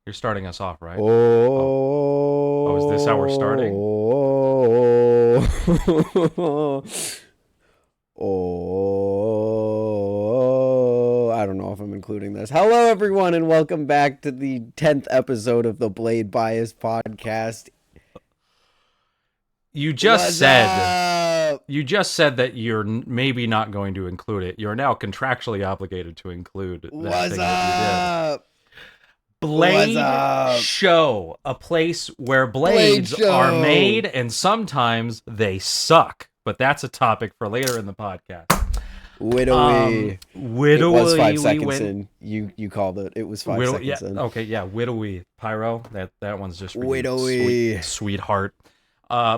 You're starting us off, right? Oh, oh, is this how we're starting? Oh, oh, I don't know if I'm including this. Hello, everyone, and welcome back to the 10th episode of the Blade Bias podcast. You just What's said up? you just said that you're maybe not going to include it. You're now contractually obligated to include that What's thing that you did. up? What's Blade up? Show, a place where Blade blades are Show. made and sometimes they suck. But that's a topic for later in the podcast. Widowy. It was five Widowy, we seconds went. in. You called it. It was five Widow, yeah, seconds in. okay, yeah, Widowy Pyro. That one's just for you, Widowy. sweetheart.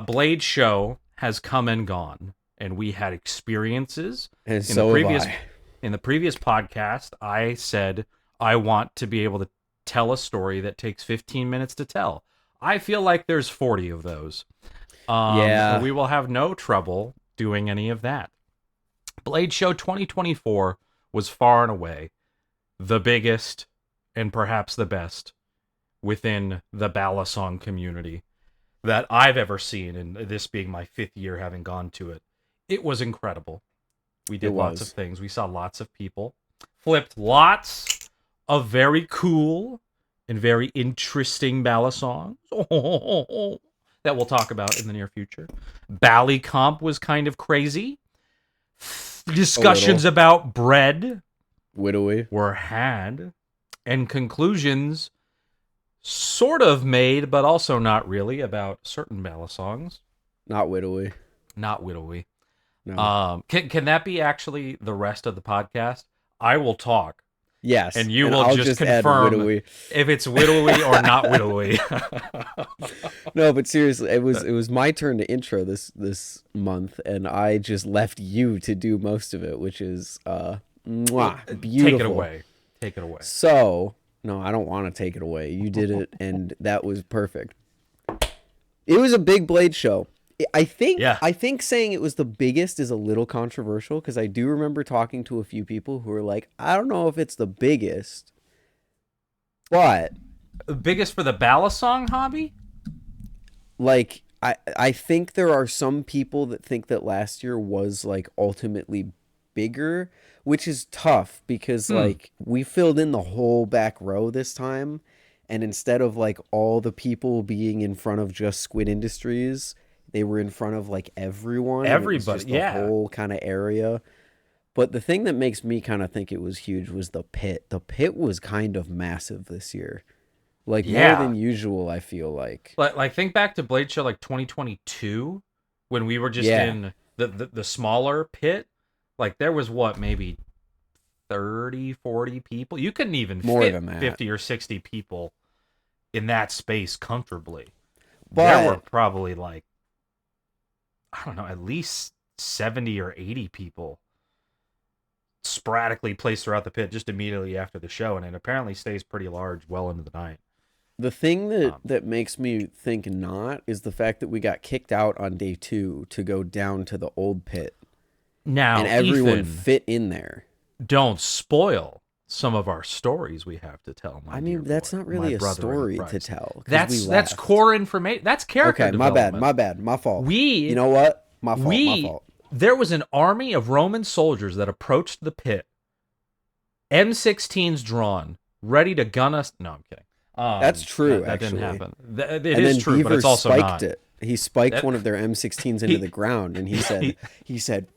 Blade Show has come and gone, and we had experiences And in the so have previous I. in the previous podcast. I said I want to be able to tell a story that takes 15 minutes to tell. I feel like there's 40 of those. And Yeah. we will have no trouble doing any of that. Blade Show 2024 was far and away the biggest and perhaps the best within the Balisong community that I've ever seen, and this being my fifth year having gone to it. It was incredible. We It did lots of was. things. We saw lots of people, flipped lots of very cool and very interesting Balisongs that we'll talk about in the near future. Bally Comp was kind of crazy. A little. Discussions about bread Widowy. were had, and conclusions sort of made, but also not really, about certain Balisongs. Not widowy. Not widowy. No. Can that be actually the rest of the podcast? I will talk, Yes. and you And will I'll just just add confirm widowy. if it's widowy or not widowy. No, but seriously, it was my turn to intro this month, and I just left you to do most of it, which is beautiful. Take it away. Take it away. So, no, I don't want to take it away. You did it, and that was perfect. It was a big Blade show. I think Yeah. I think saying it was the biggest is a little controversial because I do remember talking to a few people who were like, I don't know if it's the biggest, but Biggest for the Balisong hobby? like I think there are some people that think that last year was like ultimately bigger, which is tough because like we filled in the whole back row this time, and instead of like all the people being in front of just Squid Industries, they were in front of like everyone, and it was Everybody, just the yeah. whole kind of area. But the thing that makes me kind of think it was huge was the pit. The pit was kind of massive this year. Like more Yeah. than usual, I feel like. Like think back to Blade Show like 2022 when we were just Yeah, in the smaller pit. Like there was what, maybe 30, 40 people. You couldn't even more fit than that. 50 or 60 people in that space comfortably. There were But probably like, I don't know, at least 70 or 80 people sporadically placed throughout the pit just immediately after the show, and it apparently stays pretty large well into the night. the thing that Um, that makes me think not is the fact that we got kicked out on day 2 to go down to the old pit, and Now, everyone Ethan, fit in there. don't spoil some of our stories we have to tell, my I dear mean, that's boy, not my really a brother in story to Christ. tell because we That's left. core information. That's character Okay, my bad, development. my bad, my fault. You We know what? My fault, my we fault. there was an army of Roman soldiers that approached the pit, M16s drawn, ready to gun us. No, I'm kidding. That's true, That didn't actually. happen. It And is then true, but Beaver it's also spiked not. it. He spiked That- one of their M16s into he, the ground, and he said, he, he said,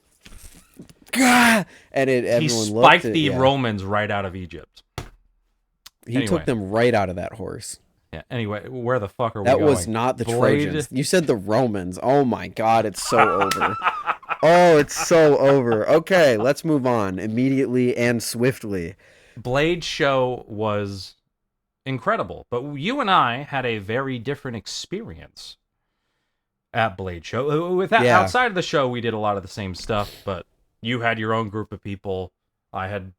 "Gah!" And he everyone looked spiked at, the yeah. Romans right out of Egypt. He Anyway. took them right out of that horse. Yeah. Anyway, where the fuck are we That going? was not the Blade. Trojans. You said the Romans. Oh my God, it's so over. Oh, it's so over. Okay, let's move on immediately and swiftly. Blade Show was incredible, but you and I had a very different experience at Blade Show. With that, Yeah, outside of the show, we did a lot of the same stuff, but you had your own group of people. I had,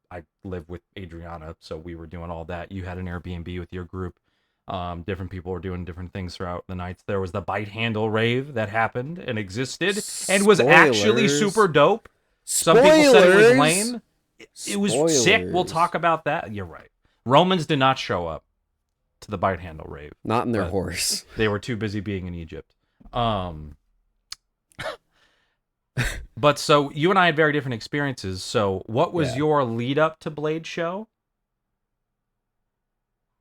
I lived with Adriana, so we were doing all that. You had an Airbnb with your group. Different people were doing different things throughout the nights. There was the bite handle rave that happened and existed and was actually spoilers. super dope. Some people said it was Spoilers. lame. It was sick. We'll Spoilers. talk about that. You're right. Romans did not show up to the bite handle rave, Not in their but horse. they were too busy being in Egypt. But so you and I had very different experiences. So what was Yeah. your lead up to Blade Show,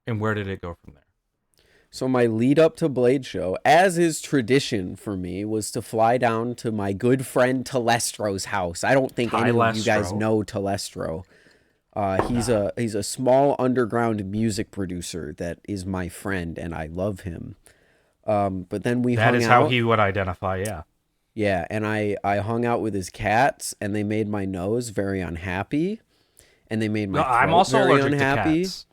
and where did it go from there? So my lead up to Blade Show, as is tradition for me, was to fly down to my good friend Telestro's house. I don't think any of you guys Tylestro. know Telestro. He's Nah. a small underground music producer that is my friend, and I love him. But then we That hung is how out. he would identify, yeah. Yeah, and I hung out with his cats, and they made my nose very unhappy, and they made No, my I'm throat also very allergic to unhappy. cats.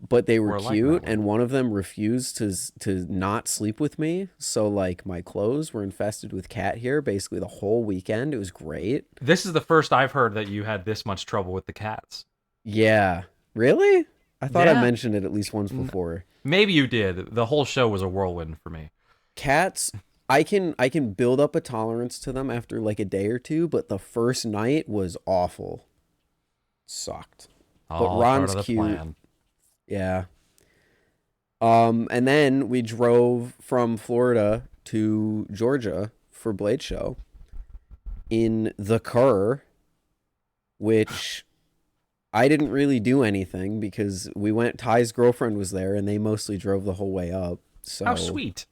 But they were We're like that cute, one. and one of them refused to not sleep with me. So like my clothes were infested with cat hair basically the whole weekend. It was great. This is the first I've heard that you had this much trouble with the cats. Yeah, really? I thought I Yeah. mentioned it at least once before. Maybe you did. The whole show was a whirlwind for me. Cats, I can build up a tolerance to them after like a day or two, but the first night was awful. Sucked. But All part Ron's of the cute. plan. Yeah. And then we drove from Florida to Georgia for Blade Show in the car, which I didn't really do anything because we went. Ty's girlfriend was there, and they mostly drove the whole way up. How So sweet.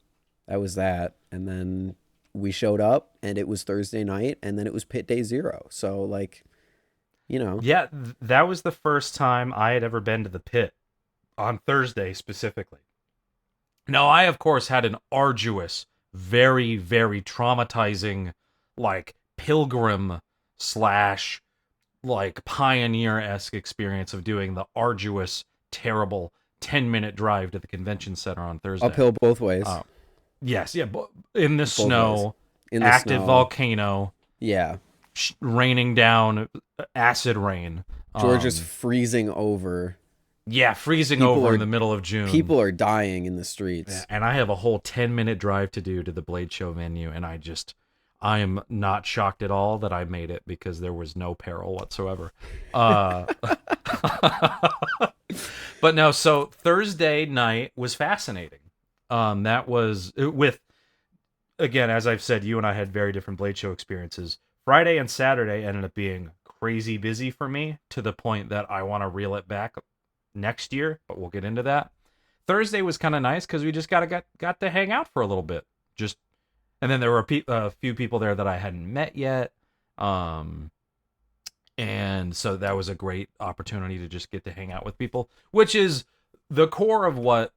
that was that. And then we showed up, and it was Thursday night, and then it was pit day 0. So like, you know, Yeah, that was the first time I had ever been to the pit on Thursday specifically. Now, I, of course, had an arduous, very, very traumatizing, like, pilgrim slash, like, pioneer-esque experience of doing the arduous, terrible 10-minute drive to the convention center on Thursday. uphill both ways, Uh, yes, yeah, in the both ways snow, in the active snow. volcano, Yeah, raining down, acid rain. Georgia's Um, freezing over. yeah, freezing People over are in the middle of June. people are dying in the Yeah, streets. and I have a whole 10-minute drive to do to the Blade Show venue, and I am not shocked at all that I made it because there was no peril whatsoever. Uh, but no, so Thursday night was fascinating. That was with, again, as I've said, you and I had very different Blade Show experiences. Friday and Saturday ended up being crazy busy for me to the point that I want to reel it back next year, but we'll get into that. Thursday was kind of nice because we just got to hang out for a little bit. Just and then there were a few people there that I hadn't met yet, and so that was a great opportunity to just get to hang out with people, which is the core of what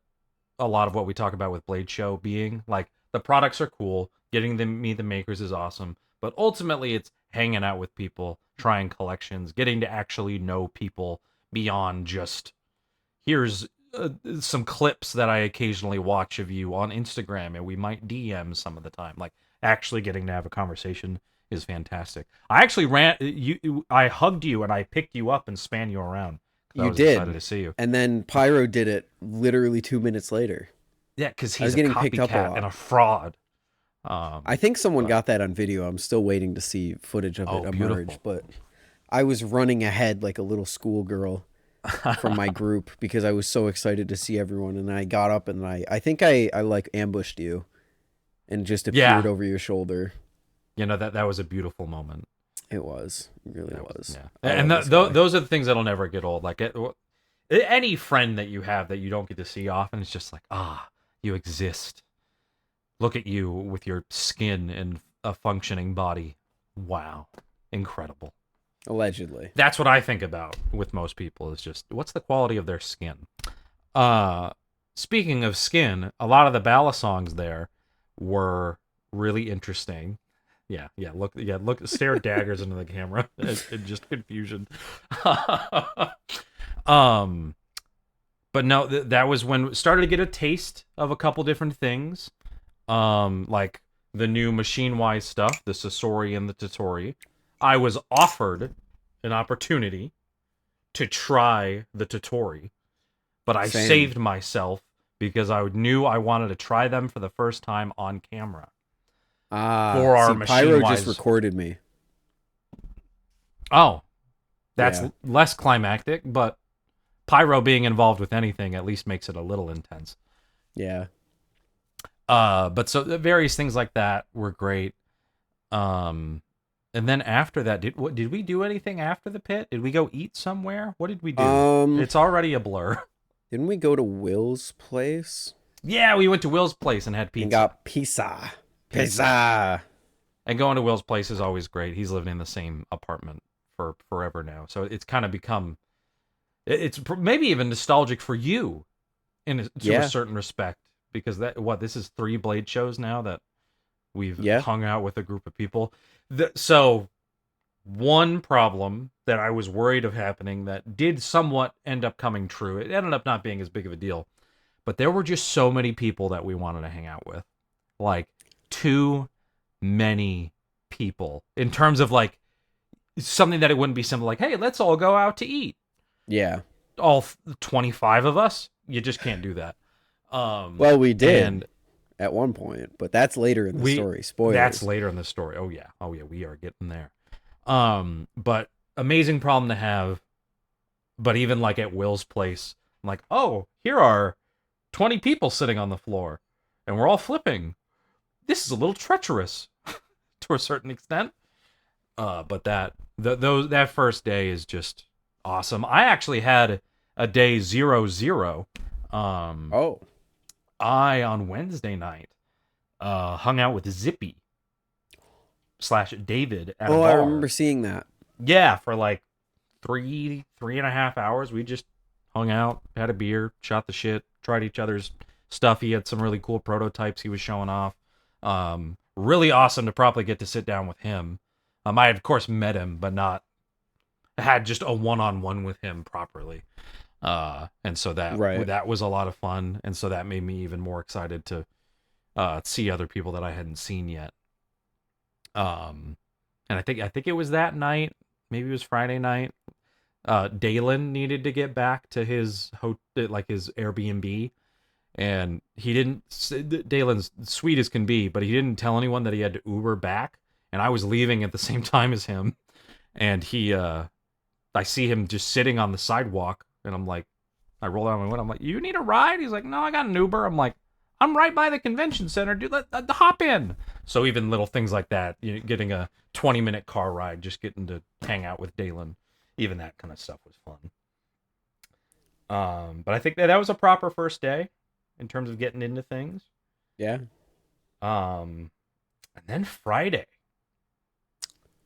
a lot of what we talk about with Blade Show being like. The products are cool, getting them me the makers is awesome, but ultimately it's hanging out with people, trying collections, getting to actually know people beyond just here's some clips that I occasionally watch of you on Instagram, and we might DM some of the time. Like actually getting to have a conversation is fantastic. I actually I hugged you and I picked you up and span you around because I You was excited did, to see you. and then Pyro did it literally 2 minutes later. Yeah, because I was he's a getting picked up a copycat and lot. a fraud. I think someone But got that on video. I'm still waiting to see footage of it oh, emerge, beautiful. but I was running ahead like a little schoolgirl from my group because I was so excited to see everyone. And I got up and I think I like ambushed you and just appeared Yeah, over your shoulder. that was a beautiful moment. It was. It really That was was. yeah, I and love this guy. those are the things that'll never get old. Like any friend that you have that you don't get to see often, it's just like you exist. Look at you with your skin and a functioning body. Wow, incredible. Allegedly. That's what I think about with most people is just what's the quality of their skin. Uh, Speaking of skin, a lot of the Bala songs there were really interesting. Look, stare daggers into the camera. It just confusion. um, but no, that was when we started to get a taste of a couple different things. Like the new machine wise stuff, the Sasori and the Totori. I was offered an opportunity to try the Totori, but I Same. saved myself because I knew I wanted to try them for the first time on camera for our See, Pyro machine just wise. recorded me. Oh, that's Yeah. less climactic, but pyro being involved with anything at least makes it a little intense. Yeah. But so the various things like that were great. Um, and then after that, did we do anything after the pit? Did we go eat somewhere? What did we do? Um, It's already a blur. didn't we go to Will's place Yeah, we went to Will's place and had and pizza. got pizza? Pizza. Pizza. And going to Will's place is always great. He's lived in the same apartment for forever now, so it's kind of become. It's maybe even nostalgic for you, to a Yeah. certain respect, because this is 3 Blade shows now that we've Yeah. hung out with a group of people. So one problem that I was worried of happening that did somewhat end up coming true. It ended up not being as big of a deal, but there were just so many people that we wanted to hang out with, like too many people in terms of like something that it wouldn't be simple like, hey, let's all go out to eat. Yeah. All 25 of us, you just can't do that. Well, we did And at one point, but that's later in the story. Spoilers. that's later in the story. Oh yeah, we are getting there. But amazing problem to have. But even like at Will's place, I'm like, oh, here are 20 people sitting on the floor, and we're all flipping. This is a little treacherous to a certain extent. But that first day is just awesome. I actually had a day 0-0. Oh. I on Wednesday night hung out with Zippy / David at a bar. I remember seeing that. Yeah, for like 3.5 hours. We just hung out, had a beer, shot the shit, tried each other's stuff. He had some really cool prototypes he was showing off. Really awesome to probably get to sit down with him. I had of course met him, but not had just a one-on-one with him properly. And so that was a lot of fun, and so that made me even more excited to see other people that I hadn't seen yet. And I think it was that night, maybe it was Friday night. Dalen needed to get back to his his Airbnb, and he didn't. Dalen's sweet as can be, but he didn't tell anyone that he had to Uber back. And I was leaving at the same time as him, and I see him just sitting on the sidewalk. And I'm like, I roll down my window. I'm like, you need a ride? He's like, no, I got an Uber. I'm like, I'm right by the convention center, dude. Let hop in. So even little things like that, getting a 20-minute car ride, just getting to hang out with Dalen, even that kind of stuff was fun. But I think that was a proper first day in terms of getting into things. Yeah. And then Friday.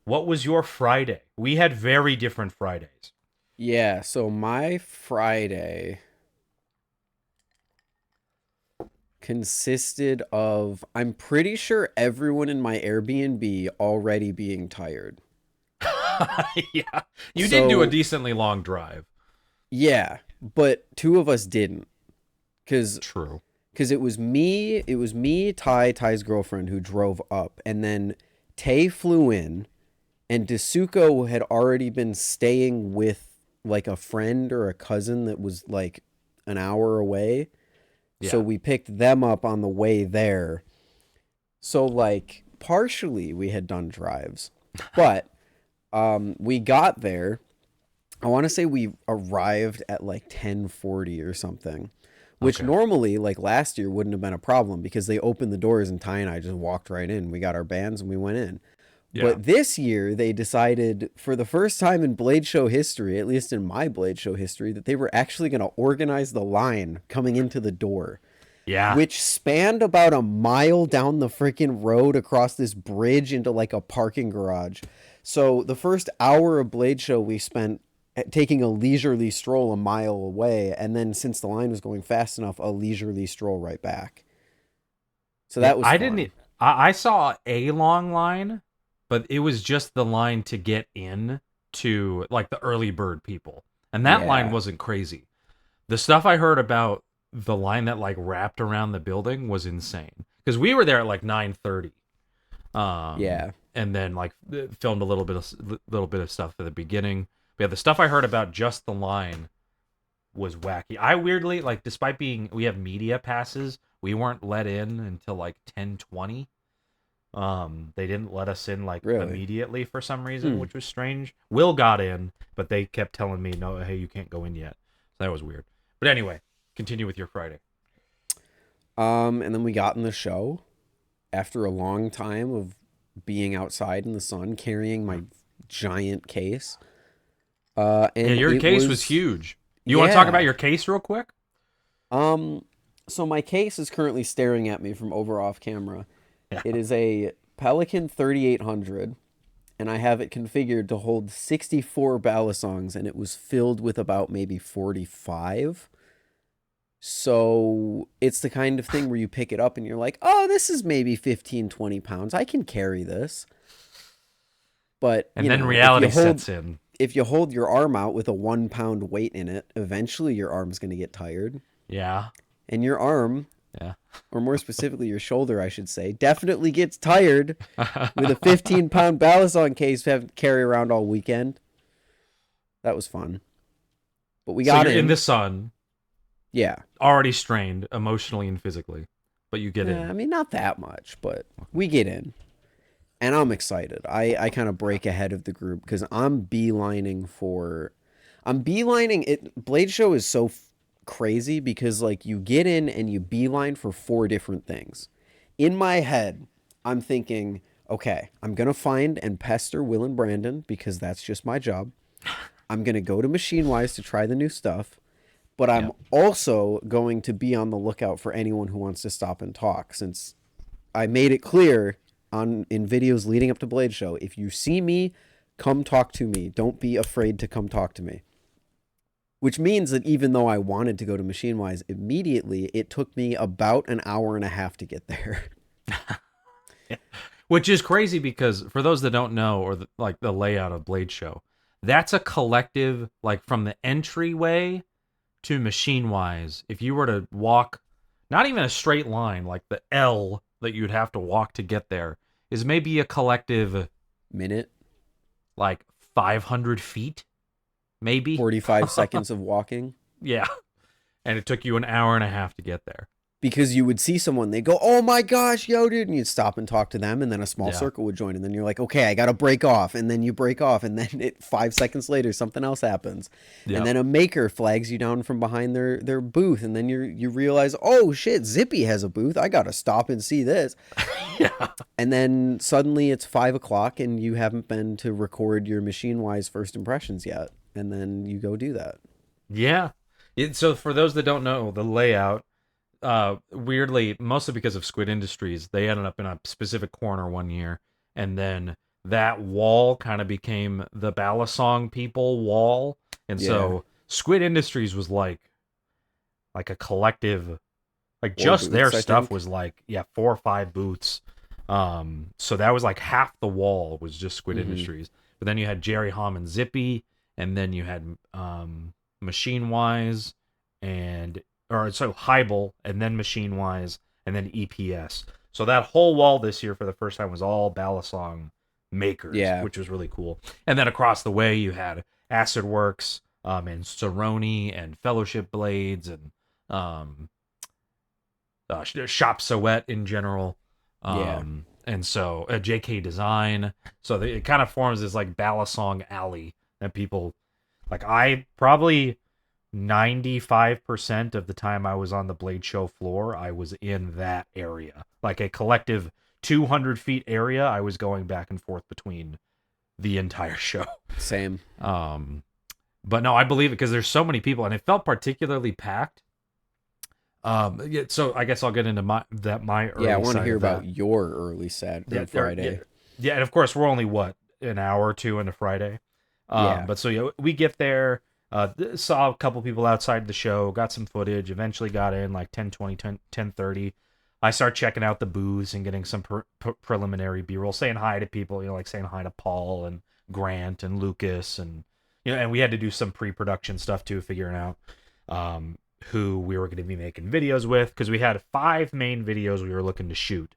What was your Friday? We had very different Fridays. Yeah, so my Friday consisted of, I'm pretty sure everyone in my Airbnb already being tired. Yeah. You did do a decently long drive. Yeah, but 2 of us didn't. True. Because it was me, Ty's girlfriend, who drove up, and then Tay flew in, and Dasuko had already been staying with like a friend or a cousin that was like an hour away. Yeah. So we picked them up on the way there. So like partially we had done drives, but we got there. I want to say we arrived at like 10:40 or something, which normally like last year wouldn't have been a problem because they opened the doors and Ty and I just walked right in. We got our bands and we went in. Yeah. But this year, they decided, for the first time in Blade Show history, at least in my Blade Show history, that they were actually going to organize the line coming into the door. Yeah. Which spanned about a mile down the freaking road across this bridge into like a parking garage. So the first hour of Blade Show, we spent taking a leisurely stroll a mile away. And then since the line was going fast enough, a leisurely stroll right back. So that was fun. I saw a long line. But it was just the line to get in to like the early bird people. And that line wasn't crazy. The stuff I heard about the line that like wrapped around the building was insane. Because we were there at like 9:30. And then like filmed a little bit of stuff at the beginning. But yeah, the stuff I heard about just the line was wacky. I weirdly, like, despite we have media passes, we weren't let in until like 10:20. They didn't let us in like immediately for some reason, which was strange. Will got in, but they kept telling me, no, hey, you can't go in yet. that was weird. But anyway, continue with your Friday. And then we got in the show after a long time of being outside in the sun, carrying my giant case. Yeah, And your it case was was, huge. You want to talk about yeah. your case real quick? Um, so my case is currently staring at me from over off camera. Yeah. It is a Pelican 3800, and I have it configured to hold 64 songs, and it was filled with about maybe 45. So it's the kind of thing where you pick it up and you're like, oh, this is maybe 15, 20 pounds. I can carry this. But, And then reality sets in. if you hold your arm out with a 1 pound weight in it, eventually your arm's going to get tired. Yeah. And your arm, Yeah. or more specifically your shoulder, I should say, definitely gets tired with a 15-pound balisong case to have to carry around all weekend. That was fun. But we So got you're in the sun, Yeah. already strained emotionally and physically, but you get I in. mean, not that much, but we get in. And I'm excited. I kind of break ahead of the group because I'm beelining it. Blade Show is so crazy because, like, you get in and you beeline for four different things. In my head, I'm thinking, okay, I'm going to find and pester Will and Brandon because that's just my job. I'm going to go to Machine Wise to try the new stuff. But I'm Yeah. also going to be on the lookout for anyone who wants to stop and talk, since I made it clear in videos leading up to Blade Show, if you see me, come talk to me. Don't be afraid to come talk to me. Which means that even though I wanted to go to Machine Wise immediately, it took me about an hour and a half to get there. Which is crazy because for those that don't know, or like the layout of Blade Show, that's a collective, like from the entryway to Machine Wise. If you were to walk, not even a straight line, like the L that you'd have to walk to get there, is maybe a collective Minute, like 500 feet, maybe. 45 seconds of walking. Yeah. And it took you an hour and a half to get there. Because you would see someone, they go, oh my gosh, yo, dude. And you'd stop and talk to them. And then a small Yeah. circle would join. And then you're like, okay, I got to break off. And then you break off. And then 5 seconds later, something else happens. Yep. And then a maker flags you down from behind their booth. And then you realize, oh shit, Zippy has a booth. I got to stop and see this. Yeah. And then suddenly it's 5 o'clock and you haven't been to record your Machine Wise first impressions yet. And then you go do that. Yeah. So for those that don't know the layout, weirdly, mostly because of Squid Industries, they ended up in a specific corner one year, and then that wall kind of became the Balisong people wall, and so Squid Industries was like a collective, like just their booths, I stuff think. was like 4 or 5 booths. So that was like half the wall was just Squid Industries, but then you had Jerry Hom and Zippy, and then you had Machine Wise so Hybel, and then Machine Wise, and then EPS. So that whole wall this year for the first time was all Balisong makers, which was really cool. And then across the way you had Acid Works, and Cerrone, and Fellowship Blades, and Shop Soet in general. And so JK Design. So it kind of forms this like Balisong alley that people like. I probably 95% of the time I was on the Blade Show floor, I was in that area. Like a collective 200 feet area, I was going back and forth between the entire show. Same. But no, I believe it because there's so many people, and it felt particularly packed. So I guess I'll get into my early I want to side hear of that. about your early Friday. Yeah, and of course we're only an hour or two into Friday. But so we get there. Saw a couple people outside the show, got some footage, eventually got in like 10:20, 10:30. I start checking out the booths and getting some preliminary B-roll, saying hi to people, like saying hi to Paul and Grant and Lucas, and and we had to do some pre-production stuff too, figuring out who we were going to be making videos with, because we had 5 main videos we were looking to shoot.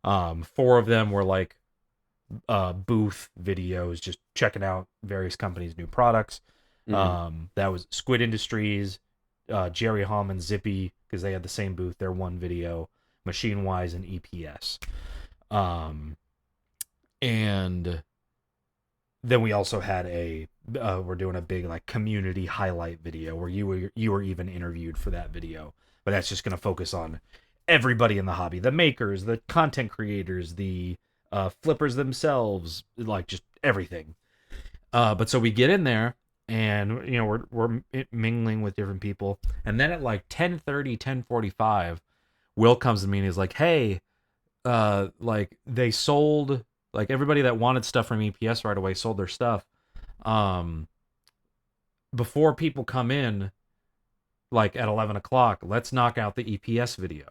4 of them were like booth videos, just checking out various companies' new products. That was Squid Industries, Jerry Hom and Zippy, because they had the same booth, their one video, Machine Wise, and EPS. And then we also had we're doing a big like community highlight video where you were even interviewed for that video, but that's just going to focus on everybody in the hobby, the makers, the content creators, the flippers themselves, like just everything. But so we get in there, and we're mingling with different people, and then at like 10:30, 10:45, Will comes to me and he's like, "Hey, like they sold, like everybody that wanted stuff from EPS right away sold their stuff. Um, before people come in, like at 11 o'clock, let's knock out the EPS video,"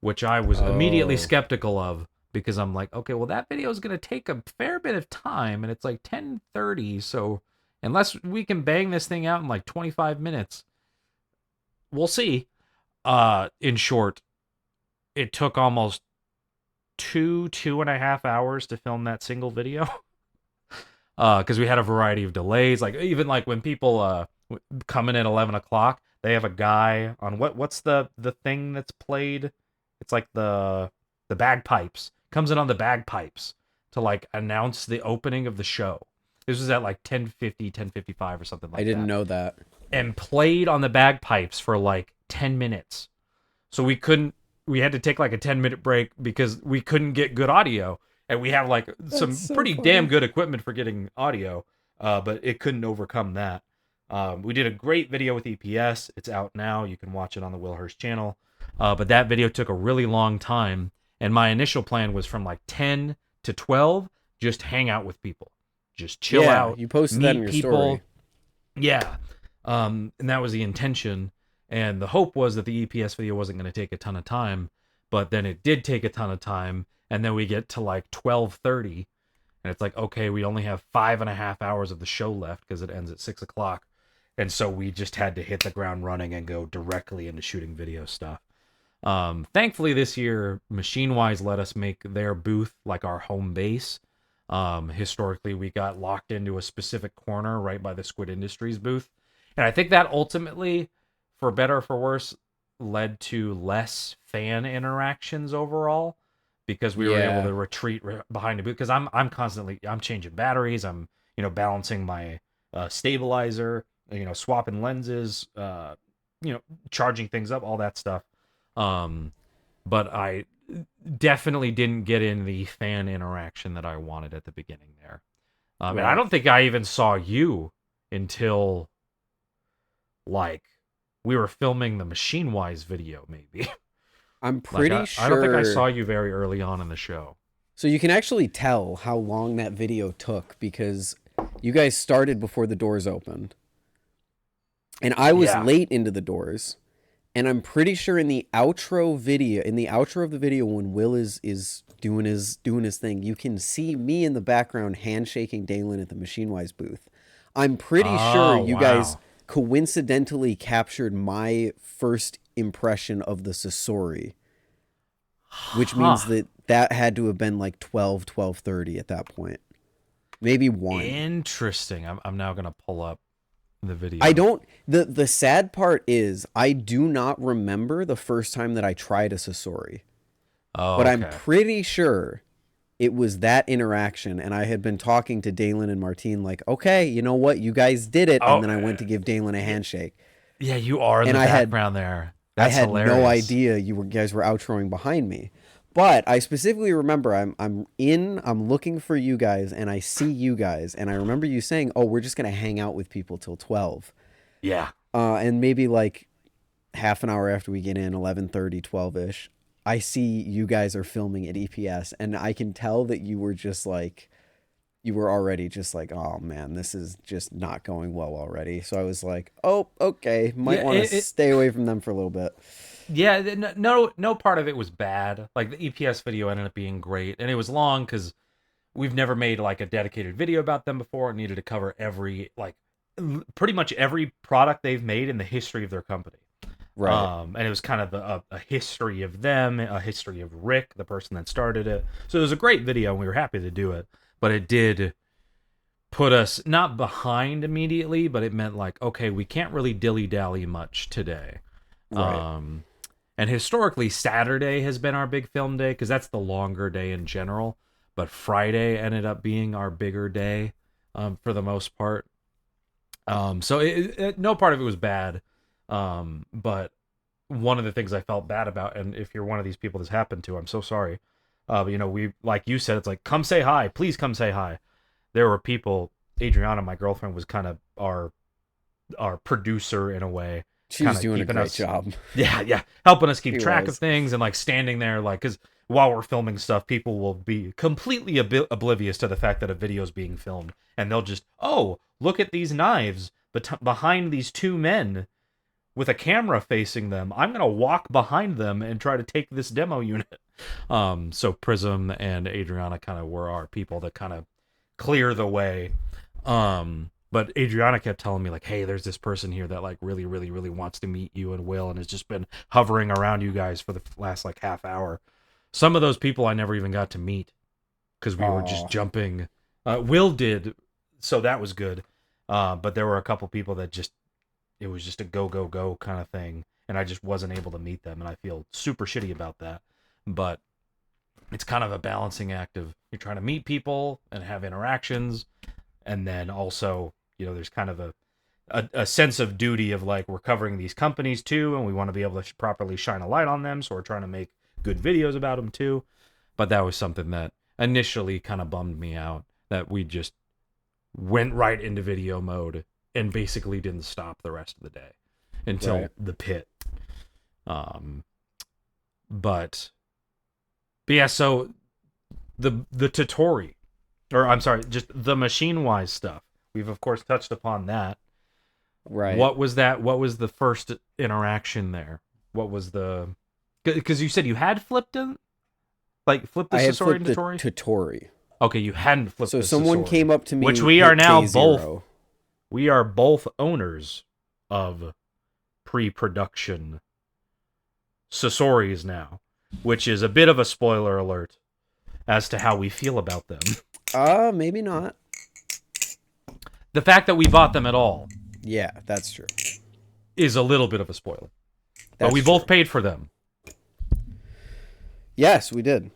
which I was immediately Oh, skeptical of because I'm like, okay, well that video is gonna take a fair bit of time, and it's like 10:30, so unless we can bang this thing out in like 25 minutes, we'll see. In short, it took almost 2.5 hours to film that single video. Because we had a variety of delays. Like even like when people come in at 11 o'clock, they have a guy on what's the thing that's played? It's like the bagpipes. Comes in on the bagpipes to like announce the opening of the show. This was at like 10:50, 10:55 or something I like didn't that. know that. And played on the bagpipes for like 10 minutes. So we had to take like a 10-minute break because we couldn't get good audio. And we have like That's some so pretty damn funny. good equipment for getting audio, but it couldn't overcome that. We did a great video with EPS. It's out now. You can watch it on the Will Hurst channel. But that video took a really long time. And my initial plan was from like 10 to 12, just hang out with people, just chill Yeah, out, you posted that in meet your story. people. Yeah. And that was the intention. And the hope was that the EPS video wasn't going to take a ton of time, but then it did take a ton of time. And then we get to like 12:30, and it's like, okay, we only have 5.5 hours of the show left because it ends at 6 o'clock. And so we just had to hit the ground running and go directly into shooting video stuff. Thankfully, this year, Machine Wise let us make their booth like our home base. Historically, we got locked into a specific corner right by the Squid Industries booth. And I think that ultimately, for better or for worse, led to less fan interactions overall because we were able Yeah. to retreat behind the booth. Because I'm changing batteries. I'm balancing my stabilizer. Swapping lenses. Charging things up. All that stuff. Um, but I definitely didn't get in the fan interaction that I wanted at the beginning there. And I Right. don't think I even saw you until like we were filming the Machine Wise video, maybe. I'm Like pretty I don't think I saw sure. you very early on in the show. So you can actually tell how long that video took because you guys started before the doors opened. And I was Yeah. late into the doors. And I'm pretty sure in the outro video, in the outro of the video when Will is doing his thing, you can see me in the background handshaking Dalen at the Machine Wise booth. I'm pretty sure Oh you guys wow. coincidentally captured my first impression of the Sasori, which means Huh. that had to have been like 12, 12:30 at that point. Maybe 1. Interesting. I'm now gonna pull up the I video. don't the sad part is I do not remember the first time that I tried a Sasori. Oh, But I'm okay. pretty sure it was that interaction. And I had been talking to Dalen and Martine, like, okay, you know what? You guys did it. Oh, And then I went to give Dalen a yeah, handshake. yeah. You are in And the background there. I That's had no hilarious. idea guys were outroing behind me. But I specifically remember I'm looking for you guys and I see you guys. And I remember you saying, oh, we're just gonna hang out with people till 12. Yeah. And maybe like half an hour after we get in, 11:30, 12ish, I see you guys are filming at EPS, and I can tell that you were already just like, oh man, this is just not going well already. So I was like, oh, okay, might Yeah. want to stay away from them for a little bit. Yeah, no part of it was bad. Like the EPS video ended up being great, and it was long because we've never made like a dedicated video about them before. It needed to cover every like pretty much every product they've made in the history of their company. Right. And it was kind of a history of them, a history of Rick, the person that started it. So it was a great video, and we were happy to do it. But it did put us not behind immediately, but it meant like, okay, we can't really dilly dally much today. Right. Um, and historically, Saturday has been our big film day because that's the longer day in general. But Friday ended up being our bigger day. for the most part. So no part of it was bad. But one of the things I felt bad about, and if you're one of these people this happened to, I'm so sorry. But, we, like you said, it's like, come say hi, please come say hi. There were people. Adriana, my girlfriend, was kind of our producer in a way, She kind was of doing a keeping great us, job. yeah, helping us keep She track of was. things and like standing there, like, because while we're filming stuff, people will be completely oblivious to the fact that a video is being filmed, and they'll just, oh, look at these knives, behind these two men with a camera facing them. I'm gonna walk behind them and try to take this demo unit. So Prism and Adriana kind of were our people that kind of clear the way. But Adriana kept telling me, like, hey, there's this person here that like really, really, really wants to meet you and Will, and has just been hovering around you guys for the last like half hour. Some of those people I never even got to meet because we were just Oh, jumping. Will did, so that was good. But there were a couple people that just, it was just a go, go, go kind of thing, and I just wasn't able to meet them, and I feel super shitty about that. But it's kind of a balancing act of, you're trying to meet people and have interactions, and then also, there's kind of a sense of duty of like, we're covering these companies too, and we want to be able to properly shine a light on them, so we're trying to make good videos about them too. But that was something that initially kind of bummed me out, that we just went right into video mode and basically didn't stop the rest of the day until right. the pit. Um, but yeah, so the Totori, or I'm sorry, just the machine wise stuff. We've of course touched upon that. Right. What was that? What was the first interaction there? What was the? Because you said you had flipped it, like flipped the I had Sasori flipped into the Tori. Totori. Okay, you hadn't flipped So the someone Sasori, came up to which me, we are hit now day both. zero. We are both owners of pre-production Sasoris now, which is a bit of a spoiler alert as to how we feel about them. Maybe not. The fact that we bought them at all Yeah, that's true. is a little bit of a spoiler. But That's we true. both paid for them. Yes, we did.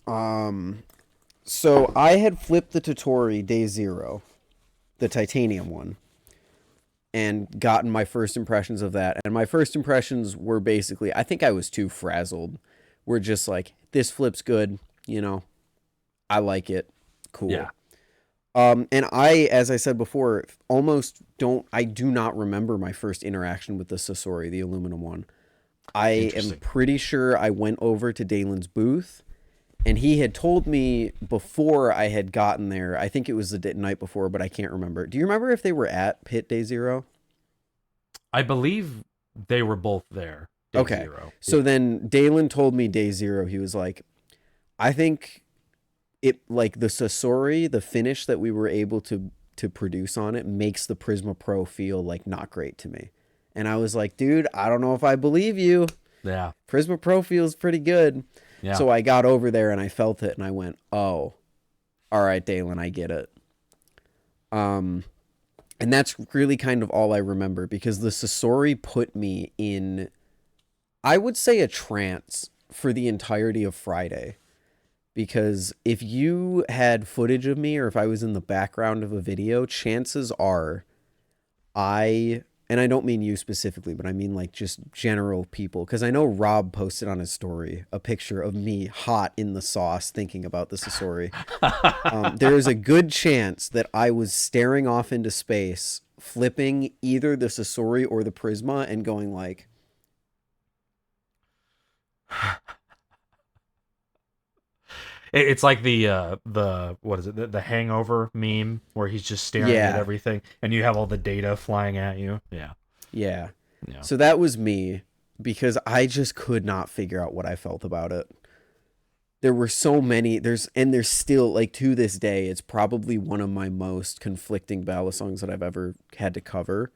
So I had flipped the Totori day zero, the titanium one, and gotten my first impressions of that. And my first impressions were basically, I think I was too frazzled. We're just like, this flip's good, I like it. Yeah, Cool. And as I said before, I do not remember my first interaction with the Sasori, the aluminum one. I am interesting. pretty sure I went over to Dalen's booth, and he had told me before I had gotten there. I think it was the night before, but I can't remember. Do you remember if they were at Pit Day Zero? I believe they were both there. Day Okay. zero. So Yeah. then Dalen told me Day Zero, he was like, I think it, like, the Sasori, the finish that we were able to produce on it makes the Prisma Pro feel like not great to me. And I was like, dude, I don't know if I believe you. Yeah. Prisma Pro feels pretty good. Yeah. So I got over there and I felt it and I went, oh, all right, Dalen, I get it. And that's really kind of all I remember, because the Sasori put me in, I would say, a trance for the entirety of Friday. Because if you had footage of me, or if I was in the background of a video, chances are and I don't mean you specifically, but I mean like just general people. Because I know Rob posted on his story a picture of me hot in the sauce thinking about the Sasori. There is a good chance that I was staring off into space, flipping either the Sasori or the Prisma and going like, It's like the what is it, the Hangover meme where he's just staring at yeah, everything and you have all the data flying at you. Yeah. yeah. Yeah. So that was me, because I just could not figure out what I felt about it. There were so many, there's still, like, to this day, it's probably one of my most conflicting ballad songs that I've ever had to cover,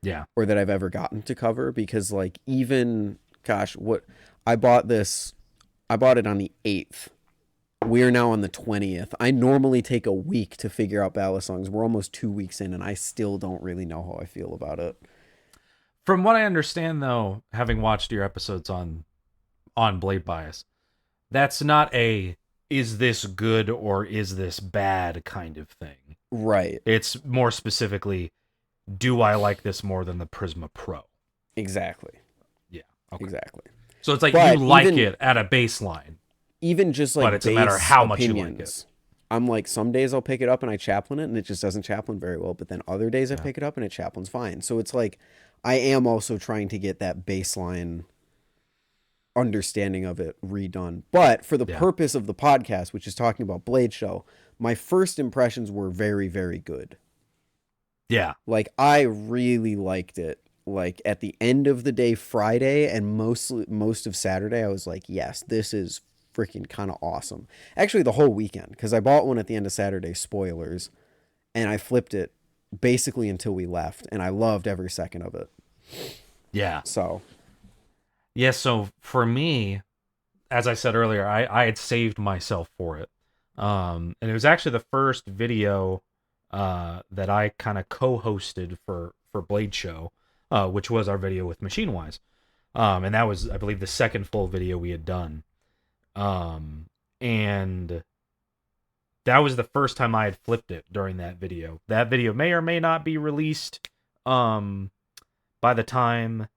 Yeah. or that I've ever gotten to cover, because, like, even, gosh, I bought it on the 8th. We are now on the 20th. I normally take a week to figure out ballad songs. We're almost 2 weeks in, and I still don't really know how I feel about it. From what I understand, though, having watched your episodes on Blade Bias, that's not a is this good or is this bad kind of thing. Right. It's more specifically, do I like this more than the Prisma Pro? Exactly. Yeah. Okay. Exactly. So it's like you But like even it at a baseline, even just but like it's a matter of base how much you like it. opinions, I'm like, some days I'll pick it up and I chaplain it and it just doesn't chaplain very well. But then other days I Yeah. pick it up and it chaplains fine. So it's like I am also trying to get that baseline understanding of it redone. But for the Yeah. purpose of the podcast, which is talking about Blade Show, my first impressions were very, very good. Yeah. Like I really liked it. Like at the end of the day, Friday and most of Saturday, I was like, yes, this is freaking kind of awesome. Actually, the whole weekend, because I bought one at the end of Saturday, spoilers, and I flipped it basically until we left, and I loved every second of it. Yeah. So Yeah. So for me, as I said earlier, I had saved myself for it. And it was actually the first video that I kind of co-hosted for Blade Show, which was our video with Machine Wise. And that was, I believe, the second full video we had done. And that was the first time I had flipped it during that video. That video may or may not be released um, by the time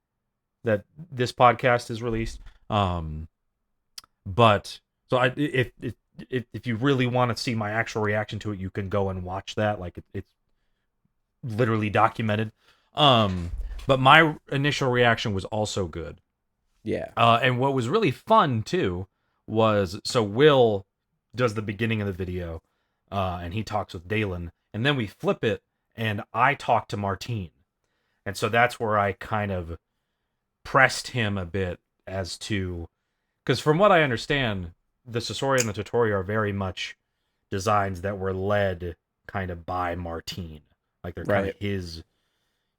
that this podcast is released. But so if you really want to see my actual reaction to it, you can go and watch that. Like it's literally documented. Um, but my initial reaction was also good. yeah, And what was really fun too was, so Will does the beginning of the video, and he talks with Dalen, and then we flip it, and I talk to Martine, and so that's where I kind of pressed him a bit as to, because from what I understand, the Sasori and the Totori are very much designs that were led kind of by Martine. Like they're kind of right. his.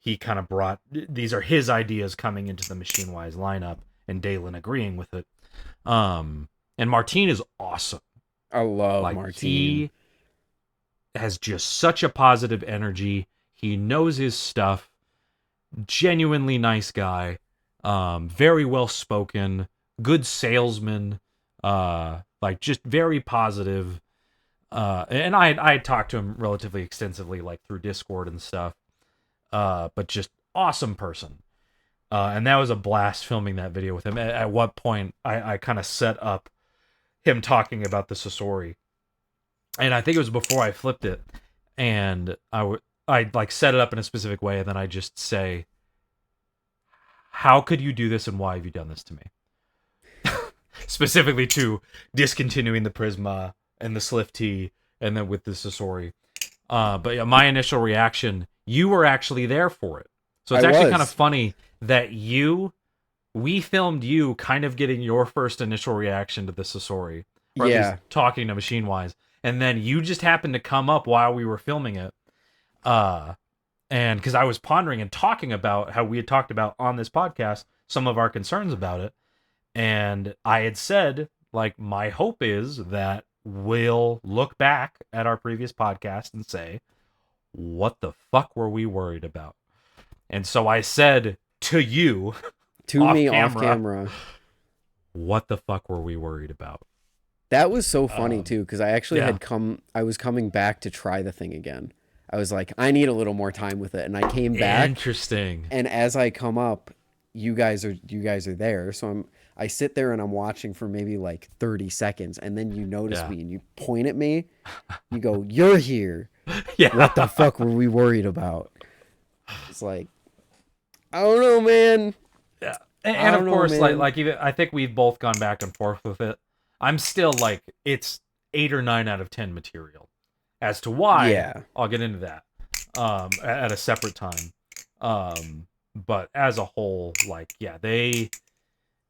He kind of brought, these are his ideas coming into the Machine Wise lineup, and Dalen agreeing with it. And Martine is awesome. I love Like Martine. he has just such a positive energy. He knows his stuff. Genuinely nice guy. Very well spoken. Good salesman. Like just very positive. And I had talked to him relatively extensively, like through Discord and stuff. But just awesome person. And that was a blast filming that video with him. At what point I kind of set up him talking about the Sasori, and I think it was before I flipped it, and I like set it up in a specific way, and then I just say, "How could you do this, and why have you done this to me?" Specifically to discontinuing the Prisma and the Slift T, and then with the Sasori. But yeah, my initial reaction, you were actually there for it. So it's I actually kind of was. funny that we filmed you kind of getting your first initial reaction to the Sasori, or at least Yeah. talking to Machine Wise, and then you just happened to come up while we were filming it. Uh, and because I was pondering and talking about how we had talked about on this podcast some of our concerns about it, and I had said, like, my hope is that we'll look back at our previous podcast and say, what the fuck were we worried about? And so I said to you To off me off camera, camera. what the fuck were we worried about? That was so funny Um, too, because I actually yeah. had I was coming back to try the thing again. I was like, I need a little more time with it. And I came back, Interesting. and as I come up, you guys are there. So I sit there and I'm watching for maybe like 30 seconds, and then you notice Yeah. me and you point at me. You go, "You're here. What the Yeah. fuck were we worried about?" It's like, I don't know, man. Yeah. I And don't of know, course, man. like even I think we've both gone back and forth with it. I'm still like, it's 8 or 9 out of 10 material. As to why, Yeah. I'll get into that at a separate time. But as a whole, like, yeah, they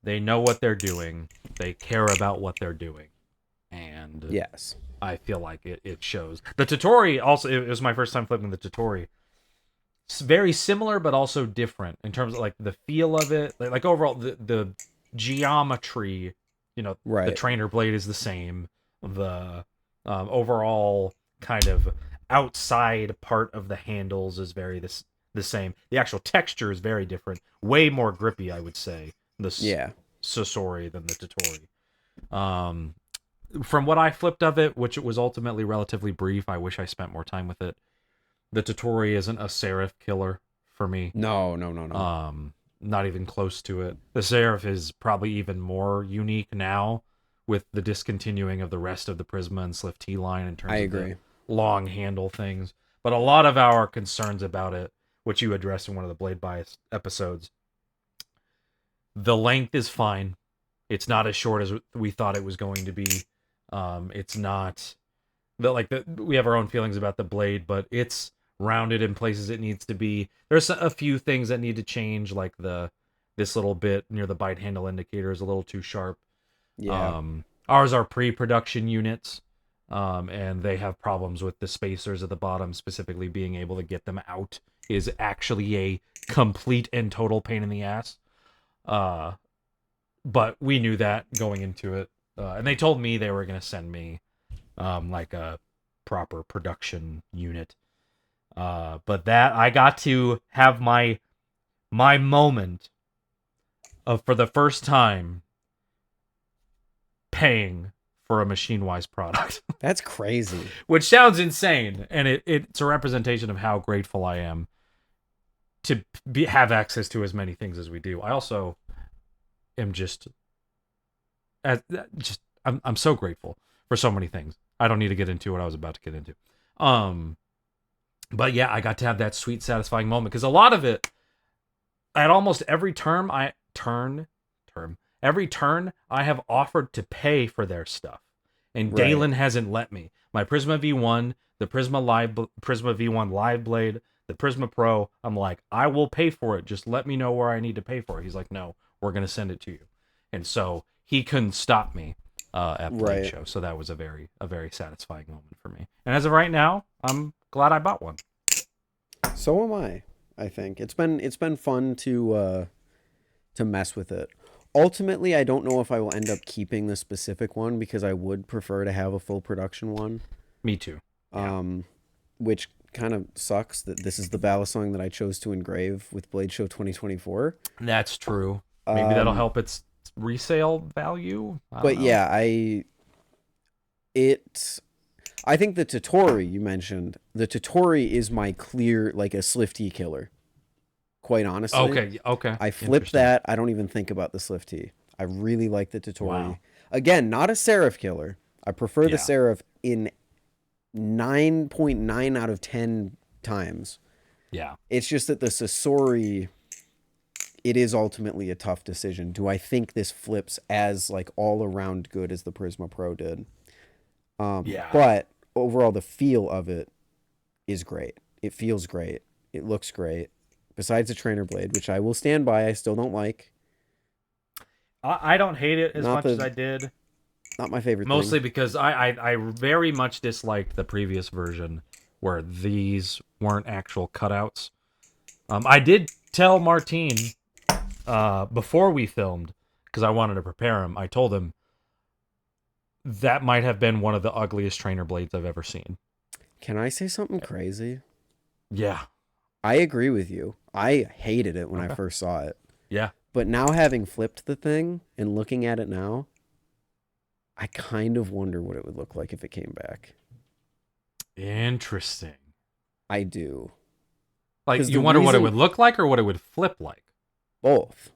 know what they're doing. They care about what they're doing, and Yes. I feel like it shows. The Totori also, it was my first time flipping the Totori. It's very similar, but also different in terms of like the feel of it. Like overall, the geometry. The Right. trainer blade is the same. The overall kind of outside part of the handles is the same. The actual texture is very different. Way more grippy, I would say. The Yeah. Sasori than the Totori. Um, from what I flipped of it, which it was ultimately relatively brief, I wish I spent more time with it. The Totori isn't a Seraph killer for me. No, no, no, no. Not even close to it. The Seraph is probably even more unique now with the discontinuing of the rest of the Prisma and Slift T line in I terms of the agree. long handle things. But a lot of our concerns about it, which you addressed in one of the Blade Bias episodes, the length is fine. It's not as short as we thought it was going to be. It's not we have our own feelings about the blade, but it's rounded in places it needs to be. There's a few things that need to change, like this little bit near the bite handle indicator is a little too sharp. Yeah. Ours are pre-production units, and they have problems with the spacers at the bottom, specifically being able to get them out is actually a complete and total pain in the ass. But we knew that going into it, and they told me they were going to send me like a proper production unit. But that I got to have my moment of, for the first time, paying for a Machine-Wise product. That's crazy. Which sounds insane, and it's a representation of how grateful I am to have access to as many things as we do. I also am I'm so grateful for so many things. I don't need to get into what I was about to get into. But yeah, I got to have that sweet, satisfying moment because a lot of it, at almost every every turn, I have offered to pay for their stuff, and Right. Galen hasn't let me. My Prisma V1, the Prisma V1 Live Blade, the Prisma Pro. I'm like, I will pay for it. Just let me know where I need to pay for it. He's like, no, we're gonna send it to you, and so he couldn't stop me at Blade Right. Show. So that was a very satisfying moment for me. And as of right now, I'm glad I bought one. So am I. I think it's been fun to mess with it. Ultimately, I don't know if I will end up keeping the specific one because I would prefer to have a full production one. Me too. Yeah. Which kind of sucks that this is the Balisong that I chose to engrave with Blade Show 2024. That's true. Maybe that'll help its resale value. I don't know. Yeah, I think the Totori you mentioned, the Totori is my clear like a Slifty killer. Quite honestly. Okay. I flipped that. I don't even think about the Slifty. I really like the Totori. Wow. Again, not a Seraph killer. I prefer the Yeah. Seraph in 9.9 out of 10 times. Yeah. It's just that the Sasori, it is ultimately a tough decision. Do I think this flips as like all around good as the Prisma Pro did? Yeah. But overall, the feel of it is great. It feels great. It looks great. Besides the trainer blade, which I will stand by, I still don't like. I don't hate it as Not much as I did. Not my favorite Mostly thing. because I very much disliked the previous version where these weren't actual cutouts. I did tell Martine before we filmed, because I wanted to prepare him, I told him that might have been one of the ugliest trainer blades I've ever seen. Can I say something crazy? Yeah. I agree with you. I hated it when I Okay. first saw it. Yeah. But now having flipped the thing and looking at it now, I kind of wonder what it would look like if it came back. Interesting. I do. Like, 'Cause you the wonder what it reason- would look like or what it would flip like? Both.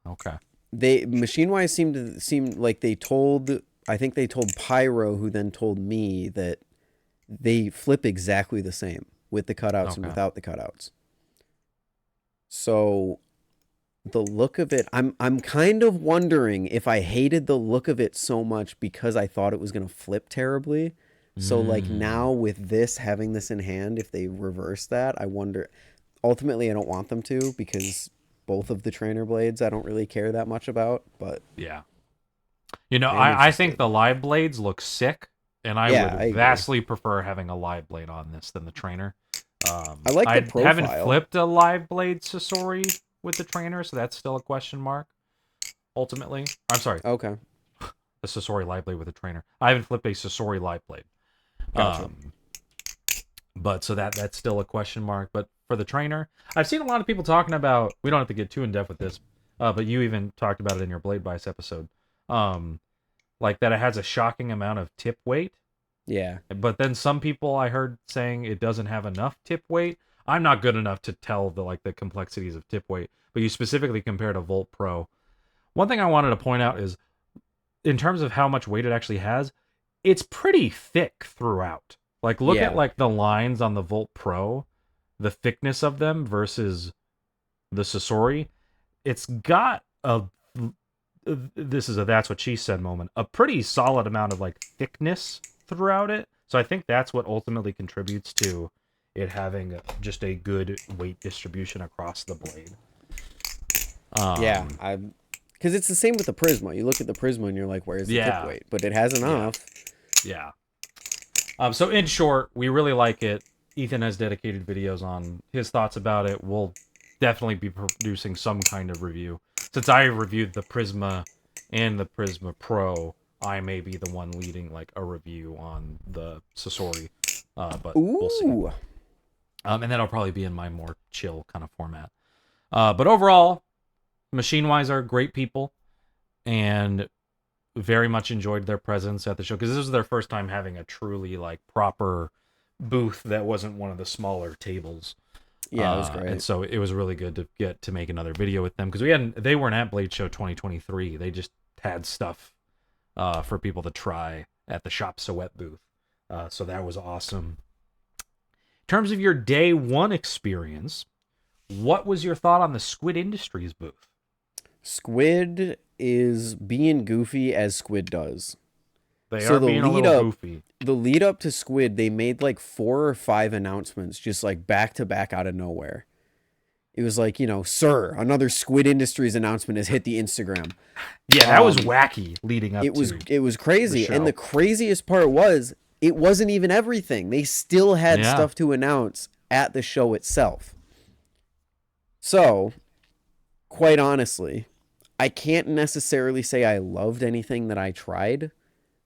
Okay. They Machine-Wise seem like they told, I think they told Pyro, who then told me that they flip exactly the same with the cutouts and Okay. without the cutouts. So the look of it, I'm kind of wondering if I hated the look of it so much because I thought it was going to flip terribly. So like now with this, having this in hand, if they reverse that, I wonder. Ultimately, I don't want them to because both of the trainer blades I don't really care that much about. But Yeah. You know, I am I think interested. the live blades look sick, and I Yeah, would I agree. vastly prefer having a live blade on this than the trainer. I like the haven't profile. flipped a live blade Sasori with the trainer, so that's still a question mark. Ultimately, I'm sorry, Okay, a Sasori live blade with a trainer. I haven't flipped a Sasori live blade. gotcha. But so that's still a question mark. But for the trainer, I've seen a lot of people talking about. We don't have to get too in depth with this, but you even talked about it in your Blade Bias episode. like that it has a shocking amount of tip weight. Yeah. But then some people I heard saying it doesn't have enough tip weight. I'm not good enough to tell the complexities of tip weight, but you specifically compared to Volt Pro. One thing I wanted to point out is in terms of how much weight it actually has, it's pretty thick throughout. Like look at Yeah. like the lines on the Volt Pro, the thickness of them versus the Sasori. It's got a this is a that's what she said moment. A pretty solid amount of like thickness throughout it. So I think that's what ultimately contributes to it having just a good weight distribution across the blade. Yeah. I because it's the same with the Prisma. You look at the Prisma and you're like, where's the tip Yeah. weight? But it has enough. Yeah. So in short, we really like it. Ethan has dedicated videos on his thoughts about it. We'll definitely be producing some kind of review. Since I reviewed the Prisma and the Prisma Pro, I may be the one leading like a review on the Sasori. But we'll see. Ooh. And that'll probably be in my more chill kind of format. But overall, machine-wise are great people, and very much enjoyed their presence at the show because this was their first time having a truly like proper booth that wasn't one of the smaller tables. Yeah, it was great. And so it was really good to get to make another video with them because they weren't at Blade Show 2023. They just had stuff for people to try at the Shop Soet booth. So that was awesome. In terms of your day one experience, what was your thought on the Squid Industries booth? Squid is being goofy as Squid does. They So are the being a lead little up- goofy. The lead up to Squid, they made like 4 or 5 announcements just like back to back out of nowhere. It was like, sir, another Squid Industries announcement has hit the Instagram. Yeah, that was wacky leading up It was to crazy. the And the show. craziest part was it wasn't even everything. They still had Yeah. stuff to announce at the show itself. So, quite honestly, I can't necessarily say I loved anything that I tried,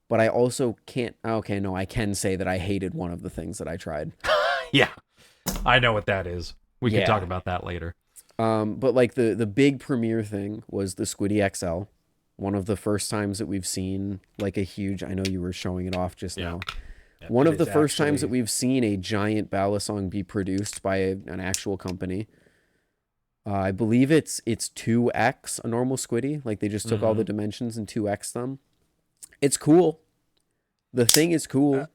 but I also can't. Okay, no, I can say that I hated one of the things that I tried. Yeah, I know what that is. We Yeah. can talk about that later. But like the big premiere thing was the Squiddy XL. One of the first times that we've seen like a huge. I know you were showing it off just now. Yeah, One it of the is first times that actually- we've seen a giant Balisong be produced by an actual company. I believe it's 2x a normal Squiddy. Like they just took all the dimensions and 2x them. It's cool. The thing is cool.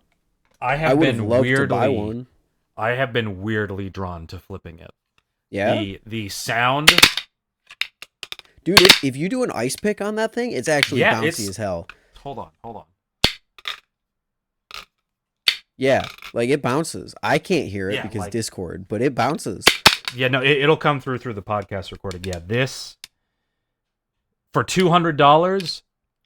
I I have would have been loved weirdly, to buy one. I have been weirdly drawn to flipping it. Yeah, The sound. dude. If you do an ice pick on that thing, it's actually Yeah, bouncy it's- as hell. Hold on. Yeah, like it bounces. I can't hear it Yeah, because like- Discord, but it bounces. Yeah, no, it'll come through the podcast recording. Yeah, this for $200,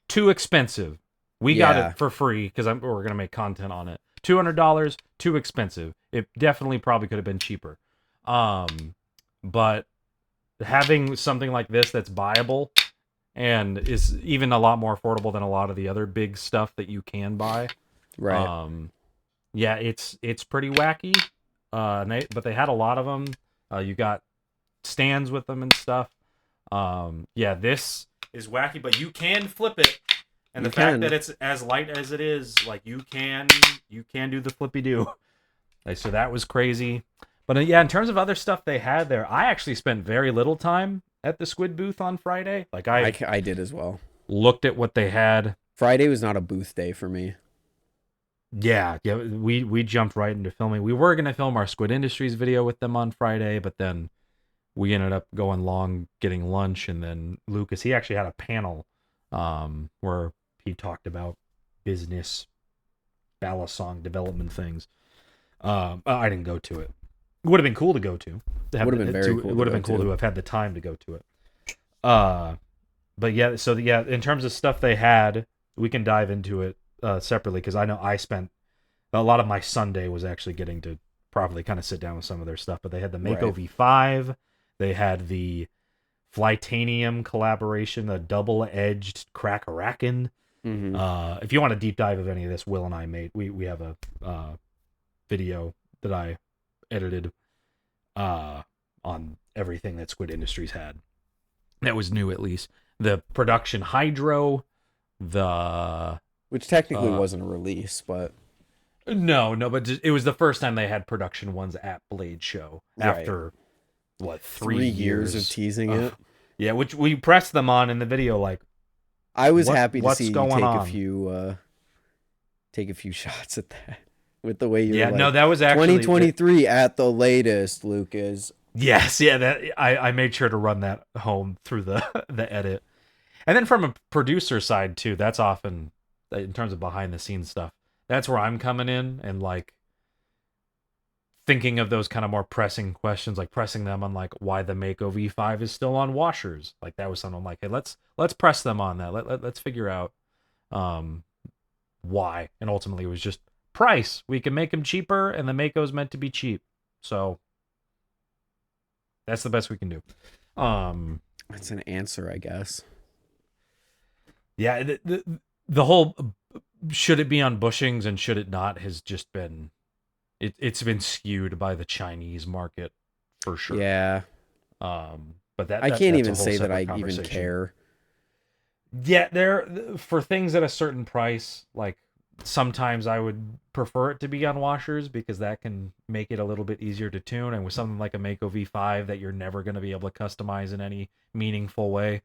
too expensive. We got Yeah. it for free because we're gonna make content on it. $200, too expensive. It definitely probably could have been cheaper. But having something like this that's buyable and is even a lot more affordable than a lot of the other big stuff that you can buy. Right. Yeah, it's pretty wacky. But they had a lot of them. You got stands with them and stuff. Yeah, this is wacky, but you can flip it. And You the fact can. that it's as light as it is, like you can do the flippy do. Like, so that was crazy. But yeah, in terms of other stuff they had there, I actually spent very little time at the Squid booth on Friday. Like I did as well. looked at what they had. Friday was not a booth day for me. Yeah, we jumped right into filming. We were gonna film our Squid Industries video with them on Friday, but then we ended up going long, getting lunch, and then Lucas, he actually had a panel where he talked about business, Balisong development things. I didn't go to it. It would have been cool to go to. Would have been very cool. It would have been cool to have had the time to go to it. But yeah, so yeah, in terms of stuff they had, we can dive into it separately because I know I spent a lot of my Sunday was actually getting to properly kind of sit down with some of their stuff. But they had the Mako Right. V5, they had the Flytanium collaboration, the double-edged Crackarakin. Mm-hmm. If you want a deep dive of any of this, Will and I made we have a video that I edited on everything that Squid Industries had. That was new, at least. The production Hydro, the Which technically uh wasn't a release, but no, but it was the first time they had production ones at Blade Show right. after what, 3 years of years teasing it. of, yeah, which we pressed them on in the video, like I was happy to what's see you going on. take a few shots at that with the way you were Yeah, no, like that was actually 2023 at the latest, Lucas. yes, yeah, that I made sure to run that home through the the edit. And then from a producer side too, that's often in terms of behind the scenes stuff. That's where I'm coming in and like thinking of those kind of more pressing questions, like pressing them on like why the Mako V5 is still on washers. Like that was something I'm like, hey, let's press them on that. Let's figure out um why. And ultimately it was just price. We can make them cheaper, and the Mako's meant to be cheap. So that's the best we can do. That's an answer, I guess. Yeah, the whole should it be on bushings and should it not has just been it's been skewed by the Chinese market for sure. Yeah. But I can't that's even a whole say that I separate even conversation. care. Yeah, there for things at a certain price, like sometimes I would prefer it to be on washers because that can make it a little bit easier to tune. And with something like a Mako V5 that you're never going to be able to customize in any meaningful way,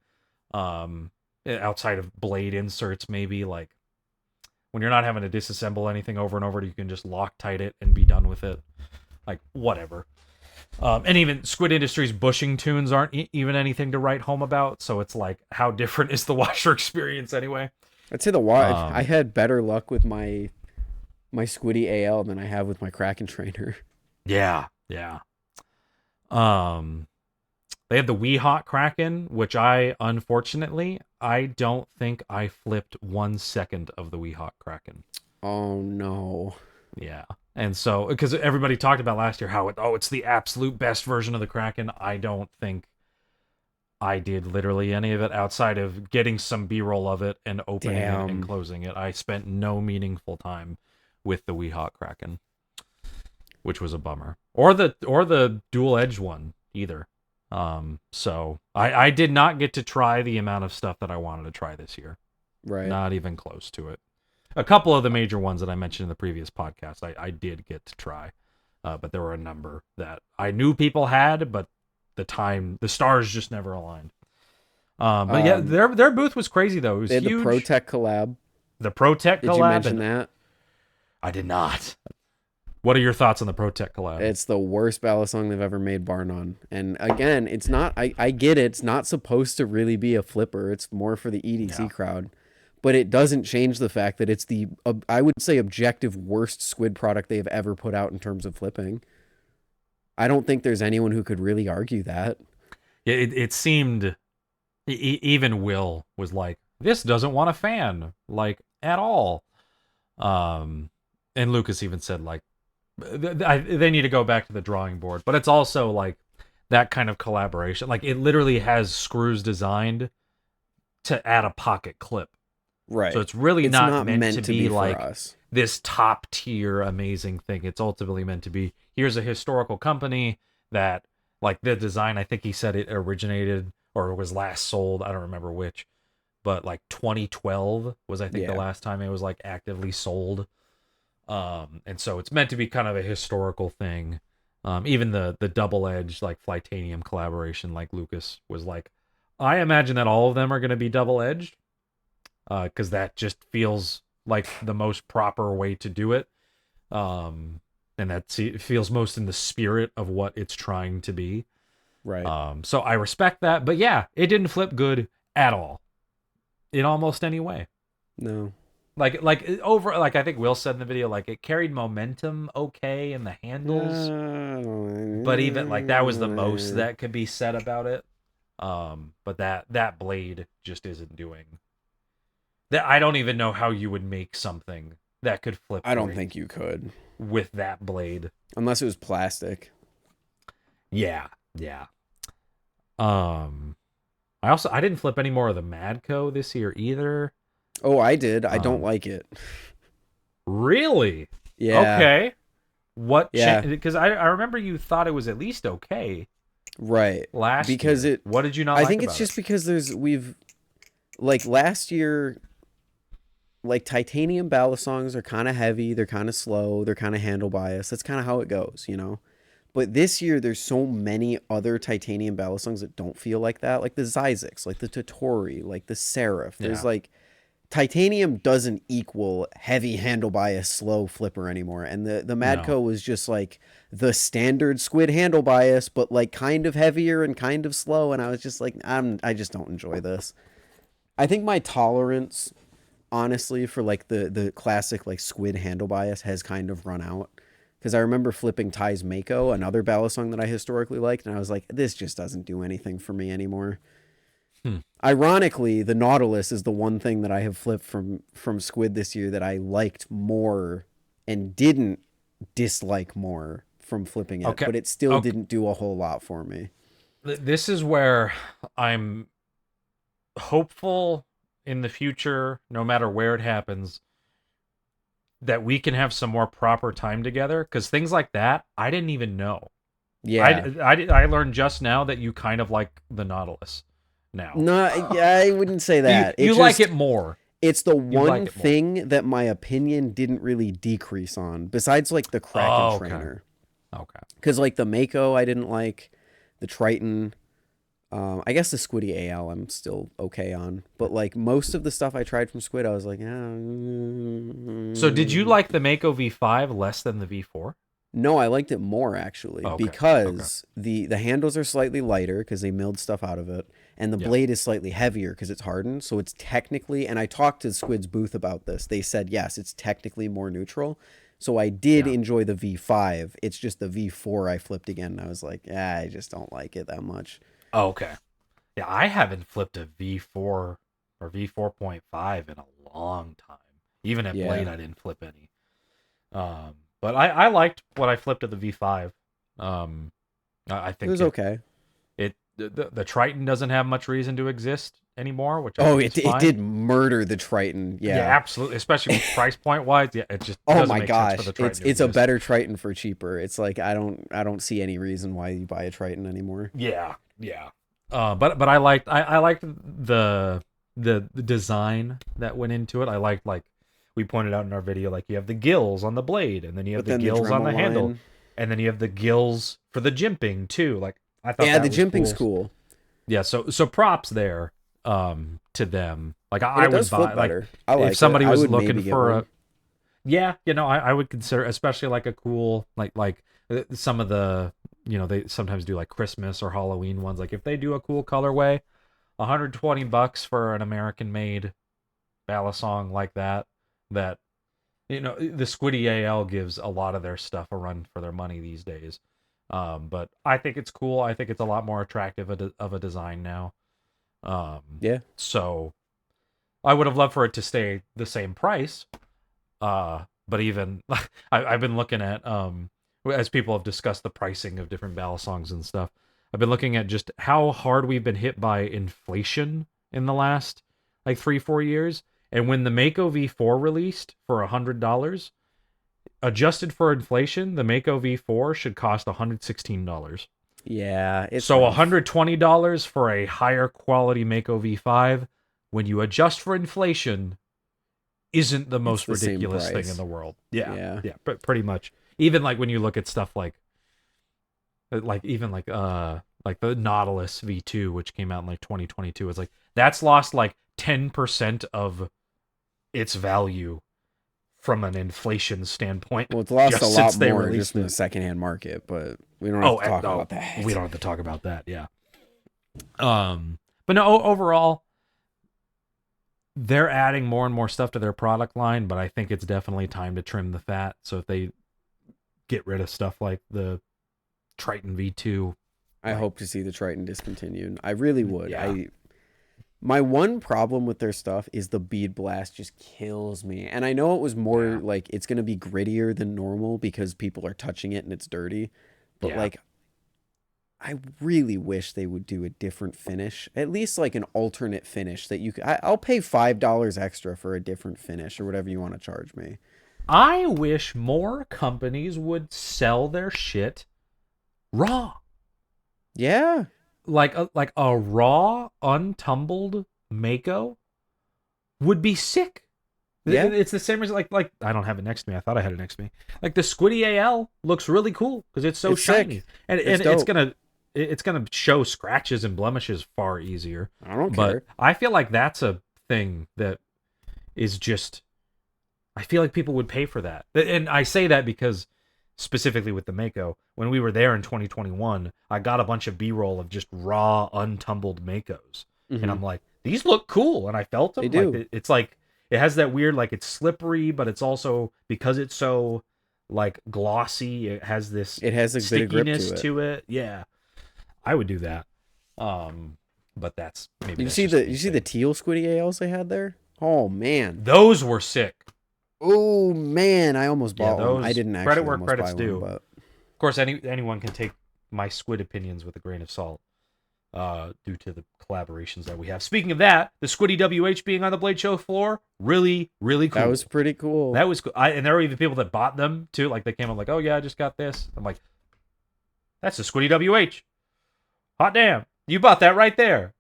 outside of blade inserts, maybe like when you're not having to disassemble anything over and over, you can just Loctite it and be done with it. Like whatever. And even Squid Industries bushing tunes aren't even anything to write home about. So it's like, how different is the washer experience anyway? I'd say I had better luck with my Squiddy AL than I have with my Kraken trainer. Yeah, yeah. Um, they have the Wii Hot Kraken, which unfortunately I don't think I flipped 1 second of the Wii Hot Kraken. Oh no. Yeah. And so, because everybody talked about last year how it's the absolute best version of the Kraken. I don't think I did literally any of it outside of getting some B-roll of it and opening it and closing it. I spent no meaningful time with the Wii Hot Kraken, which was a bummer. Or the dual edge one either. So I did not get to try the amount of stuff that I wanted to try this year. Right. Not even close to it. A couple of the major ones that I mentioned in the previous podcast, I did get to try. But there were a number that I knew people had, but the stars just never aligned. But yeah, their booth was crazy though. It was they had huge. The ProTech collab. The ProTech collab. Did you mention that? I did not. What are your thoughts on the ProTech collab? It's the worst ballad song they've ever made, bar none. And again, it's not. I get it. It's not supposed to really be a flipper. It's more for the EDC crowd. But it doesn't change the fact that it's the, I would say, objective worst Squid product they have ever put out in terms of flipping. I don't think there's anyone who could really argue that. Yeah, it seemed, even Will was like, this doesn't want a fan, like, at all. And Lucas even said, like, they need to go back to the drawing board. But it's also, like, that kind of collaboration. Like, it literally has screws designed to add a pocket clip. Right. So it's really not meant to be like this top tier amazing thing. It's ultimately meant to be, here's a historical company that, like, the design, I think he said it originated or was last sold, I don't remember which, but like 2012 was, I think, the last time it was like actively sold. And so it's meant to be kind of a historical thing. Even the double edged like Flytanium collaboration, like Lucas was like, I imagine that all of them are going to be double edged. Because that just feels like the most proper way to do it. And it feels most in the spirit of what it's trying to be. Right. So I respect that. But yeah, it didn't flip good at all. In almost any way. No. Like I think Will said in the video, like, it carried momentum okay in the handles. But even, like, that was the most that could be said about it. But that blade just isn't doing... That I don't even know how you would make something that could flip. I don't think you could with that blade, unless it was plastic. Yeah. I didn't flip any more of the Madco this year either. Oh, I did. I don't like it. Really? Yeah. Okay. What? Yeah. Because I remember you thought it was at least okay. Right. Last because year. What did you not? I think it's just because last year like titanium balisongs are kind of heavy, they're kind of slow, they're kind of handle bias. That's kind of how it goes, you know. But this year, there's so many other titanium balisongs that don't feel like that, like the Zyzix, like the Totori, like the Seraph. There's Yeah. like titanium doesn't equal heavy handle bias slow flipper anymore, and the No. Madco was just like the standard squid handle bias, but like kind of heavier and kind of slow. And I was just like, I just don't enjoy this. I think my tolerance, honestly, for like the classic like squid handle bias has kind of run out. Because I remember flipping Ty's Mako, another balisong that I historically liked, and I was like, this just doesn't do anything for me anymore. Hmm. Ironically, the Nautilus is the one thing that I have flipped from Squid this year that I liked more and didn't dislike more from flipping it, Okay. but it still Okay. didn't do a whole lot for me. This is where I'm hopeful in the future, no matter where it happens, that we can have some more proper time together. Because things like that, I didn't even know. Yeah. I learned just now that you kind of like the Nautilus now. No, yeah, I wouldn't say You that. It you like just it more. it's the You like one it more. thing that my opinion didn't really decrease on, besides like the Kraken Oh, okay. trainer. Okay. Because like the Mako I didn't like, the Triton. I guess the Squiddy AL I'm still okay on, but like most of the stuff I tried from Squid, I was like, So did you like the Mako V5 less than the V4? no, I liked it more actually Okay. Okay. because the handles are slightly lighter because they milled stuff out of it, and the Yeah. blade is slightly heavier because it's hardened. So it's technically, and I talked to Squid's booth about this. They said yes, it's technically more neutral. So I did Yeah. enjoy the V5. It's just the V4 I flipped again, and I was like, I just don't like it that much. Okay. Yeah, I haven't flipped a V4 or V4.5 in a long time. Even at Blade, Yeah, I didn't flip any. But I liked what I flipped at the V5. I it think was okay. the Triton doesn't have much reason to exist anymore, which I Oh, think is it fine. did murder the Triton. Yeah, Yeah. absolutely. Especially price point wise, yeah, it just Oh doesn't my make sense for gosh, the Triton to it's a exist. better Triton for cheaper. It's like I don't see any reason why you buy a Triton anymore. Yeah, yeah. But I liked the design that went into it. I liked like we pointed out in our video, like you have the gills on the blade, and then you have But the then the gills on Dremel the handle, line, and then you have the gills for the jimping too. Like I thought yeah, that the was jimping's cool. cool, Yeah, so props there to them. Like and I it would does flip buy like better. I if like it. somebody I was would looking maybe get for a one. yeah, I would consider, especially like a cool like some of the they sometimes do like Christmas or Halloween ones. Like if they do a cool colorway, $120 for an American made balisong like that. That the Squiddy AL gives a lot of their stuff a run for their money these days. But I think it's cool. I think it's a lot more attractive of a design now. Yeah, So I would have loved for it to stay the same price. But even I've been looking at as people have discussed the pricing of different balisongs and stuff. I've been looking at just how hard we've been hit by inflation in the last like 3-4 years. And when the Mako V4 released for $100, adjusted for inflation, the Mako V4 should cost $116. yeah, it's So rough. $120 for a higher quality Mako V5, when you adjust for inflation, isn't the It's most the same ridiculous thing in price. the world. Yeah, Yeah, yeah, pretty much. Even like when you look at stuff like even like the Nautilus V2, which came out in like 2022, it's like that's lost like 10% of its value from an inflation standpoint well, it's lost a just lot since they more just released from the it. secondhand market, but we don't have Oh, to talk oh, about that. we don't have to talk about that. Yeah. But no, overall, they're adding more and more stuff to their product line, but I think it's definitely time to trim the fat. So if they get rid of stuff like the Triton V2, I like, hope to see the Triton discontinued. I really would. yeah, My one problem with their stuff is the bead blast just kills me. And I know it was more yeah, like it's going to be grittier than normal because people are touching it and it's dirty. But yeah. like I really wish they would do a different finish, at least like an alternate finish that you could. I'll pay $5 extra for a different finish or whatever you want to charge me. I wish more companies would sell their shit raw. Yeah, Like a raw, untumbled Mako would be sick. Yeah, It's the same as like I don't have it next to me. I thought I had it next to me. Like the Squiddy AL looks really cool because it's so it's shiny, sick. and It's it's dope. gonna show scratches and blemishes far easier. I don't But care. I feel like that's a thing that is just I feel like people would pay for that. And I say that because specifically with the Mako, when we were there in 2021, I got a bunch of B-roll of just raw, untumbled Makos. And Hmm. I'm like, these look cool. And I felt They them. Like, do. it's like, it has that weird, like, it's slippery, but it's also, because it's so, like, glossy, it has this It has a bit of grip stickiness to it. to it. Yeah. I would do that. Um, but maybe Did you that's see just the me you see the saying. teal Squiddy ALs they had there? Oh man. Those were sick. Oh man, I almost Yeah, bought one. I those didn't credit actually where almost credit's buy one, due. but Of course, anyone can take my squid opinions with a grain of salt, due to the collaborations that we have. Speaking of that, the Squiddy WH being on the Blade Show floor, really, really that was cool. pretty cool. That was cool. And there were even people that bought them too. Like they came up like, "Oh yeah, I just got this." I'm like, "That's the Squiddy WH. Hot damn, you bought that right there.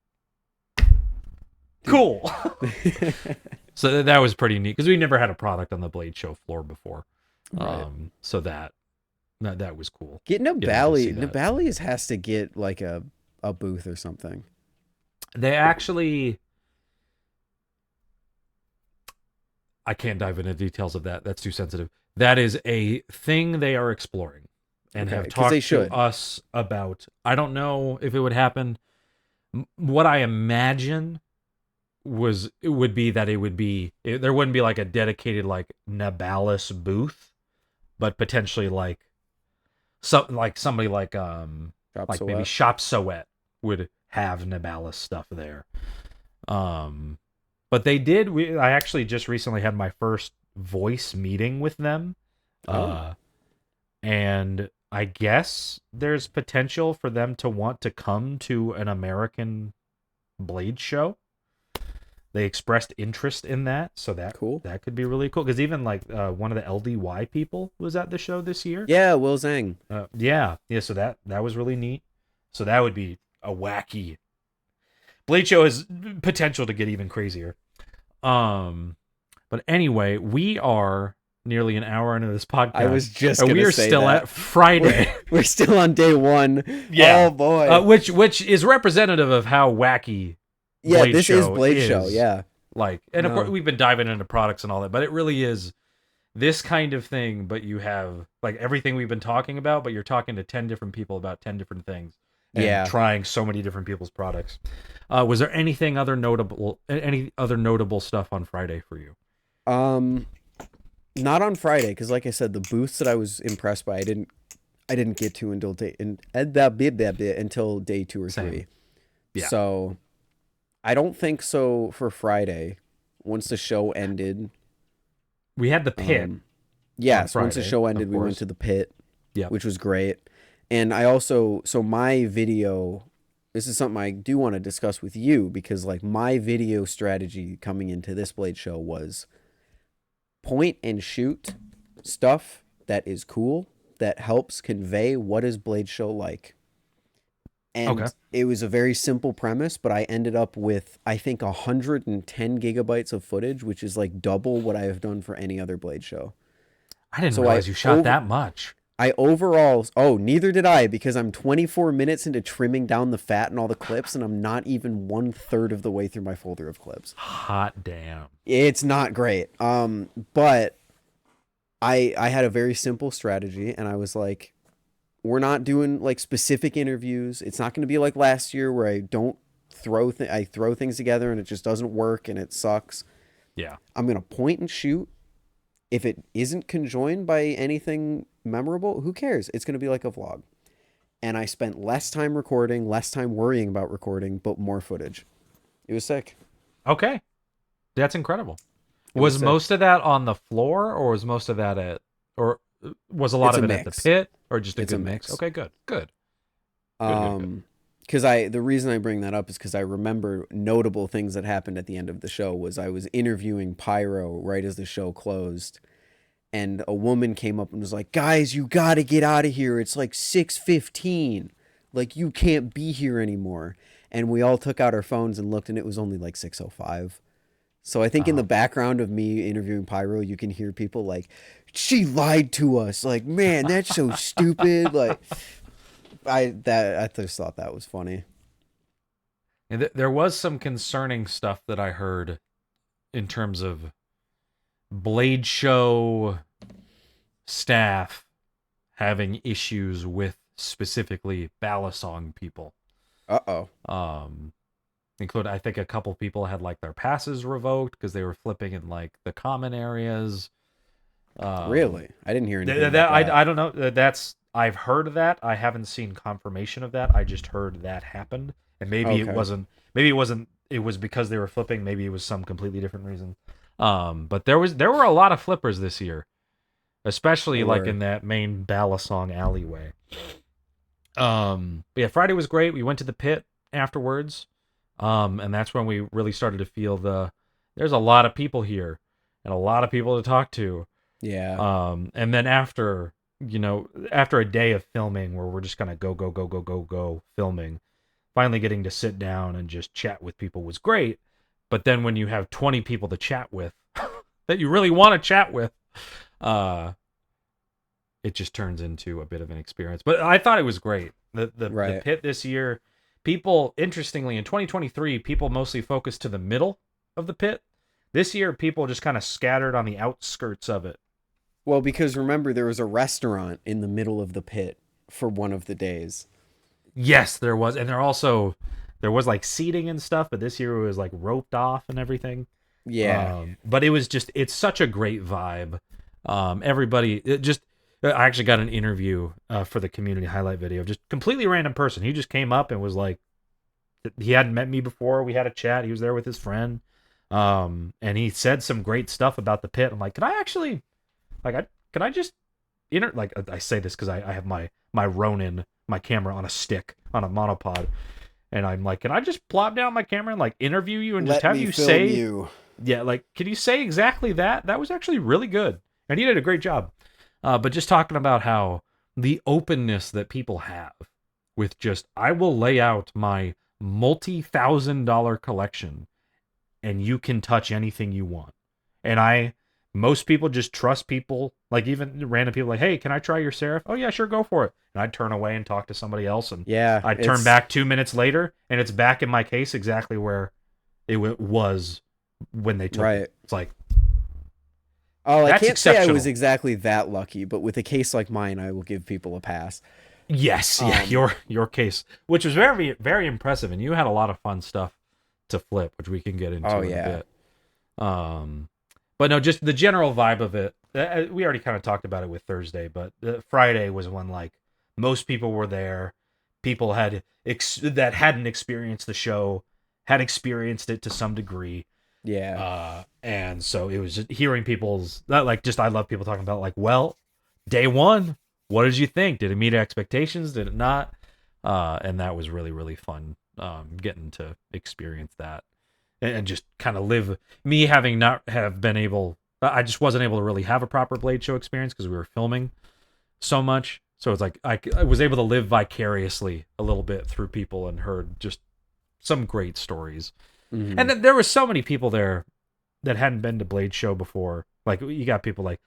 Cool." So that was pretty neat because we never had a product on the Blade Show floor before. Right. So that was cool. Get Getting to see Nabali. that. Nabali has to get like a booth or something. They actually, I can't dive into details of that. That's too sensitive. That is a thing they are exploring and Okay, have because they talked to should. us about. I don't know if it would happen. What I imagine it would be that there wouldn't be like a dedicated like Nabalis booth, but potentially like somebody Drop like maybe Soet. Shop Soet would have Nabalis stuff there. Um, but they did. I actually just recently had my first voice meeting with them, Oh, uh, and I guess there's potential for them to want to come to an American Blade show. They expressed interest in that, so cool. that could be really cool. Because even like one of the LDY people was at the show this year. Yeah, Will Zhang. Yeah. So that was really neat. So that would be a wacky Blade show has potential to get even crazier. But anyway, we are nearly an hour into this I was podcast, just and we gonna are say still that. at Friday. We're still on day one. Yeah. Oh boy. Which is representative of how wacky Yeah, Blade this is Show Blade is. Show. Yeah. Like, and of course No. we've been diving into products and all that, but it really is this kind of thing. But you have like everything we've been talking about, but you're talking to 10 different people about 10 different things and Yeah. trying so many different people's products. Was there any other notable stuff on Friday for you? Um, not on Friday because, like I said, the booths that I was impressed by, I didn't get to until until day two or Same. three. Yeah. So I don't think so for Friday. Once the show ended, We had the pit. yes, on once the Friday, show of ended, we went course. to the pit, Yep. which was great. And I also, so my video, this is something I do want to discuss with you because, like, my video strategy coming into this Blade show was point and shoot stuff that is cool, that helps convey what is Blade show like. And Okay. it was a very simple premise, but I ended up with, I think, 110 gigabytes of footage, which is like double what I have done for any other Blade show. I didn't So realize you shot that much. I overall, oh, neither did I, because I'm 24 minutes into trimming down the fat and all the clips, and I'm not even 1/3 of the way through my folder of clips. Hot damn. It's not great. But I had a very simple strategy, and I was like, we're not doing like specific interviews. It's not going to be like last year where I don't I throw things together and it just doesn't work and it sucks. Yeah. I'm going to point and shoot. If it isn't conjoined by anything memorable, who cares? It's going to be like a vlog. And I spent less time recording, less time worrying about recording, but more footage. It was sick. Okay. That's incredible. It Was sick. most of that on the floor, or was most of that or was a lot It's of a it at the mix. pit, or just a It's good a mix? mix. Okay, good. Good. Because the reason I bring that up is because I remember notable things that happened at the end of the show was I was interviewing Pyro right as the show closed, and a woman came up and was like, "Guys, you got to get out of here. It's like 6:15. Like you can't be here anymore." And we all took out our phones and looked, and it was only like 6:05. So I think in the Oh. background of me interviewing Pyro, you can hear people like, "She lied to us." Like, man, that's so stupid. Like, I just thought that was funny. And there was some concerning stuff that I heard in terms of Blade Show staff having issues with specifically Balisong people. Uh-oh. Um, include I think a couple people had like their passes revoked because they were flipping in like the common areas. Really? I didn't hear anything about That that. I don't know. That's I've heard of that. I haven't seen confirmation of that. I just heard that happened, and maybe it Okay. wasn't. Maybe it wasn't. It was because they were flipping. Maybe it was some completely different reason. But there were a lot of flippers this year, especially There like were. in that main Balisong alleyway. But yeah, Friday was great. We went to the pit afterwards, and that's when we really started to feel there's a lot of people here and a lot of people to talk to. Yeah. And then after a day of filming where we're just kind of go filming, finally getting to sit down and just chat with people was great. But then when you have 20 people to chat with that you really want to chat with, uh, it just turns into a bit of an experience. But I thought it was great. The Right. pit this year, people interestingly in 2023, people mostly focused to the middle of the pit. This year, people just kind of scattered on the outskirts of it. Well, because remember there was a restaurant in the middle of the pit for one of the days. Yes, there was, and there was like seating and stuff, but this year it was like roped off and everything. Yeah. But it's such a great vibe. Everybody, I actually got an interview for the community highlight video, just completely random person. He just came up and was like, he hadn't met me before. We had a chat. He was there with his friend, and he said some great stuff about the pit. I'm like, can I just like I say this because I have my Ronin, my camera on a stick on a monopod, and I'm like, can I just plop down my camera and like interview you and just Let have me you film say, you. yeah, like, can you say exactly that? That was actually really good, and he did a great job. But just talking about how the openness that people have with just, I will lay out my multi-$1,000 collection and you can touch anything you want. And most people just trust people, like even random people, like, hey, can I try your Seraph? Oh, yeah, sure, go for it. And I'd turn away and talk to somebody else. And Yeah, I'd turn it's back 2 minutes later and it's back in my case exactly where it was when they took it. right. It's like, Oh, I that's can't say I was exceptional. exactly that lucky, but with a case like mine, I will give people a pass. Yes, yeah, Um, your case, which was very very impressive, and you had a lot of fun stuff to flip, which we can get oh into in a yeah. bit. Um, but no, just the general vibe of it. We already kind of talked about it with Thursday, but Friday was when like most people were there. People that hadn't experienced the show had experienced it to some degree, Yeah. and so it was just hearing people's like just I love people talking about like, well, day one, what did you think? Did it meet expectations? Did it not? And that was really really fun, getting to experience that and just kind of live, me having not have been able, I just wasn't able to really have a proper Blade Show experience because we were filming so much. So it's like I was able to live vicariously a little bit through people and heard just some great stories. And Hmm. then there were so many people there that hadn't been to Blade Show before. Like you got people like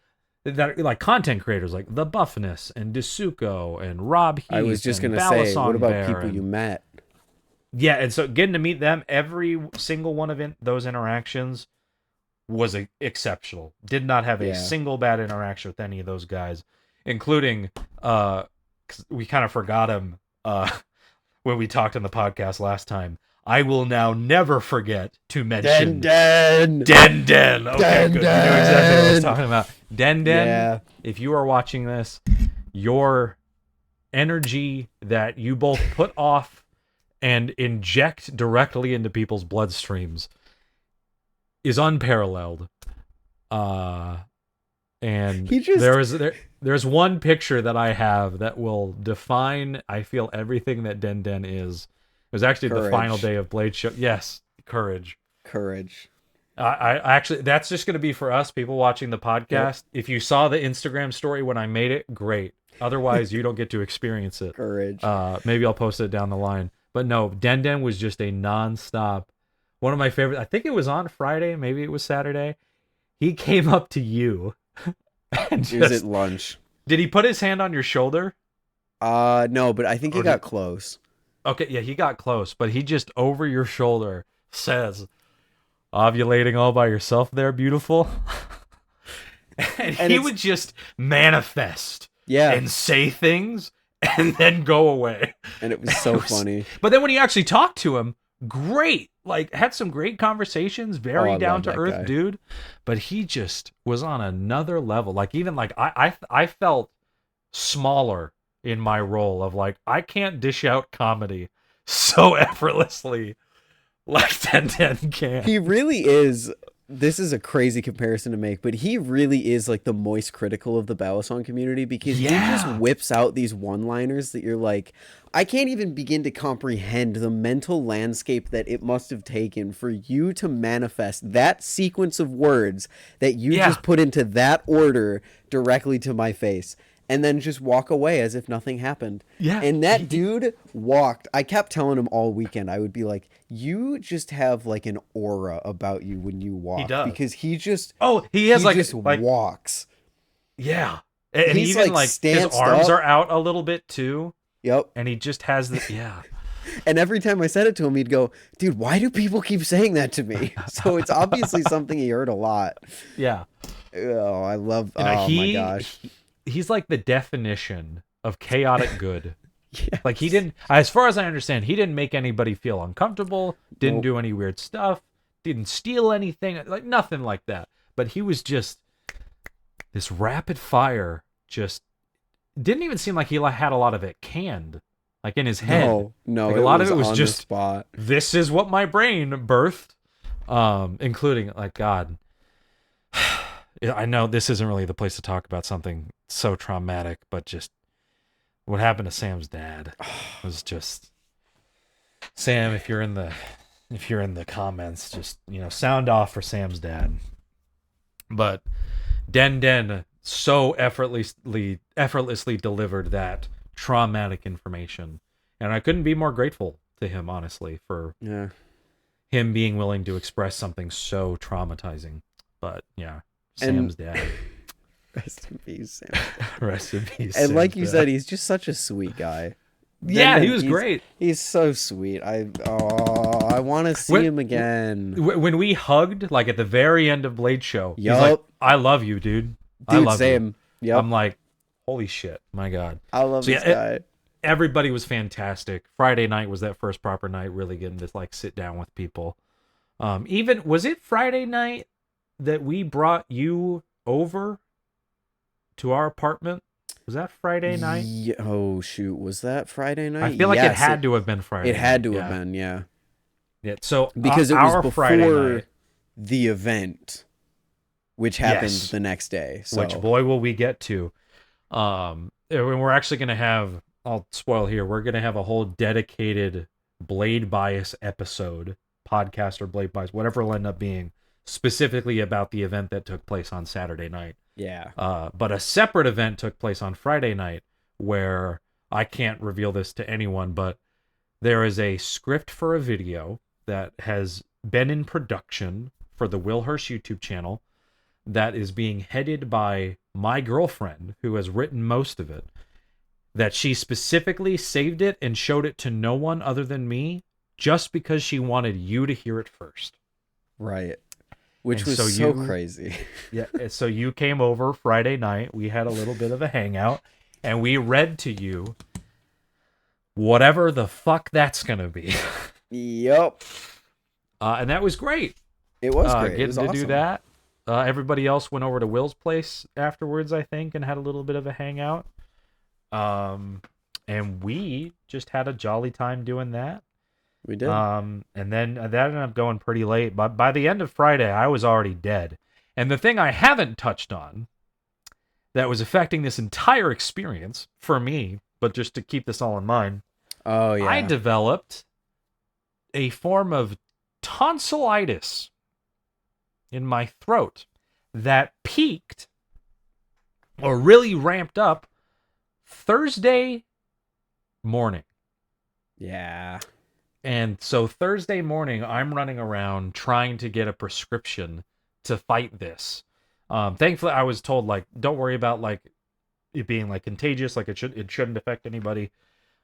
that, like content creators like the Buffness and Disuko and Rob I was Heath just and gonna say, what Balisong about Bear people you and met? yeah, and so getting to meet them, every single one of those interactions was exceptional. Did not have a Yeah. single bad interaction with any of those guys, including 'cause we kind of forgot him when we talked on the podcast last time. I will now never forget to Den mention Den. Den Den. Okay, Den good. You knew exactly what I was Den. talking about. Den Den, Yeah. if you are watching this, your energy that you both put off and inject directly into people's bloodstreams is unparalleled. Uh, and He just there's one picture that I have that will define, I feel, everything that Den Den is. It was actually the final courage. day of Blade Show. Yes, courage. Courage. I actually, that's just going to be for us people watching the Yep. podcast. If you saw the Instagram story when I made it, great. Otherwise, you don't get to experience it. Courage. Maybe I'll post it down the line. But no, Den Den was just a nonstop. one of my favorite. I think it was on Friday, maybe it was Saturday. He came up to you and It was at just lunch. did he put his hand on your shoulder? No, but I think he Or got close. okay, yeah, he got close, but he just over your shoulder says, "Ovulating all by yourself there, beautiful." And And he it's would just manifest yeah, and say things and then go away. and it was so funny. But then when you actually talked to him, great. Like had some great conversations, Oh, very I down love to that earth guy. dude. But he just was on another level. Like even like I felt smaller in my role of like I can't dish out comedy so effortlessly like 1010 can. He really is. This is a crazy comparison to make, but he really is like the moist critical of the Balisong community because he just Yeah. whips out these one-liners that you're like, I can't even begin to comprehend the mental landscape that it must have taken for you to manifest that sequence of words that you Yeah. just put into that order directly to my face and then just walk away as if nothing happened. Yeah. And that dude walked. I kept telling him all weekend, I would be like, you just have like an aura about you when you He walk does. because he just Oh, he has he like just walks. yeah. And He's even like like his stanced arms up. are out a little bit too. Yep. And he just has the yeah. And every time I said it to him, he'd go, dude, why do people keep saying that to me? So it's obviously something he heard a lot. Yeah. Oh, I love, You know, oh my gosh. he's like the definition of chaotic good. Like he Yes. didn't, as far as I understand, he didn't make anybody feel uncomfortable, didn't Nope. do any weird stuff, didn't steal anything, like nothing like that. But he was just this rapid fire, just didn't even seem like he had a lot of it canned, like in his head. No, Like a it lot of was it was on the just spot. this is what my brain birthed, including like God. I know this isn't really the place to talk about something so traumatic, but just what happened to Sam's dad was just Sam. If you're in the comments, just sound off for Sam's dad. But Den so effortlessly delivered that traumatic information, and I couldn't be more grateful to him, honestly, for Yeah. him being willing to express something so traumatizing. But yeah, And Sam's dad. rest in peace, Sam. Rest in peace. And like Sam's you dad. said, he's just such a sweet guy. Yeah, he was he's, great. He's so sweet. I want to see When- him again. When we hugged, like at the very end of Blade Show, he's like, Yup. "I love you, dude. I Dude, love same. you." Yep. I'm like, "Holy shit, my god!" I love So, this yeah, guy. Everybody was fantastic. Friday night was that first proper night, really getting to like sit down with people. Even was it Friday night that we brought you over to our apartment? Was that Friday night? Oh shoot, was that Friday night? I feel like it Yes, had to have been Friday. It had to night, have been, yeah. Yeah. So Because it our was Friday before night, the event, which happened Yes. the next day. So which boy will we get to? And we're actually gonna have. I'll spoil here. We're gonna have a whole dedicated Blade Bias episode, podcast or Blade Bias, whatever it'll end up being, specifically about the event that took place on Saturday night. yeah. But a separate event took place on Friday night where I can't reveal this to anyone, but there is a script for a video that has been in production for the Will Hirsch YouTube channel that is being headed by my girlfriend, who has written most of it, that she specifically saved it and showed it to no one other than me just because she wanted you to hear it first. Right. Which And was so so you- crazy. Yeah, so you came over Friday night. We had a little bit of a hangout, and we read to you whatever the fuck that's gonna be. Yep. And that was great. It was great. Getting It was to awesome. do that. Everybody else went over to Will's place afterwards, I think, and had a little bit of a hangout. And we just had a jolly time doing that. We did. And then that ended up going pretty late. But by the end of Friday, I was already dead. And the thing I haven't touched on that was affecting this entire experience for me, but just to keep this all in mind, Oh yeah. I developed a form of tonsillitis in my throat that peaked or really ramped up Thursday morning. Yeah. And so Thursday morning, I'm running around trying to get a prescription to fight this. Thankfully, I was told like, don't worry about like it being like contagious, like it shouldn't affect anybody.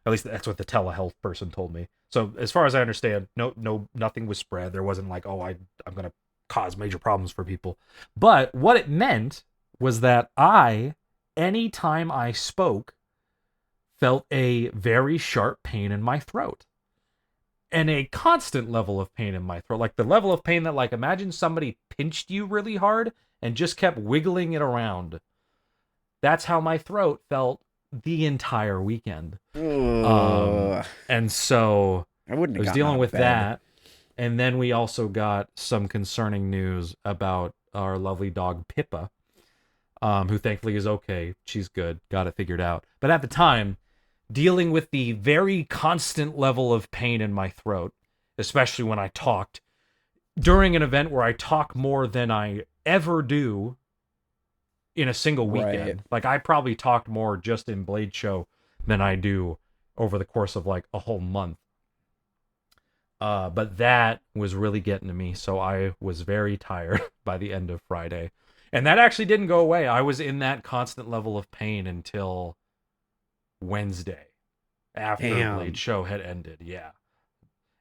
At least that's what the telehealth person told me. So as far as I understand, nothing was spread. There wasn't like, oh, I'm gonna cause major problems for people. But what it meant was that anytime I spoke, felt a very sharp pain in my throat. And a constant level of pain in my throat. Like the level of pain that, like, imagine somebody pinched you really hard and just kept wiggling it around. That's how my throat felt the entire weekend. And so I wouldn't I have was gotten dealing out of with bed. that. And then we also got some concerning news about our lovely dog Pippa, who thankfully is okay. She's good. Got it figured out. But at the time, dealing with the very constant level of pain in my throat, especially when I talked during an event where I talk more than I ever do in a single weekend. Right. Like I probably talked more just in Blade Show than I do over the course of like a whole month. But that was really getting to me, so I was very tired by the end of Friday. And that actually didn't go away. I was in that constant level of pain until Wednesday after Blade Damn. Show had ended. Yeah.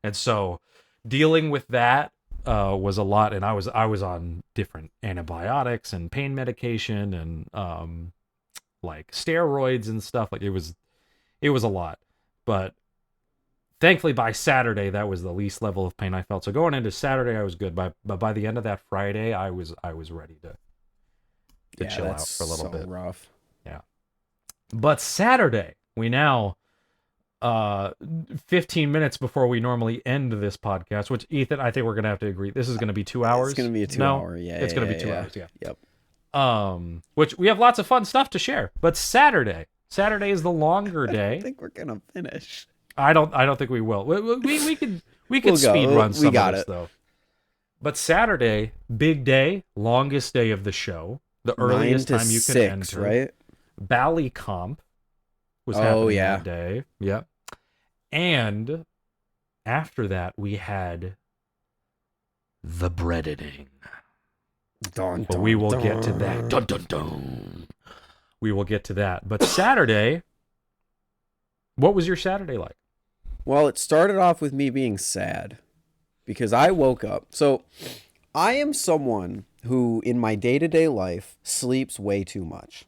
And so dealing with that was a lot, and I was on different antibiotics and pain medication and like steroids and stuff. Like it was a lot. But thankfully by Saturday that was the least level of pain I felt. So going into Saturday I was good. But by the end of that Friday I was ready to chill out for a little bit. Rough. Yeah. But Saturday, we now 15 minutes before we normally end this podcast, which Ethan, I think we're gonna have to agree, this is gonna be 2 hours. It's gonna be a 2 hour. Yeah, it's gonna be 2 yeah. hours. Yeah. Yep. Which we have lots of fun stuff to share. But Saturday is the longer day. I think we're gonna finish. I don't think we will. We could We'll speed go. run some We got of this it. though. But Saturday, big day, longest day of the show, the 9 earliest to time you can 6, enter. right? Bally Comp was Oh, happening yeah. that day. Yep. And after that, we had the bread editing. Dun, But we dun, will get to that. Dun, dun, dun. We will get to that. But Saturday, what was your Saturday like? Well, it started off with me being sad because I woke up. So I am someone who, in my day-to-day life, sleeps way too much.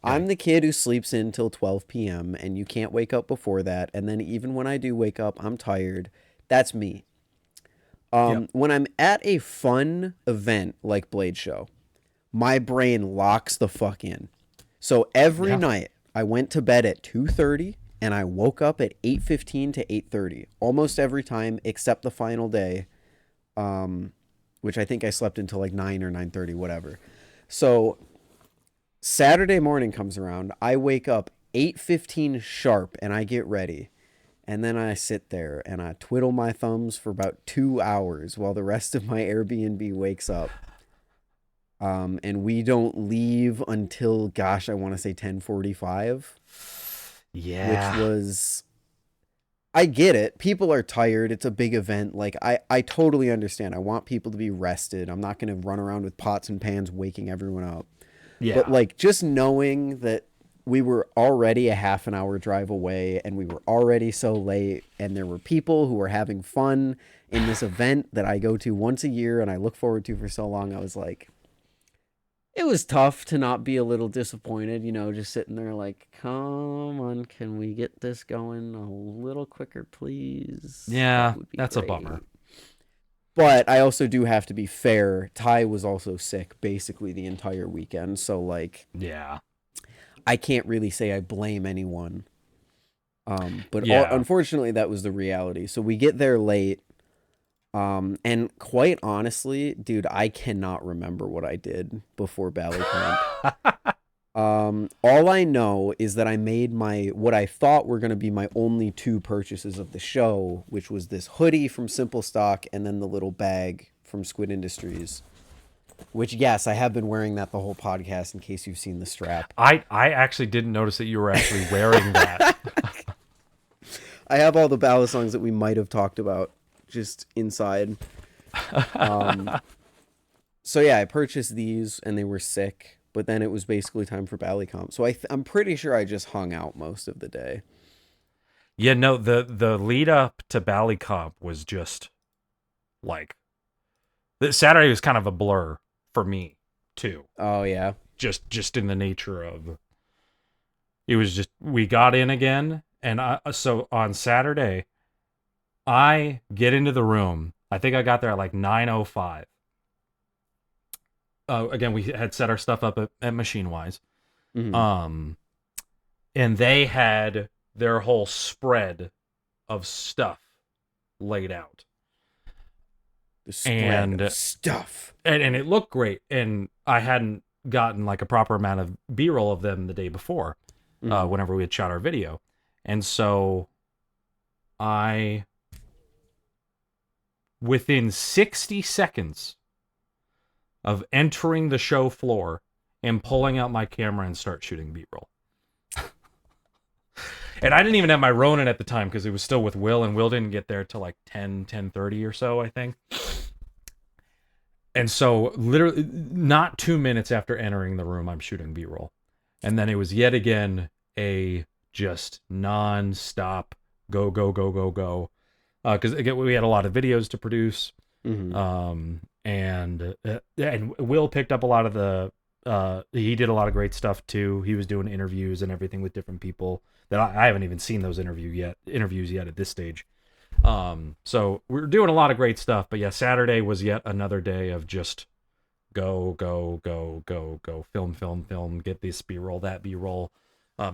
I'm the kid who sleeps in till 12 p.m. and you can't wake up before that. And then even when I do wake up, I'm tired. That's me. When I'm at a fun event like Blade Show, my brain locks the fuck in. So every night I went to bed at 2:30 and I woke up at 8:15 to 8:30. Almost every time except the final day, which I think I slept until like 9 or 9:30, whatever. So Saturday morning comes around, I wake up 8:15 sharp and I get ready. And then I sit there and I twiddle my thumbs for about 2 hours while the rest of my Airbnb wakes up. And we don't leave until, gosh, I want to say 10:45. Yeah. Which was, I get it. People are tired. It's a big event. Like, I totally understand. I want people to be rested. I'm not going to run around with pots and pans waking everyone up. Yeah. But like just knowing that we were already a half an hour drive away and we were already so late and there were people who were having fun in this event that I go to once a year and I look forward to for so long, I was like, it was tough to not be a little disappointed, you know, just sitting there like, come on, can we get this going a little quicker, please? Yeah, That would be that's great. a bummer. But I also do have to be fair. Ty was also sick basically the entire weekend. So, like, Yeah. I can't really say I blame anyone. But Yeah. unfortunately, that was the reality. So we get there late. And quite honestly, dude, I cannot remember what I did before Bally Camp. All I know is that I made what I thought were going to be my only 2 purchases of the show, which was this hoodie from Simple Stock and then the little bag from Squid Industries. Which, yes, I have been wearing that the whole podcast in case you've seen the strap. I actually didn't notice that you were actually wearing that. I have all the ballad songs that we might have talked about just inside. Um, so yeah, I purchased these and they were sick, but then it was basically time for Bally Comp. So I'm pretty sure I just hung out most of the day. Yeah, no, the lead up to Bally Comp was just like the Saturday was kind of a blur for me too. Oh yeah. Just in the nature of it was just we got in again, and so on Saturday I get into the room. I think I got there at like 9:05. Again, we had set our stuff up at Machine Wise. Hmm. Um, and they had their whole spread of stuff laid out. The spread of And stuff. and it looked great. And I hadn't gotten like a proper amount of B-roll of them the day before, Hmm. whenever we had shot our video. And so I, within 60 seconds of entering the show floor, am pulling out my camera and start shooting B-roll. And I didn't even have my Ronin at the time because it was still with Will, and Will didn't get there till like 10:30 or so, I think. And so, literally, not 2 minutes after entering the room, I'm shooting B-roll. And then it was yet again a just non-stop go, go, go, go, go. Because again, we had a lot of videos to produce. Hmm. And Will picked up a lot of the he did a lot of great stuff too. He was doing interviews and everything with different people that I haven't even seen those interviews yet at this stage. So we're doing a lot of great stuff, but yeah, Saturday was yet another day of just go, go, go, go, go, film, film, film, get this B-roll, that B-roll,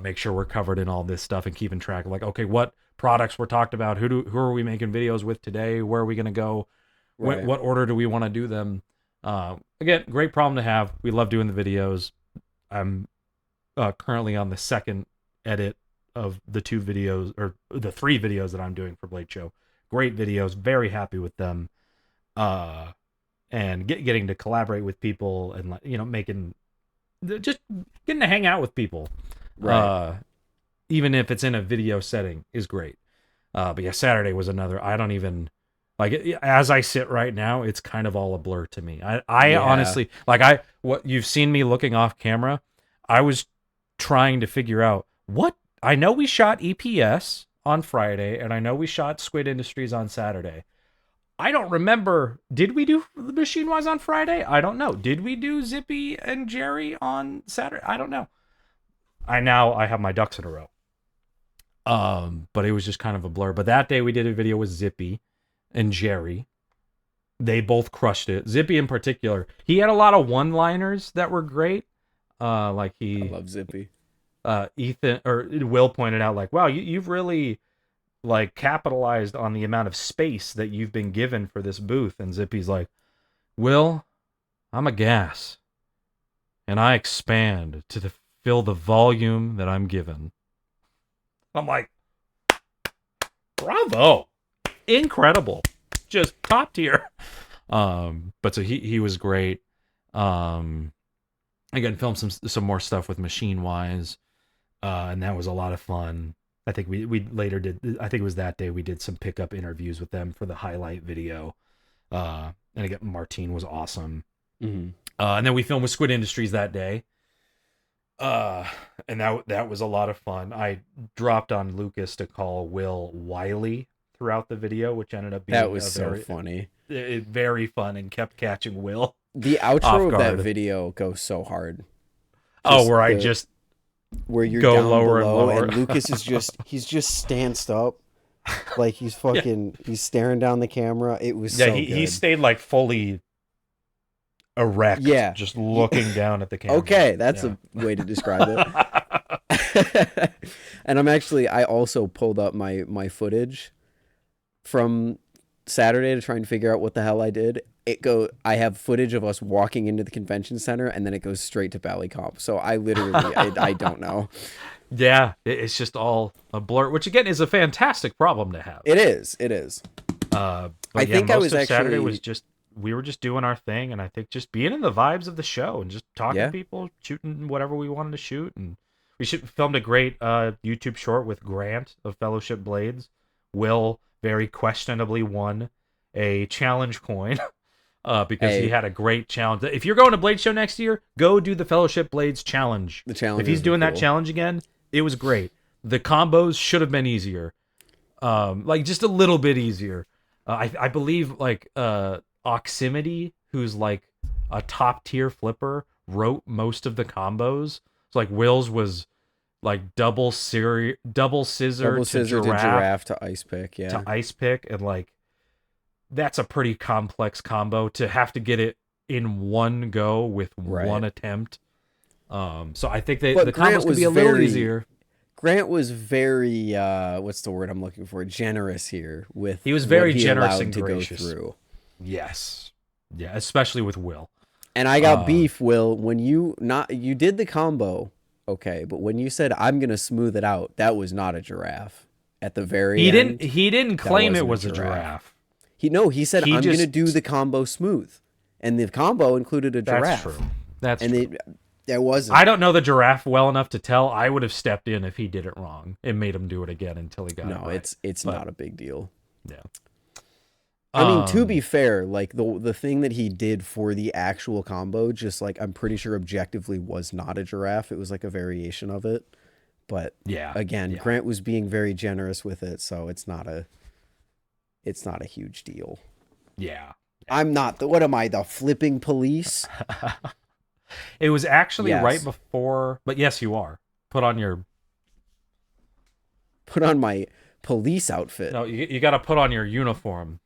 make sure we're covered in all this stuff and keeping track of like, okay, what products were talked about, who are we making videos with today, where are we going to go, Right. what order do we want to do them? Again, great problem to have. We love doing the videos. I'm currently on the second edit of the 2 videos or the 3 videos that I'm doing for Blade Show. Great videos, very happy with them. And getting to collaborate with people and making just getting to hang out with people. Right. Even if it's in a video setting is great. But yeah, Saturday was another. I don't even like as I sit right now, it's kind of all a blur to me. I Yeah. honestly what you've seen me looking off camera. I was trying to figure out what I know we shot EPS on Friday, and I know we shot Squid Industries on Saturday. I don't remember. Did we do the Machine Wise on Friday? I don't know. Did we do Zippy and Jerry on Saturday? I don't know. I have my ducks in a row. But it was just kind of a blur. But that day we did a video with Zippy and Jerry. They both crushed it. Zippy in particular, he had a lot of one-liners that were great. Like I he, love Zippy. Ethan or Will pointed out, like, wow, you've really like capitalized on the amount of space that you've been given for this booth. And Zippy's like, Will, I'm a gas, and I expand fill the volume that I'm given. I'm like, bravo, incredible, just top tier. But so he was great. Um, Again, filmed some more stuff with Machine Wise, and that was a lot of fun. I think we later did. I think it was that day we did some pickup interviews with them for the highlight video. And again, Martine was awesome. Hmm. And then we filmed with Squid Industries that day. And that was a lot of fun. I dropped on Lucas to call Will Wiley throughout the video, which ended up That being was so funny. very fun and kept catching Will The off outro of that guard. video goes so hard. Oh, Just where I the just where you're go down lower and below lower. and Lucas is he's just stanced up like Yeah, he's staring down the camera. It was yeah. so He good. stayed like fully erect, Yeah. just looking down at the camera. Okay, that's Yeah. a way to describe it. And I also pulled up my footage from Saturday to try and figure out what the hell I did. I have footage of us walking into the convention center and then it goes straight to Bally Comp. So I literally I don't know. Yeah, it's just all a blur, which again is a fantastic problem to have. It is. It is. I But yeah, think I most was of Saturday was actually just we were just doing our thing, and I think just being in the vibes of the show and just talking to yeah. people, shooting whatever we wanted to shoot, and we filmed a great YouTube short with Grant of Fellowship Blades. Will very questionably won a challenge coin because he Hey, had a great challenge. If you're going to Blade Show next year, go do the Fellowship Blades challenge. the If he's challenges were doing that cool. challenge again, it was great. The combos should have been easier, like just a little bit easier. I believe like Oximity, who's like a top tier flipper, wrote most of the combos. So like Will's was like double scissor Double to scissor to giraffe giraffe to ice pick. to Yeah. ice pick, and like that's a pretty complex combo to have to get it in one go with Right. one attempt. So I think the But combos could be a little easier. Grant was very what's the word I'm looking for? Generous here with He was what very he generous allowed and to go gracious. through. Yes, yeah, especially with Will. And I got Uh, beef, Will, when you did the combo, okay, but when you said I'm gonna smooth it out, that was not a giraffe. At the very end, he didn't that claim it wasn't a was a giraffe. giraffe. He said He I'm gonna do just the combo smooth, and the combo included a That's giraffe, true. That's and true. there wasn't. I don't know the giraffe well enough to tell. I would have stepped in if he did it wrong and made him do it again until he got it No, right. it's But not a big deal. yeah. I mean, to be Um, fair, like the thing that he did for the actual combo, just like I'm pretty sure objectively was not a giraffe. It was like a variation of it. But yeah. again, Yeah. Grant was being very generous with it, so it's not a huge deal. Yeah. I'm not the what am I, the flipping police? It was actually right Yes. before, but yes, you are. Put on your Put on my police outfit. no, you got to put on your uniform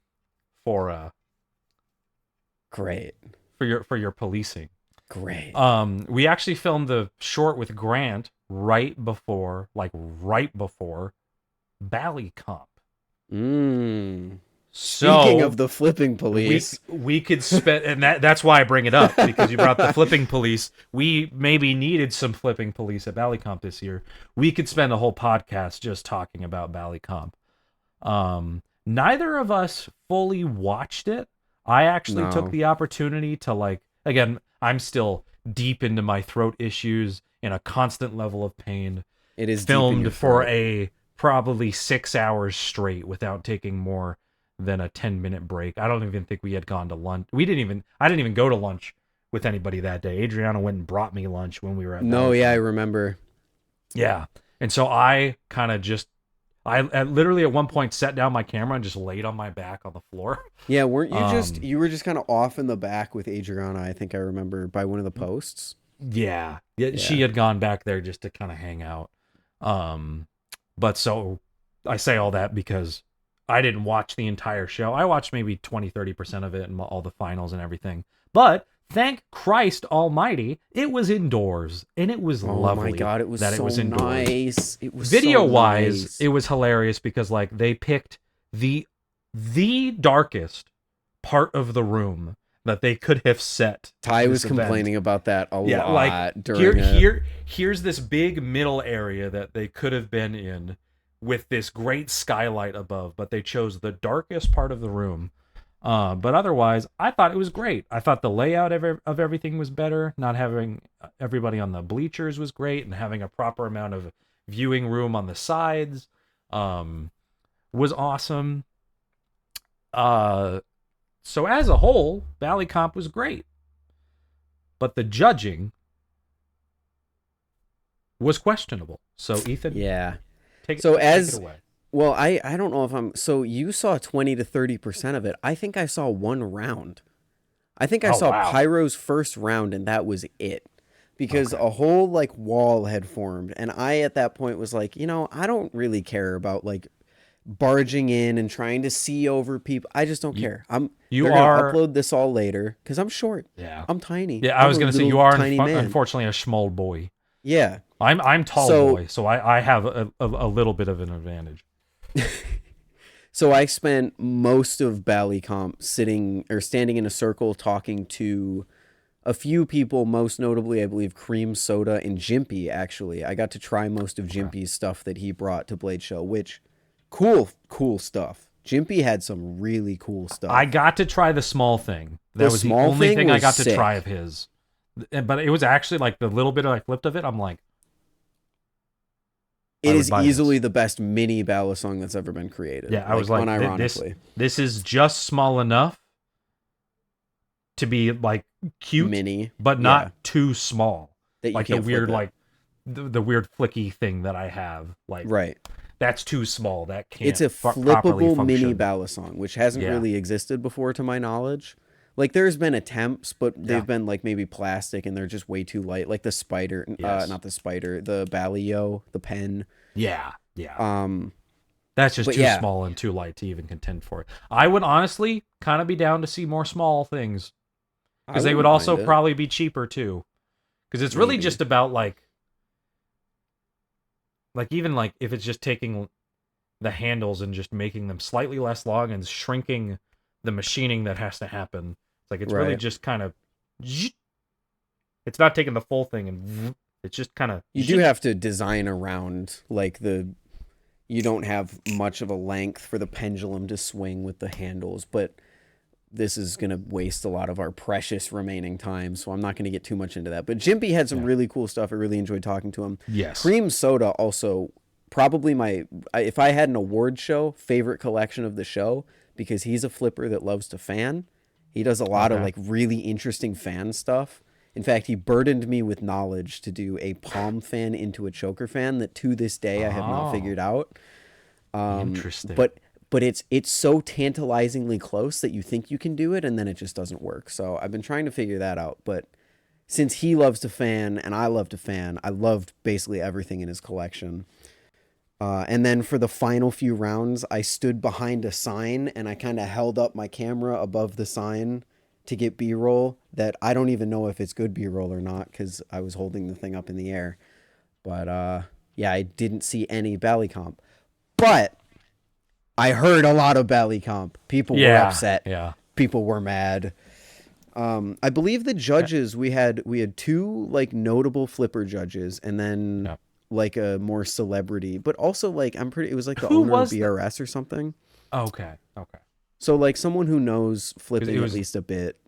for Great. for your policing. Great. We actually filmed the short with Grant right before BallyComp. Mm. So Speaking of the flipping we police, we could spend, and that's why I bring it up, because you brought the flipping police. We maybe needed some flipping police at BallyComp this year. We could spend a whole podcast just talking about BallyComp. Neither of us fully watched it. I actually took no. the opportunity to, like, again, I'm still deep into my throat issues in a constant level of pain. It is deep in your Filmed for throat. a probably 6 hours straight without taking more than a 10-minute break. I don't even think we had gone to lunch. I didn't even go to lunch with anybody that day. Adriana went and brought me lunch when we were at No, yeah, I BallyComp. remember. Yeah. And so I kind of just literally at one point set down my camera and just laid on my back on the floor. Yeah, weren't you just Um you were just kind of off in the back with Adriana, I think I remember by one of the posts. yeah. Yeah, she Yeah. had gone back there just to kind of hang out. But so I say all that because I didn't watch the entire show. I watched maybe 20-30% of it and all the finals and everything. But thank Christ Almighty, it was indoors and it was Oh lovely my god, it was that so it was indoors. nice. It was Video so wise, nice. it was hilarious because like they picked the darkest part of the room that they could have set Ty was this event. complaining about that a Yeah, lot like during it. here's this big middle area that they could have been in with this great skylight above, but they chose the darkest part of the room. But otherwise, I thought it was great. I thought the layout of everything was better. Not having everybody on the bleachers was great, and having a proper amount of viewing room on the sides was awesome. So as a whole, BallyComp was great. But the judging was questionable. So Ethan, Yeah. take So take it away. well, I don't know if I'm so you saw 20 to 30% of it. I think I saw one round. I think I Oh saw wow. Pyro's first round and that was it. Because Okay. a whole like wall had formed and I at that point was like, I don't really care about like barging in and trying to see over people. I just don't You care. you They're gonna are upload this all later because I'm short. yeah. I'm tiny. Yeah, I I'm was a gonna say little you are tiny man. unfortunately a small boy. Yeah. I'm tall So boy, so I have a little bit of an advantage. so I spent most of BallyComp sitting or standing in a circle talking to a few people, most notably, I believe, Cream Soda and Jimpy, actually. I got to try most of Okay. Jimpy's stuff that he brought to Blade Show, which, cool stuff. Jimpy had some really cool stuff. I got to try the small thing. That The was the small only thing thing I was got to sick. try of his. But it was actually like the little bit I flipped of it, I'm like, It is easily the best mini ballad song that's ever been created. Yeah, I was Like like, unironically, this is just small enough to be like cute, mini. but Yeah, not too small. that you Like the can't flip weird, it. like the weird flicky thing that I have. Like Right. that's too small. That It's can't a properly flippable mini function. ballad song, which hasn't Yeah, really existed before to my knowledge. Like there's been attempts, but yeah, they've been like maybe plastic and they're just way too light. Like the spider, yes, not the spider, the Balio, the pen. yeah, yeah. Um, That's just but too yeah, small and too light to even contend for it. I would honestly kind of be down to see more small things I because they would wouldn't mind also it. probably be cheaper too. Because it's really Maybe. just about like even like if it's just taking the handles and just making them slightly less long and shrinking the machining that has to happen. It's like it's really Right. just kind of it's not taking the full thing and it's just kind of You do have to design around like the you don't have much of a length for the pendulum to swing with the handles, but this is going to waste a lot of our precious remaining time, so I'm not going to get too much into that. But Jimpy had some yeah. really cool stuff. I really enjoyed talking to him. Yes. Cream Soda also probably my if I had an award show, favorite collection of the show because he's a flipper that loves to fan. He does a lot of Okay. like really interesting fan stuff. In fact, he burdened me with knowledge to do a palm fan into a choker fan that to this day I have not Oh, figured out. interesting. But it's so tantalizingly close that you think you can do it and then it just doesn't work. So I've been trying to figure that out. But since he loves to fan and I love to fan, I loved basically everything in his collection. And then for the final few rounds, I stood behind a sign and I kind of held up my camera above the sign to get B roll that I don't even know if it's good B roll or not because I was holding the thing up in the air. But yeah, I didn't see any Bally comp. But I heard a lot of Bally comp. People were Yeah, upset. yeah. People were mad. I believe the judges we had two like notable flipper judges and then Yeah. like a more celebrity, but also like I'm pretty. It was like the Who owner of was the? BRS or something. Okay, okay. So like someone who knows It flipping at was least a bit.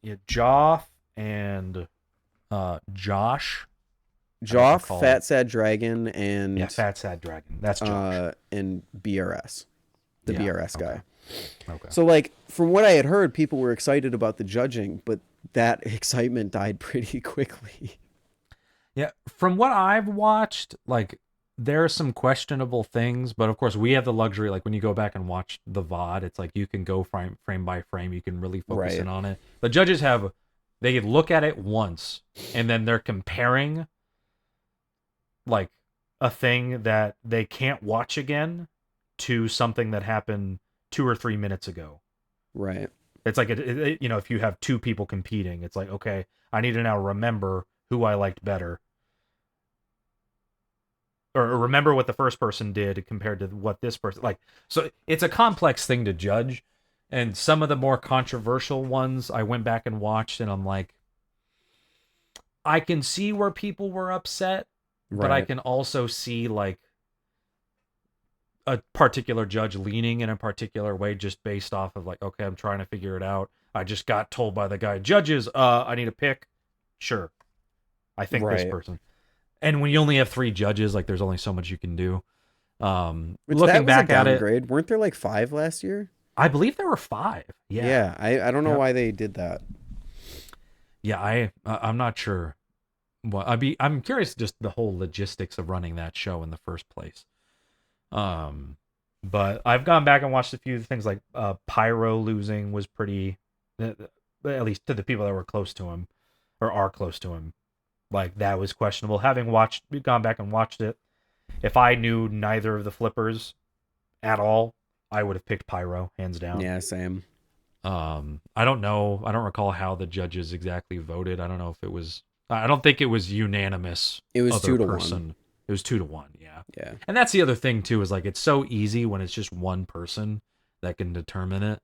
yeah, Joff and Josh. I don't Joff, recall. Fat Sad Dragon, Yeah, and Fat Sad Dragon. That's Josh. BRS, the Yeah. BRS Okay. guy. Okay. So like from what I had heard, people were excited about the judging, but that excitement died pretty quickly. Yeah, from what I've watched, like there are some questionable things, but of course we have the luxury. Like when you go back and watch the VOD, it's like you can go frame by frame. You can really focus Right. in on it. The judges have they look at it once and then they're comparing like a thing that they can't watch again to something that happened 2 or 3 minutes ago. Right. It's like if you have two people competing, it's like okay, I need to now remember who I liked better or remember what the first person did compared to what this person like. So it's a complex thing to judge, and some of the more controversial ones I went back and watched, and I'm like, I can see where people were upset, but I Right. can also see like a particular judge leaning in a particular way just based off of like, okay, I'm trying to figure it out. I just got told by the guy, judges, I need a pick. Sure, I think this Right. person. And when you only have three judges, like there's only so much you can do. Which that Looking was a back at it, downgrade. Weren't there like 5 last year? I believe there were five. Yeah, Yeah, I don't know yeah, why they did that. yeah. I'm not sure. Well, I'm curious just the whole logistics of running that show in the first place. Um, but I've gone back and watched a few things like Pyro losing was pretty, at least to the people that were close to him or are close to him. Like that was questionable. Having gone back and watched it, if I knew neither of the flippers at all, I would have picked Pyro hands down. Yeah, same. I don't know. I don't recall how the judges exactly voted. I don't know if it was. I don't think it was unanimous. It was Other 2-1. person. It was 2-1. Yeah. Yeah. And that's the other thing too is like it's so easy when it's just one person that can determine it.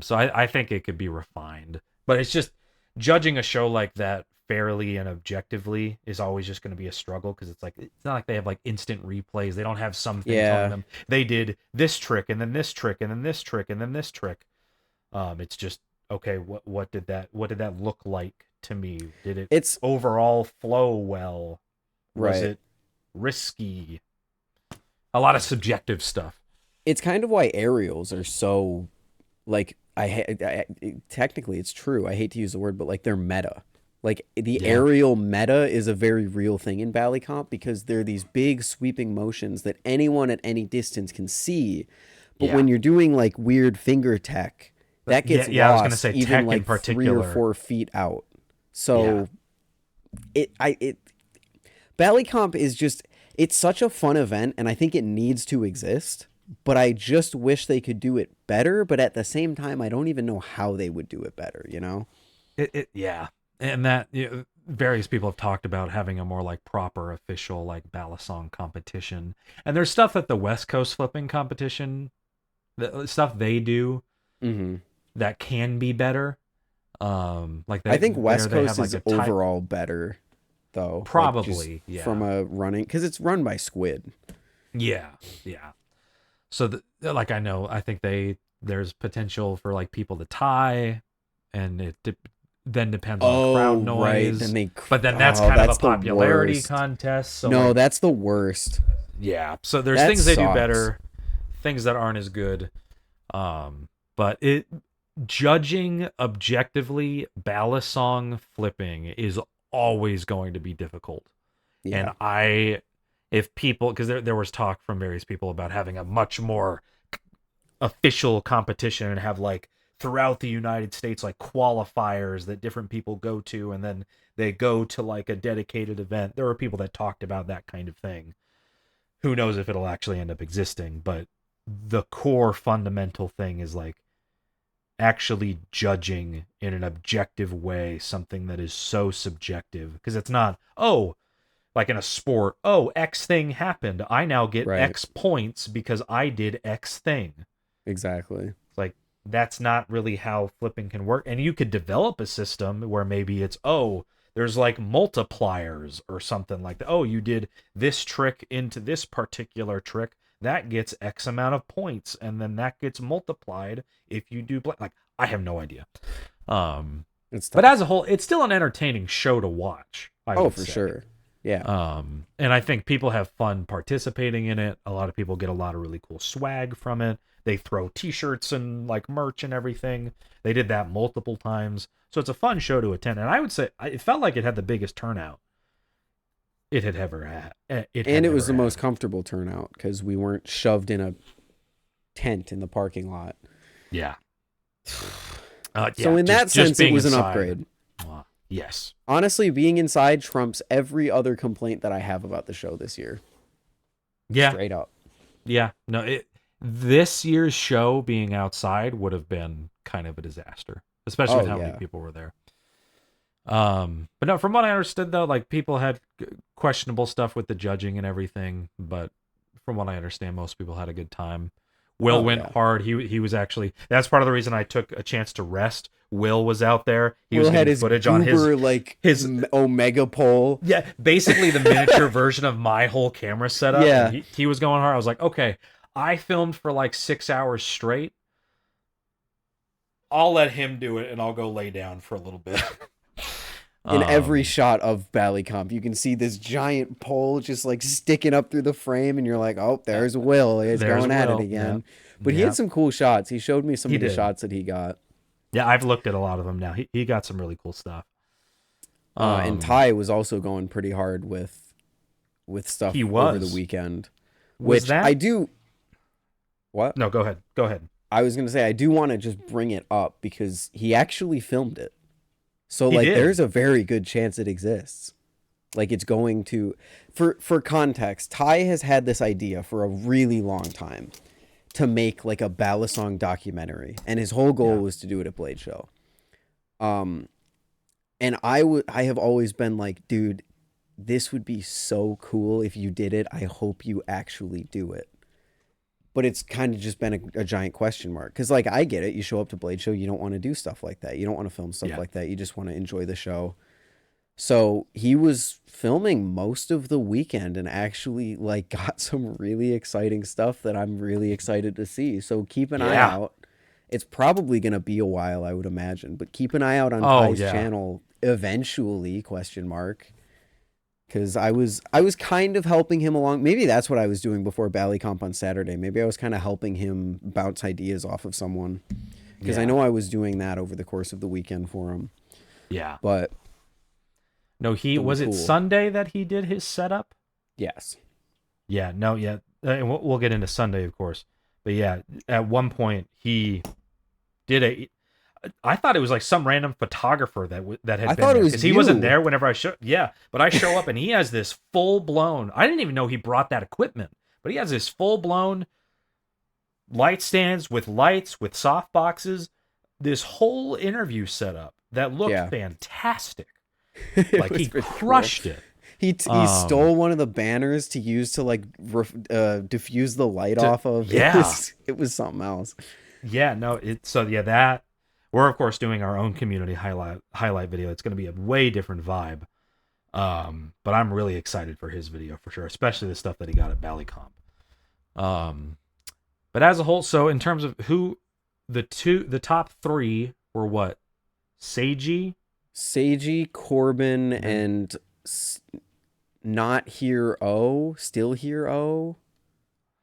So I think it could be refined, but it's just judging a show like that fairly and objectively is always just going to be a struggle because it's like it's not like they have like instant replays. They don't have something telling Yeah. them they did this trick and then this trick and then this trick and then this trick. It's just okay. What did that look like to me? Did it It's overall flow well? Was right. it risky, a lot of subjective stuff. It's kind of why aerials are so like technically it's true. I hate to use the word, but like they're meta. Like the Yeah, aerial meta is a very real thing in Bally Comp because they're these big sweeping motions that anyone at any distance can see. But yeah, when you're doing like weird finger tech, that yeah, gets yeah. I was gonna lost say even tech in like 3 or 4 particular. feet out. Yeah, So it Bally Comp is just it's such a fun event and I think it needs to exist, but I just wish they could do it better, but at the same time I don't even know how they would do it better, you know? yeah, and that various people have talked about having a more like proper official like balisong competition. And there's stuff that the West Coast flipping competition, the stuff they do Mhm. that can be better. Like I they think there West they have Coast like is a type. overall better though, like just Probably, from yeah, a running cuz it's run by Squid. yeah, yeah. So like I think there's potential for like people to tie, and then depends on crowd Oh, right. noise. But then that's kind of a That's the popularity worst. contest. So No, like, that's the worst. yeah. So there's That things they do sucks. better, things that aren't as good. But it judging objectively, balisong flipping is always going to be difficult. And Yeah. if people, because there was talk from various people about having a much more official competition and have like throughout the United States like qualifiers that different people go to, and then they go to like a dedicated event. There were people that talked about that kind of thing. Who knows if it'll actually end up existing, but the core fundamental thing is like actually judging in an objective way something that is so subjective, because it's not, oh, like in a sport, oh, X thing happened, I now get Right. X points because I did X thing. Exactly. Like, that's not really how flipping can work. And you could develop a system where maybe it's, oh, there's like multipliers or something like that. Oh, you did this trick into this particular trick, that gets X amount of points, and then that gets multiplied if you do like, I have no idea. Um It's but as tough. a whole, it's still an entertaining show to watch, I Oh, would for say. sure. Yeah. And I think people have fun participating in it. A lot of people get a lot of really cool swag from it. They throw T-shirts and like merch and everything. They did that multiple times, so it's a fun show to attend. And I would say it felt like it had the biggest turnout it had ever had. It And had it was ever the most had. comfortable turnout because we weren't shoved in a tent in the parking lot. Yeah, So yeah. in that Just sense, it being was an inside. upgrade. Yes. Honestly, being inside trumps every other complaint that I have about the show this year. Yeah. Straight up. Yeah. No. This year's show being outside would have been kind of a disaster, especially with Oh, how many yeah. people were there. But no, from what I understood though, like people had questionable stuff with the judging and everything, but from what I understand, most people had a good time. Will Oh, went yeah. hard. He was actually, that's part of the reason I took a chance to rest. Will was out there. He was Will had getting his footage on goober, like, his omega pole. yeah, basically the miniature version of my whole camera setup, and Yeah. he was going hard. I was like, okay, I filmed for like 6 hours straight. I'll let him do it, and I'll go lay down for a little bit. In every um, shot of Ballycomp, you can see this giant pole just like sticking up through the frame, and you're like, "Oh, there's Will. He's there's going at it Will. Yeah, again." But he had yeah, some cool shots. He showed me some he of the did. shots that he got. Yeah, I've looked at a lot of them now. He got some really cool stuff. And Um, Ty was also going pretty hard with he stuff over the was. weekend, Was which I that? do. What? No, go ahead. Go ahead. I was gonna say I do want to just bring it up because he actually filmed it. So He like, did. there's a very good chance it exists. Like it's going to, for context, Ty has had this idea for a really long time to make like a Balisong documentary, and his whole goal Yeah. was to do it at Blade Show. Um, and I have always been like, dude, this would be so cool if you did it. I hope you actually do it. But it's kind of just been a giant question mark because like I get it. You show up to Blade Show, you don't want to do stuff like that. You don't want to film stuff Yeah. like that. You just want to enjoy the show. So he was filming most of the weekend and actually like got some really exciting stuff that I'm really excited to see. So keep an eye Yeah. out. It's probably going to be a while, I would imagine, but keep an eye out on Oh Ty's yeah. channel eventually, question mark. because I was kind of helping him along. Maybe that's what I was doing before Bally Comp on Saturday. Maybe I was kind of helping him bounce ideas off of someone, because I Yeah. know I was doing that over the course of the weekend for him. Yeah. But No, he still was it cool. Sunday that he did his setup? Yes. Yeah, no, yeah. And we'll get into Sunday, of course. But yeah, at one point he did a I thought it was like some random photographer that I had been thought it there was because he wasn't you. there whenever I show. Yeah, but I show up and he has this full blown. I didn't even know he brought that equipment, but he has this full blown light stands with lights with soft boxes. This whole interview setup that looked Yeah. fantastic. It Like was he pretty cool. crushed it. He stole one of the banners to use to like diffuse the light off of. Yeah, It was something else. yeah, no, so yeah, that we're of course doing our own community highlight video. It's going to be a way different vibe. But I'm really excited for his video for sure, especially the stuff that he got at BallyComp. Um, but as a whole, so in terms of who the top three were what? Seiji, Seiji, Corbin, and then and not here. Oh, still here. Oh, yeah,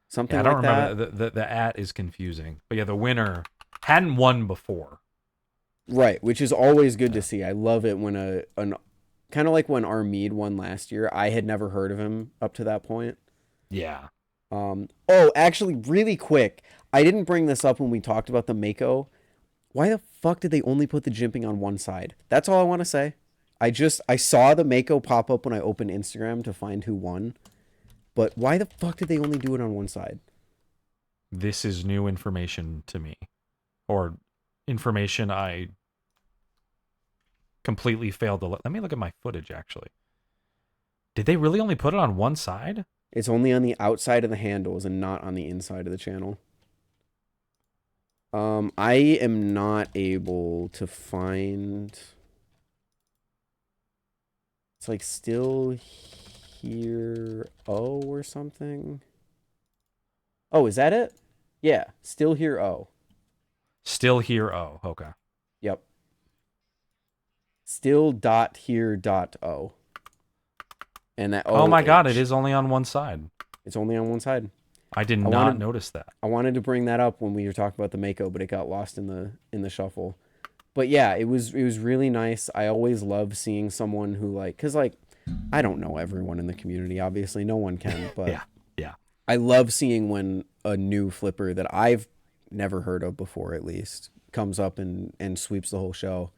something I don't like remember that. the at is confusing, but yeah, the winner hadn't won before. Right, which is always good to Yeah, see. I love it when an kind of like when Armid won last year. I had never heard of him up to that point. yeah. Oh, actually, really quick, I didn't bring this up when we talked about the Mako. Why the fuck did they only put the jimping on one side? That's all I want to say. I saw the Mako pop up when I opened Instagram to find who won, but why the fuck did they only do it on one side? This is new information to me, or information I completely failed to let me look at my footage actually. Did they really only put it on one side? It's only on the outside of the handles and not on the inside of the channel. I am not able to find. It's like still here. Oh, or something. Oh, is that it? Yeah, still here. Oh, Still here. Oh, okay. yep. Still dot here dot oh, and that Oh my god, it OH. is only on one side. It's only on one side. I did I not wanted notice that. I wanted to bring that up when we were talking about the Mako, but it got lost in the shuffle. But yeah, it was really nice. I always love seeing someone who like, cause like I don't know everyone in the community. Obviously, no one can, but Yeah. Yeah. I love seeing when a new flipper that I've never heard of before, at least, comes up and sweeps the whole show.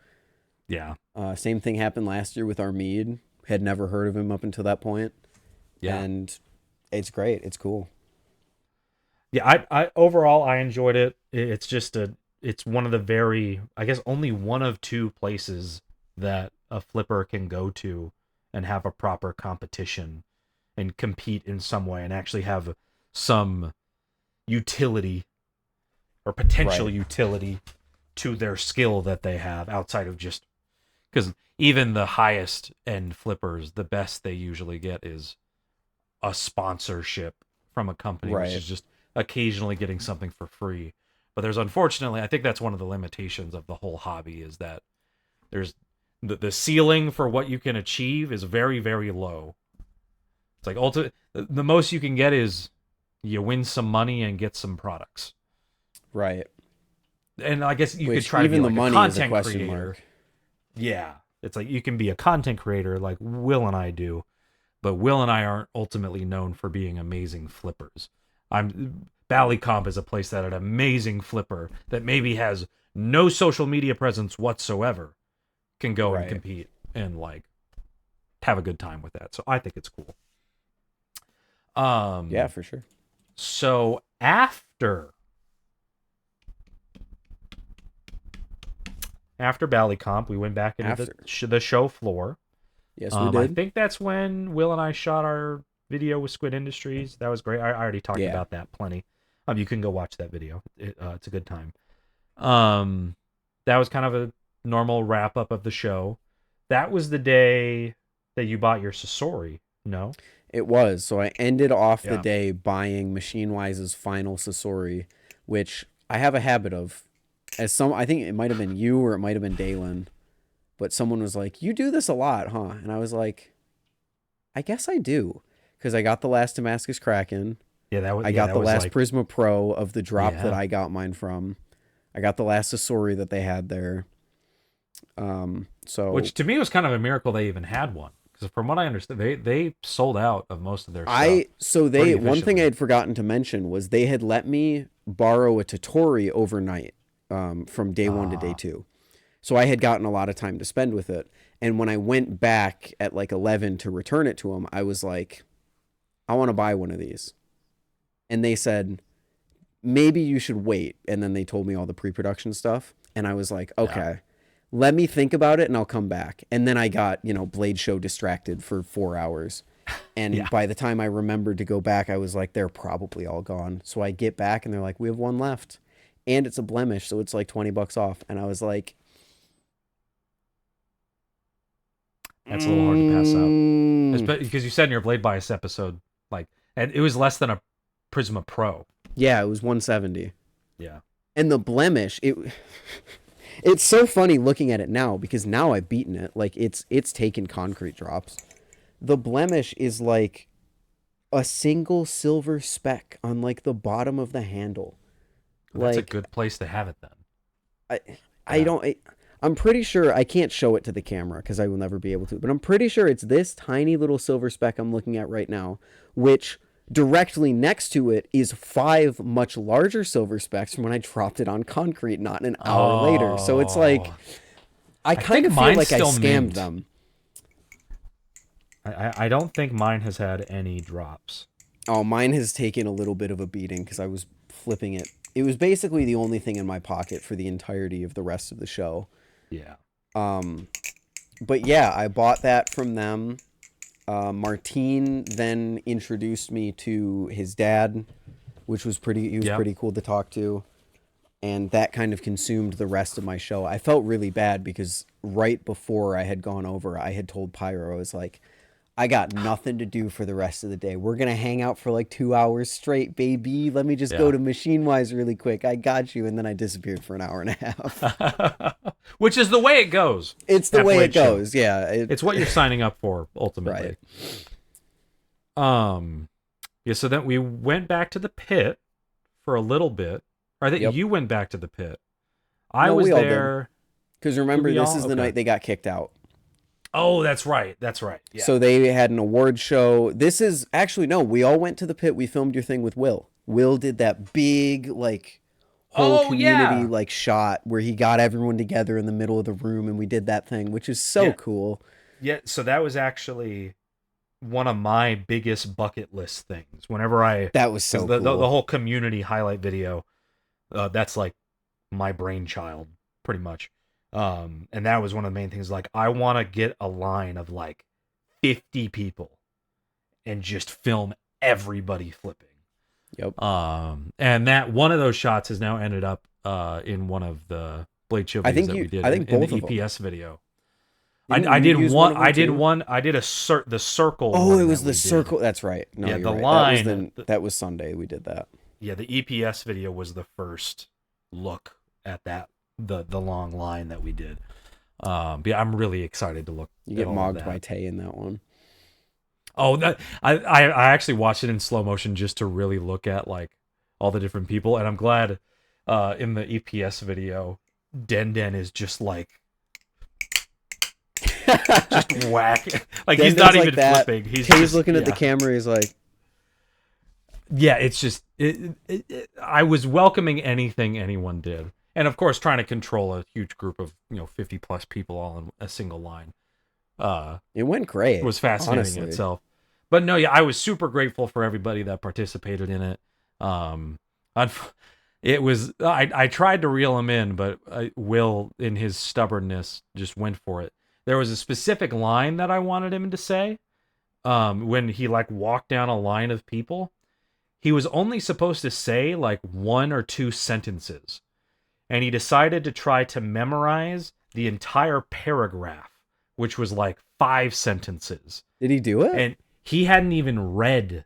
Yeah. Same thing happened last year with Armid. Had never heard of him up until that point, Yeah. and it's great. It's cool. Yeah, I overall I enjoyed it. It's just it's one of the very I guess only one of two places that a flipper can go to and have a proper competition and compete in some way and actually have some utility or potential Right. utility to their skill that they have outside of just because even the highest end flippers, the best they usually get is a sponsorship from a company, which Right. is just occasionally getting something for free. But there's unfortunately, I think that's one of the limitations of the whole hobby is that there's the ceiling for what you can achieve is very, very low. It's like the most you can get is you win some money and get some products. Right. And I guess you could Which try to be even the like a money is a content question creator. mark. Yeah. It's like you can be a content creator like Will and I do, but Will and I aren't ultimately known for being amazing flippers. Ballycomp is a place that an amazing flipper that maybe has no social media presence whatsoever can go and Right. compete and like have a good time with that. So I think it's cool. Yeah, Um for sure. so after Ballycomp, we went back into After. the show floor. Yes, we I did. think that's when Will and I shot our video with Squid Industries. That was great. I already talked Yeah. about that plenty. You can go watch that video. It's a good time. Um, that was kind of a normal wrap up of the show. That was the day that you bought your Sasori. No. It was. So I ended off the Yeah. day buying Machine Wise's final Sasori, which I have a habit of. As some, I think it might have been you or it might have been Dalen, but someone was like, "You do this a lot, huh?" And I was like, I guess I do, because I got the last Damascus Kraken. I got That the was last like Prisma Pro of the drop that yeah. I got mine from. I got the last Asori that they had there. So Which to me was kind of a miracle they even had one. Because from what I understand, they sold out of most of their stuff they pretty one thing I efficiently. had forgotten to mention was they had let me borrow a Totori overnight, from day one to day Ah, two. So I had gotten a lot of time to spend with it. And when I went back at like 11 to return it to them, I was like, I want to buy one of these. And they said, maybe you should wait. And then they told me all the pre production stuff. And I was like, yeah, okay, let me think about it and I'll come back. And then I got, Blade Show distracted for 4 hours. And yeah. by the time I remembered to go back, I was like, they're probably all gone. So I get back and they're like, we have one left. And it's a blemish. So it's like $20 off. And I was like, That's a little hard to pass up. mm. Because you said in your Blade Bias episode, like, and it was less than a Prisma Pro. Yeah, it was 170. Yeah. And the blemish, it's so funny looking at it now because now I've beaten it. Like it's taken concrete drops. The blemish is like a single silver speck on like the bottom of the handle. Well, that's a Like good place to have it then. I I Yeah. don't I, I'm pretty sure I can't show it to the camera because I will never be able to, but I'm pretty sure it's this tiny little silver speck I'm looking at right now, which directly next to it is five much larger silver specks from when I dropped it on concrete not an hour later. So it's like Oh, I I kind think of feel mine's like I still scammed mint. them. I don't think mine has had any drops. Oh, mine has taken a little bit of a beating because I was flipping it. It was basically the only thing in my pocket for the entirety of the rest of the show. Yeah. Um, but yeah, I bought that from them. Martine then introduced me to his dad, which was he was Yep. pretty cool to talk to. And that kind of consumed the rest of my show. I felt really bad because right before I had gone over, I had told Pyro, I was like, I got nothing to do for the rest of the day. We're going to hang out for like 2 hours straight, baby. Let me just go Yeah. to Machine Wise really quick. I got you. And then I disappeared for an hour and a half. Which is the way it goes It's the at way it Blade Show. goes. Yeah. It's what you're signing up for ultimately. Right. Um, yeah. So then we went back to the pit for a little bit. Or I think Yep. you went back to the pit. I No, was we all did. there. Because Did remember, we this all? is the Okay. night they got kicked out. Oh, that's right. That's right. Yeah. So they had an award show. This is actually, no, we all went to the pit. We filmed your thing with Will. Will did that big, like, whole Oh community, yeah. like, shot where he got everyone together in the middle of the room and we did that thing, which is so Yeah. cool. Yeah. So that was actually one of my biggest bucket list things. Whenever I, That was because so the cool. whole community highlight video, that's like my brainchild, pretty much. And that was one of the main things. Like, I want to get a line of like 50 people and just film everybody flipping. Yep. And that one of those shots has now ended up in one of the Blade Show videos that we did I think in both the of them. EPS video. Didn't I you did use one one. of them too? I did the circle Oh, it one was that the we did. circle. That's right. No, Yeah, you're the right. line. That was Sunday. We did that. Yeah, the EPS video was the first look at that the long line that we did. But yeah, I'm really excited to look You at get all of mogged by that. Tay in that one. Oh, I actually watched it in slow motion just to really look at like all the different people, and I'm glad in the EPS video, Den Den is just like just whack, like he's not Like even that. flipping. He's Tay's just looking at the yeah. camera. He's like, Yeah, it's just I was welcoming anything anyone did, and of course trying to control a huge group of 50 plus people all in a single line. it went great. Was fascinating in Honestly. itself. But no, yeah, I was super grateful for everybody that participated in it. Unf- it was I tried to reel him in, but Will, in his stubbornness, just went for it. There was a specific line that I wanted him to say. When he like walked down a line of people, he was only supposed to say like one or two sentences, and he decided to try to memorize the entire paragraph, which was like 5 sentences, Did he do it? and he hadn't even read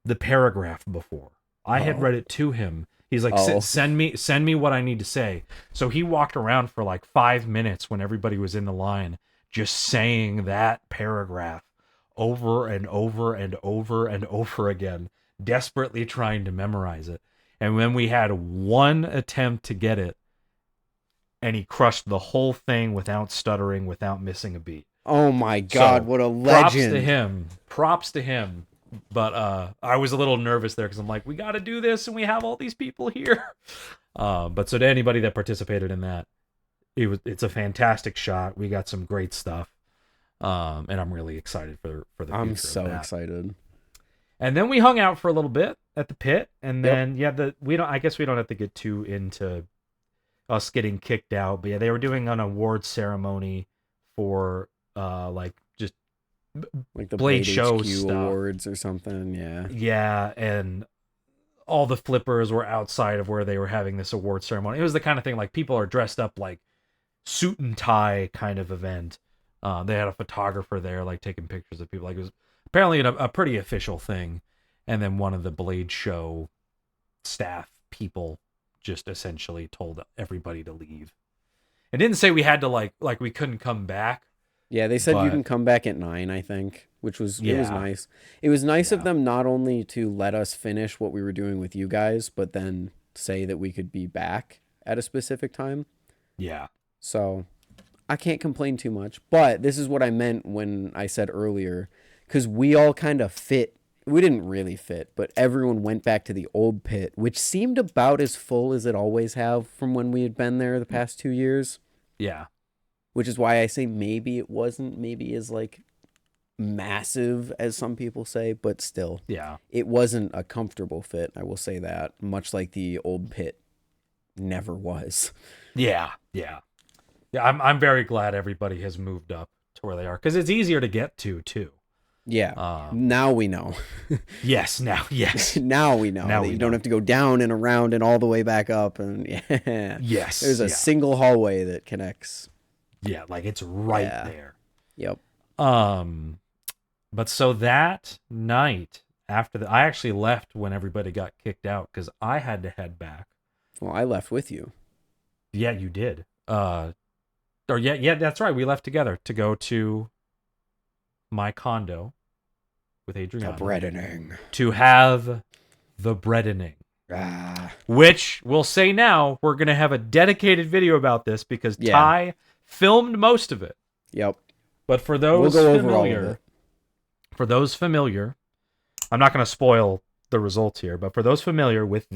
the paragraph before. I had Oh. read it to him. He's like, Oh. send me what I need to say. So he walked around for like 5 minutes when everybody was in the line, just saying that paragraph over and over and over and over again, desperately trying to memorize it. And when we had one attempt to get it, and he crushed the whole thing without stuttering, without missing a beat. Oh my God, So, what a legend. Props to him. But I was a little nervous there because I'm like, we got to do this and we have all these people here. But so to anybody that participated in that, it's a fantastic shot. We got some great stuff. And I'm really excited for the future. I'm so excited. And then we hung out for a little bit at the pit, and then I guess we don't have to get too into us getting kicked out, but yeah, they were doing an award ceremony for just like the Blade Show HQ stuff. awards or something. Yeah, and all the flippers were outside of where they were having this award ceremony. It was the kind of thing like people are dressed up like suit and tie kind of event. They had a photographer there like taking pictures of people. Like it was apparently a pretty official thing. And then one of the Blade Show staff people just essentially told everybody to leave. It didn't say we had to like we couldn't come back. Yeah, they said you can come back at 9, I think, which was it was nice. It was nice of them not only to let us finish what we were doing with you guys, but then say that we could be back at a specific time. Yeah. So I can't complain too much, but this is what I meant when I said earlier, because we all kind of fit. We didn't really fit, but everyone went back to the old pit, which seemed about as full as it always have from when we had been there the past 2 years. Yeah. Which is why I say maybe it wasn't maybe as like massive as some people say, but still. Yeah. It wasn't a comfortable fit, I will say that, much like the old pit never was. Yeah. Yeah. Yeah, I'm very glad everybody has moved up to where they are, because it's easier to get to too. Yeah. Now we know. Yes. Now we know that you don't have to go down and around and all the way back up. And yes, there's a single hallway that connects. Yeah, like it's right there. Yep. But so that night after I actually left when everybody got kicked out because I had to head back. Well, I left with you. Yeah, you did. Yeah, that's right. We left together to go to my condo with Adriana. The breadening. To have the breadening. Which we'll say now, we're going to have a dedicated video about this because Ty filmed most of it. Yep. But for those familiar, I'm not going to spoil the results here, but for those familiar with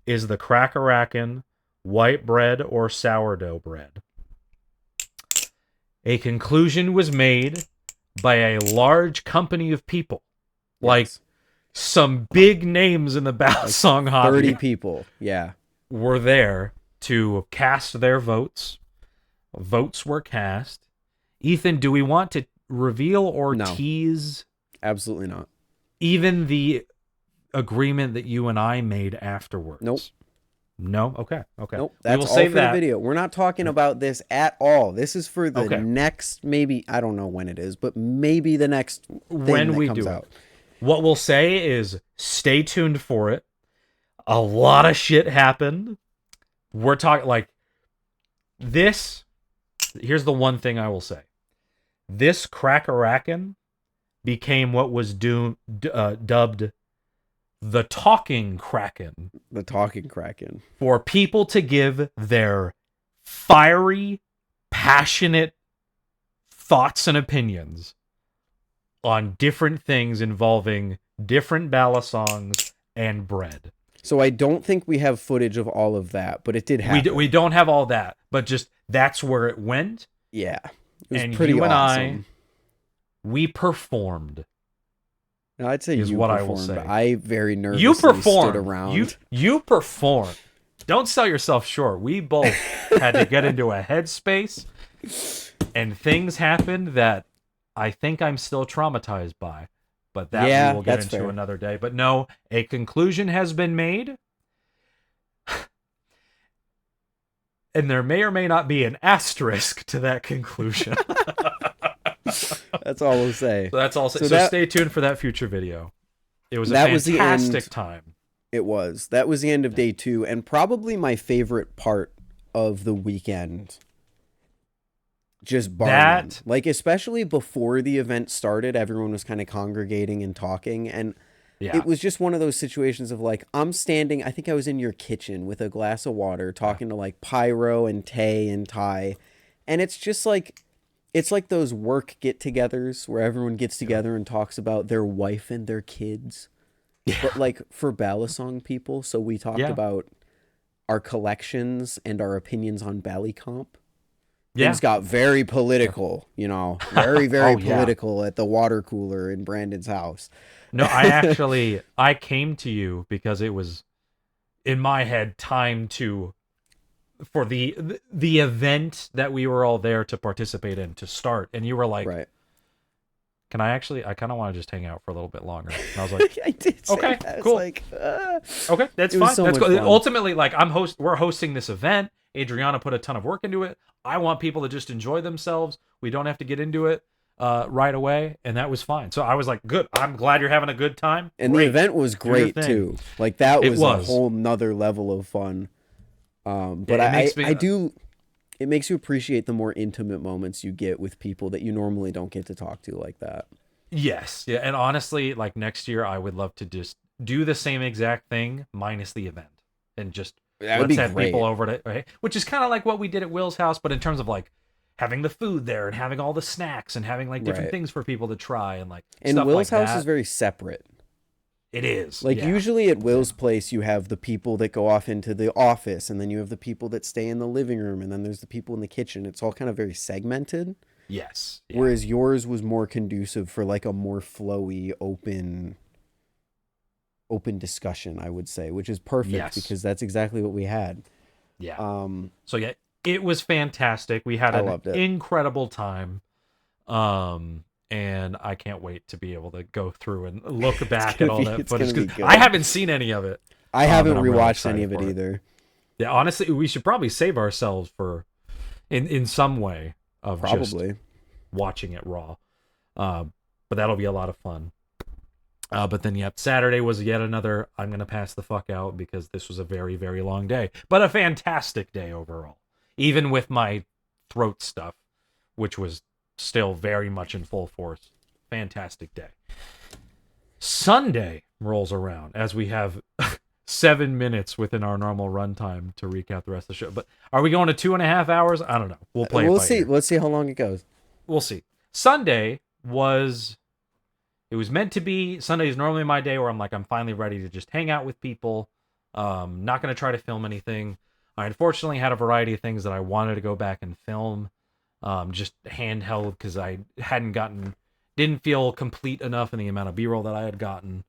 is the cracker-rackin' white bread or sourdough bread, a conclusion was made by a large company of people, like some big names in the battle song hobby. 30 people, were there to cast their votes. Votes were cast. Ethan, do we want to reveal or tease? Absolutely not. Even the agreement that you and I made afterwards. Nope. No? Okay. Nope. That's all for the video. We're not talking about this at all. This is for the next, maybe, I don't know when it is, but maybe the next thing when we comes out. What we'll say is stay tuned for it. A lot of shit happened. We're talking like this. Here's the one thing I will say. This cracker-rackin' became what was dubbed the talking Kraken. The talking Kraken. For people to give their fiery, passionate thoughts and opinions on different things involving different ballad songs and bread. So I don't think we have footage of all of that, but it did happen. We don't have all that, but just that's where it went. Yeah. It was and pretty you awesome. And I, we performed. No, I'd say is you what performed. I will say. I very nervously stood around. You performed. Don't sell yourself short. We both had to get into a headspace, and things happened that I think I'm still traumatized by. But that we will get into another day. But no, a conclusion has been made. And there may or may not be an asterisk to that conclusion. That's all we'll say. So that's all. So stay tuned for that future video. It was a fantastic time. It was. That was the end of day 2, and probably my favorite part of the weekend. just bar none. That, Like, especially before the event started, everyone was kind of congregating and talking, and yeah. it was just one of those situations of like, I'm standing, I think I was in your kitchen with a glass of water Yeah. talking to like Pyro and Tay and Ty, and it's just like, it's like those work get-togethers where everyone gets Yeah. together and talks about their wife and their kids, but Yeah. like for Balisong people. So we talked Yeah. about our collections and our opinions on Ballycomp. Yeah. Things got very political, very, very Oh yeah. political at the water cooler in Brandon's house. No, I came to you because it was in my head time to for the event that we were all there to participate in to start, and you were like, Right. can I kind of want to just hang out for a little bit longer. And I was like, I did say okay, that. I was cool. like, Okay, that's it was fine. so That's much cool. fun. Ultimately, like we're hosting this event. Adriana put a ton of work into it. I want people to just enjoy themselves. We don't have to get into it right away, and that was fine. So I was like, good. I'm glad you're having a good time. And the Great. event was Do your great thing. too. Like that It was a was. whole nother level of fun. But Yeah, it makes me. I do, it makes you appreciate the more intimate moments you get with people that you normally don't get to talk to like that. Yes. Yeah. And honestly, like next year, I would love to just do the same exact thing minus the event and just That would let's be have great. people over to, right? Which is kind of like what we did at Will's house, but in terms of like having the food there and having all the snacks and having like different Right. things for people to try and like And stuff Will's like house that. is very separate. It is. Like Yeah. usually at Will's place, you have the people that go off into the office, and then you have the people that stay in the living room, and then there's the people in the kitchen. It's all kind of very segmented. Yes. Yeah. Whereas yours was more conducive for like a more flowy, open discussion, I would say, which is perfect Yes. because that's exactly what we had. Yeah. Um, So yeah, it was fantastic. We had I an loved it. incredible time. And I can't wait to be able to go through and look back at all that it's footage. gonna be 'Cause good. I haven't seen any of it. I haven't and I'm really rewatched any excited of it for either. Yeah, honestly, we should probably save ourselves for in some way of just Probably. watching it raw. But that'll be a lot of fun. But then, yep, Saturday was yet another. I'm gonna pass the fuck out because this was a very, very long day, but a fantastic day overall. Even with my throat stuff, which was still very much in full force. Fantastic day. Sunday rolls around as we have 7 minutes within our normal runtime to recap the rest of the show. But are we going to 2.5 hours? I don't know. We'll play. We'll it by see. ear. Let's see how long it goes. We'll see. Sunday was. It was meant to be. Sunday is normally my day where I'm like, I'm finally ready to just hang out with people. Not going to try to film anything. I unfortunately had a variety of things that I wanted to go back and film. Just handheld because I didn't feel complete enough in the amount of B-roll that I had gotten.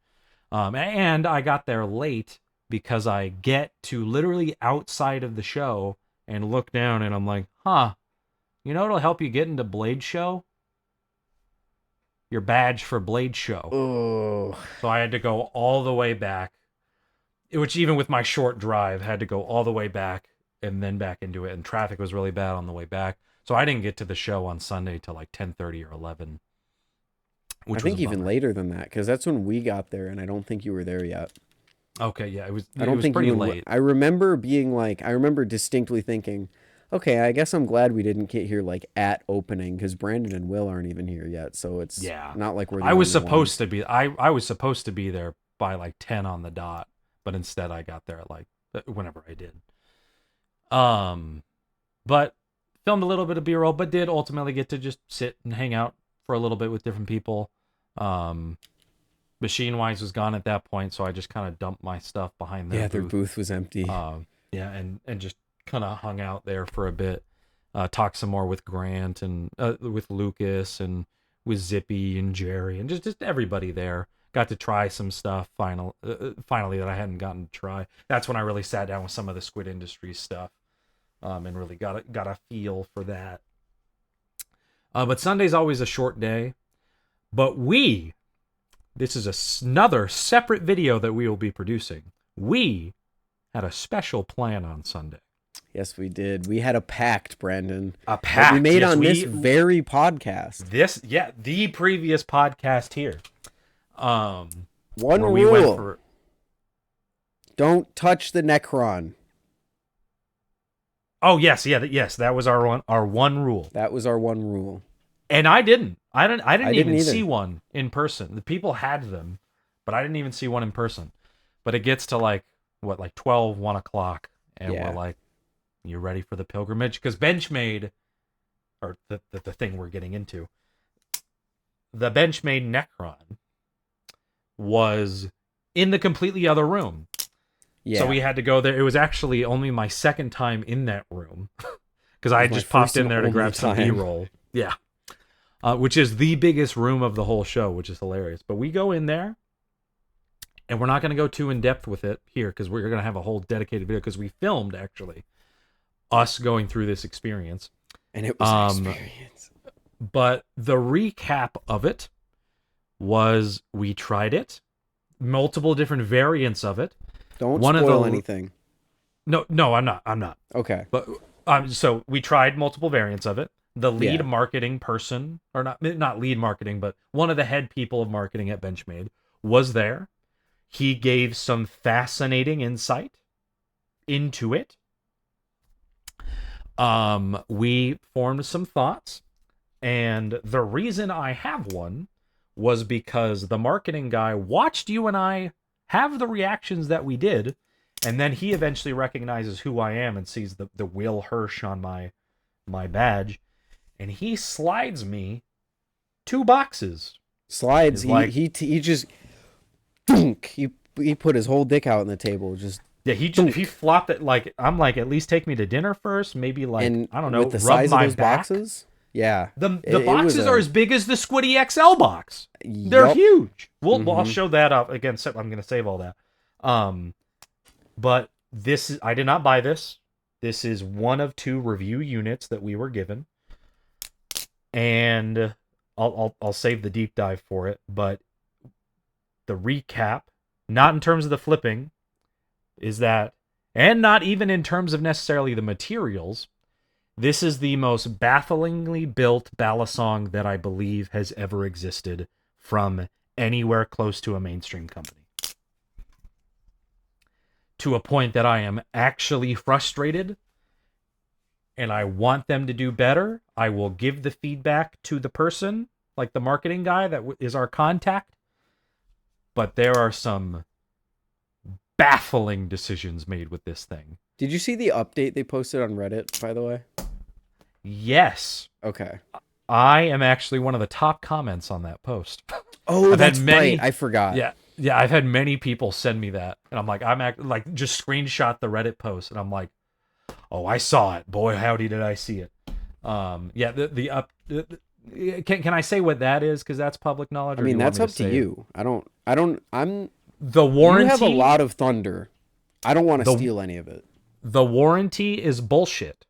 And I got there late because I get to literally outside of the show and look down and I'm like, it'll help you get into Blade Show? Your badge for Blade Show. Oh, So I had to go all the way back, which even with my short drive had to go all the way back and then back into it. And traffic was really bad on the way back. So I didn't get to the show on Sunday till like 10:30 or 11. I think even later than that because that's when we got there, and I don't think you were there yet. Okay, yeah, it was. I don't it was think pretty you. late. I remember being like, I remember distinctly thinking, okay, I guess I'm glad we didn't get here like at opening because Brandon and Will aren't even here yet, so it's not like we're. I was supposed to be. I was supposed to be there by like 10 on the dot, but instead I got there at like whenever I did. But filmed a little bit of B-roll, but did ultimately get to just sit and hang out for a little bit with different people. Machine Wise was gone at that point, so I just kind of dumped my stuff behind their booth. Their booth was empty. And just kind of hung out there for a bit. Talked some more with Grant and with Lucas and with Zippy and Jerry and just everybody there. Got to try some stuff finally that I hadn't gotten to try. That's when I really sat down with some of the Squid Industries stuff and really got a feel for that. But Sunday's always a short day. But this is another separate video that we will be producing. We had a special plan on Sunday. Yes, we did. We had a pact, Brandon. A pact. We made on this very podcast. The previous podcast here. One rule. Don't touch the Necron. Oh yes, yeah, yes, that was our one rule. That was our one rule. And I didn't didn't even either. see one in person. The people had them, but I didn't even see one in person. But it gets to like what, like 12, 1 o'clock, and we're Yeah. like, you ready for the pilgrimage? Because Benchmade, or the thing we're getting into, the Benchmade Necron was in the completely other room. So Yeah. we had to go there. It was actually only my second time in that room because It I was had my just popped first in and there to only grab some time. B-roll. Yeah. Which is the biggest room of the whole show, which is hilarious. But we go in there, and we're not going to go too in depth with it here because we're going to have a whole dedicated video because we filmed actually us going through this experience. And it was an experience. But the recap of it was we tried it, multiple different variants of it. Don't One of spoil the anything. no, I'm not. Okay. But so we tried multiple variants of it. The lead Yeah. marketing person, or not lead marketing, but one of the head people of marketing at Benchmade was there. He gave some fascinating insight into it. We formed some thoughts, and the reason I have one was because the marketing guy watched you and I have the reactions that we did, and then he eventually recognizes who I am and sees the Will Hirsch on my badge, and he slides me 2 boxes. Slides. Is like, He just dunk. He put his whole dick out on the table. Just yeah, he dunk. flopped it. Like, I'm like, at least take me to dinner first, maybe, like, And I don't know, with the rub size of my those back. boxes, yeah, The it was boxes are a as big as the Squiddy XL box. They're yup. huge. Well, I'll Mm-hmm. show that up again. I'm going to save all that. But I did not buy this. This is one of 2 review units that we were given, and I'll save the deep dive for it. But the recap, not in terms of the flipping, is that, and not even in terms of necessarily the materials, this is the most bafflingly built balisong that I believe has ever existed from anywhere close to a mainstream company. To a point that I am actually frustrated and I want them to do better. I will give the feedback to the person, like the marketing guy that is our contact. But there are some baffling decisions made with this thing. Did you see the update they posted on Reddit, by the way? Yes, Okay. I am actually one of the top comments on that post. Oh, I've had that's many, right. I forgot. yeah, I've had many people send me that, and I'm like, like, just screenshot the Reddit post, and I'm like, oh, I saw it. Boy, howdy, did I see it. Yeah, can I say what that is? Because that's public knowledge. I Or do mean, you want that's me up to to say it? you. I don't. I'm. The You have a warranty? lot of thunder. I don't want to the steal any of it. the warranty is bullshit.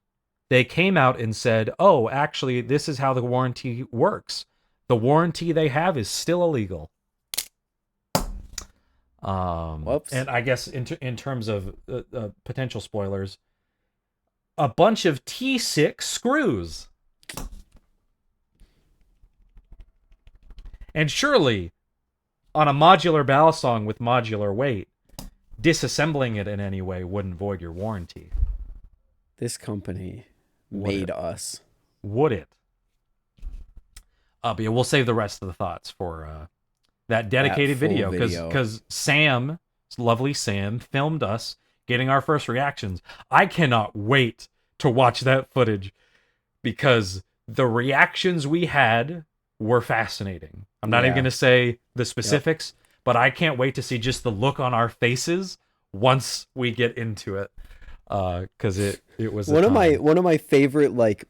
They came out and said, oh, actually, this is how the warranty works. The warranty they have is still illegal. Whoops. And I guess in terms of potential spoilers, a bunch of T6 screws. And surely, on a modular balisong with modular weight, disassembling it in any way wouldn't void your warranty. This company Would made it? us. Would it? But yeah, we'll save the rest of the thoughts for that dedicated full video video. because Sam, lovely Sam, filmed us getting our first reactions. I cannot wait to watch that footage because the reactions we had were fascinating. I'm not even Yeah. going to say the specifics, but I can't wait to see just the look on our faces once we get into it. Because it was One of my favorite like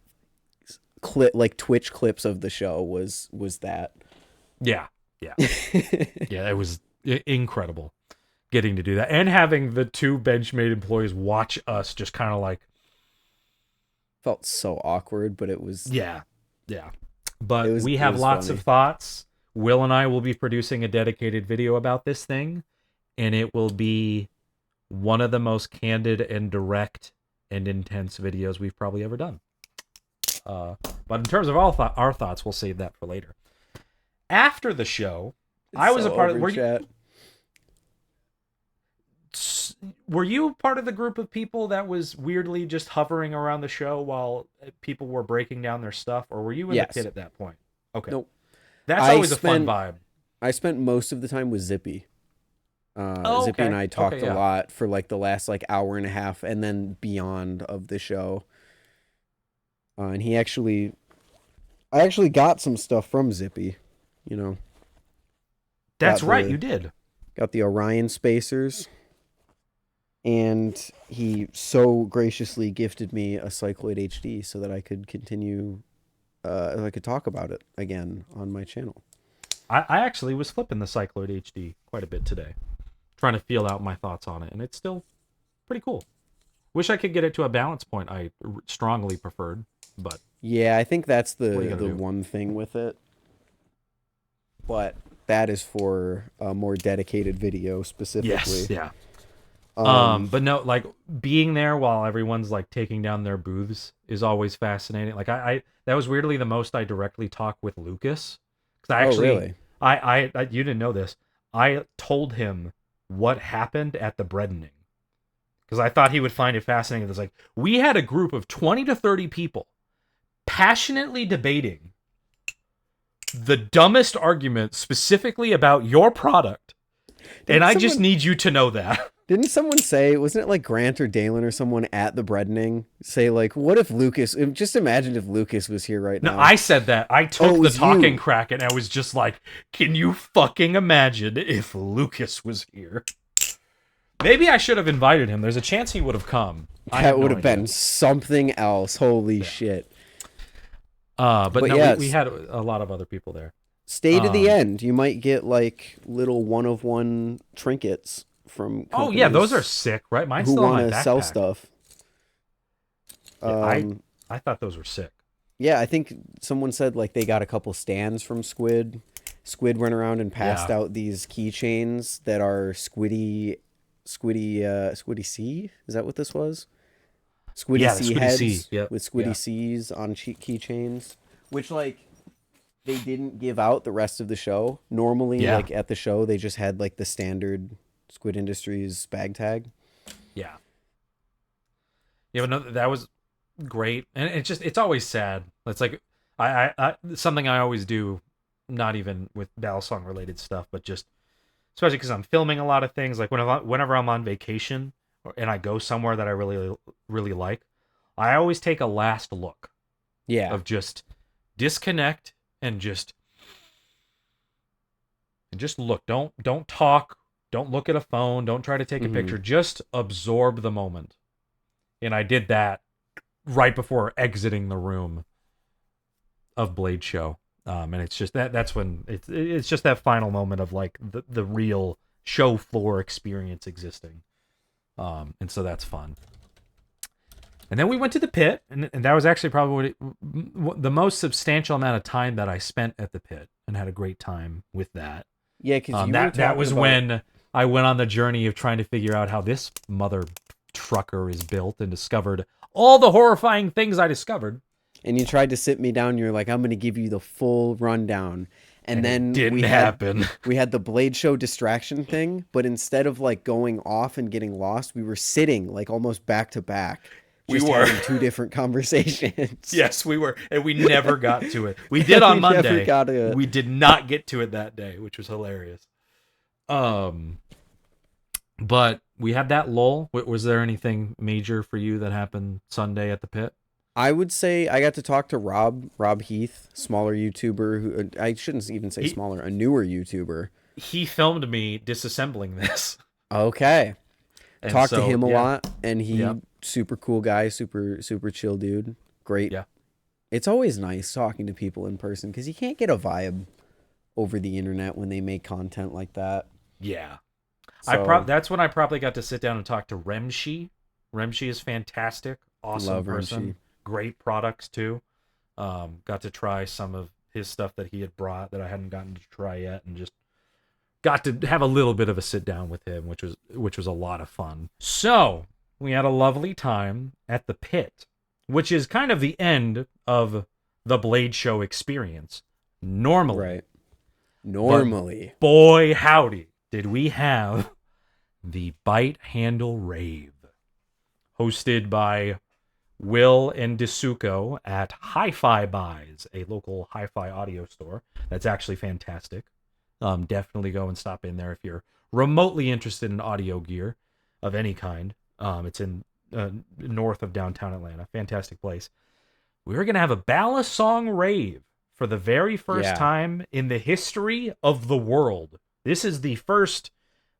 Twitch clips of the show was that. yeah. Yeah, it was incredible getting to do that and having the 2 Benchmade employees watch us just kind of like, Felt so awkward, but it was. yeah. But we It have was lots funny. of thoughts. Will and I will be producing a dedicated video about this thing, and it will be one of the most candid and direct and intense videos we've probably ever done. But in terms of our thoughts, we'll save that for later. After the show, I was a part of chat. were you part of the group of people that was weirdly just hovering around the show while people were breaking down their stuff, or were you in the pit Yes. at that point? Okay. Nope. That's I always a fun spent vibe. I spent most of the time with Zippy. Oh, Zippy and okay. I Okay, talked a yeah. lot for like the last like hour and a half, and then beyond of the show. And I actually got some stuff from Zippy. You know, That's got right, you the did. got the Orion spacers, and he so graciously gifted me a Cycloid HD so that I could continue. I could talk about it again on my channel. I actually was flipping the Cycloid HD quite a bit today, trying to feel out my thoughts on it, and it's still pretty cool. Wish I could get it to a balance point I strongly preferred, but Yeah, I think that's what are you the gonna do? one thing with it. But that is for a more dedicated video Yes, specifically. yeah. Um, But no, like being there while everyone's like taking down their booths is always fascinating. Like I that was weirdly the most I directly talked with Lucas because I oh, actually really? I you didn't know this. I told him what happened at the breadening because I thought he would find it fascinating. It was like we had a group of 20 to 30 people passionately debating the dumbest argument specifically about your product, and Didn't I just someone need you to know that. didn't someone say, wasn't it like Grant or Dalen or someone at the breadening say like, what if Lucas? Just imagine if Lucas was here right No, now. I said that. I Oh, took it the was talking you. crack and I was just like, can you fucking imagine if Lucas was here? Maybe I should have invited him. There's a chance he would have come. I That have would no have been idea. something else. Holy Yeah. shit. But But no, we yes, had a lot of other people there. stay to the Um, end. You might get like little one of one trinkets from oh yeah, those are companies sick, right? Mine's who still in want my to sell backpack. stuff. Yeah, Um, I thought those were sick. yeah, I think someone said like they got a couple stands from Squid. Squid went around and passed Yeah. out these keychains that are Squiddy C. Is that what this was? Squiddy Yeah, the C Squiddy C. heads Yep. with Squiddy Yeah. C's on keychains, which like they didn't give out the rest of the show. Normally, Yeah. like at the show, they just had like the standard Squid Industries bag tag. Yeah. Yeah, but no, that was great. And it's always sad. It's like I something I always do, not even with Battlesong related stuff, but just especially because I'm filming a lot of things. Like whenever I'm on vacation and I go somewhere that I really like, I always take a last look Yeah. of just disconnect and just look. Don't talk. Don't look at a phone. Don't try to take a Mm-hmm. picture. Just absorb the moment. And I did that right before exiting the room of Blade Show. And it's just that's when it's just that final moment of like the real show floor experience existing. And so that's fun. And then we went to the pit, and that was actually probably the most substantial amount of time that I spent at the pit, and had a great time with that. Yeah, because you were That talking was about. when I went on the journey of trying to figure out how this mother trucker is built, and discovered all the horrifying things I discovered. And you tried to sit me down. You're like, I'm going to give you the full rundown. And And it then didn't happen. we had the Blade Show distraction thing, but instead of like going off and getting lost, we were sitting like almost back to back, We just were. having two different conversations. Yes, we were, and we never got to it. We did on We never Monday. got to it. We did not get to it that day, which was hilarious. But we had that lull. Was there anything major for you that happened Sunday at the pit? I would say I got to talk to Rob Heath, smaller YouTuber who I shouldn't even say He smaller, a newer YouTuber. he filmed me disassembling this, Okay. and Talked to so him a yeah, lot, and he yeah, super cool guy, super chill dude. Great. yeah, It's always nice talking to people in person because you can't get a vibe over the internet when they make content like that. yeah. So That's when I probably got to sit down and talk to Remshi. Remshi is fantastic, awesome love person, Renshi. great products too. Got to try some of his stuff that he had brought that I hadn't gotten to try yet, and just got to have a little bit of a sit down with him, which was a lot of fun. So we had a lovely time at the pit, which is kind of the end of the Blade Show experience. Normally, Right. Normally. boy howdy, did we have the Bite Handle Rave, hosted by Will and Disuko at Hi-Fi Buys, a local hi-fi audio store. That's actually fantastic. Definitely go and stop in there if you're remotely interested in audio gear of any kind. It's in north of downtown Atlanta. Fantastic place. We were going to have a ballad song rave for the very first Yeah. time in the history of the world. This is the first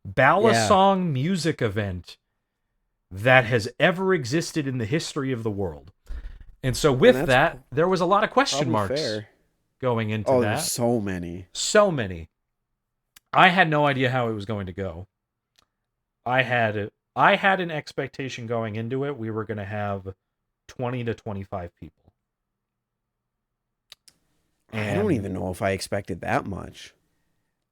ballad Yeah. song music event that has ever existed in the history of the world. And so And with that's that, there was a lot of question probably marks fair. going into Oh, there's that. so many. So many. I had no idea how it was going to go. I had an expectation going into it. We were going to have 20 to 25 people. I don't And even know if I expected that much.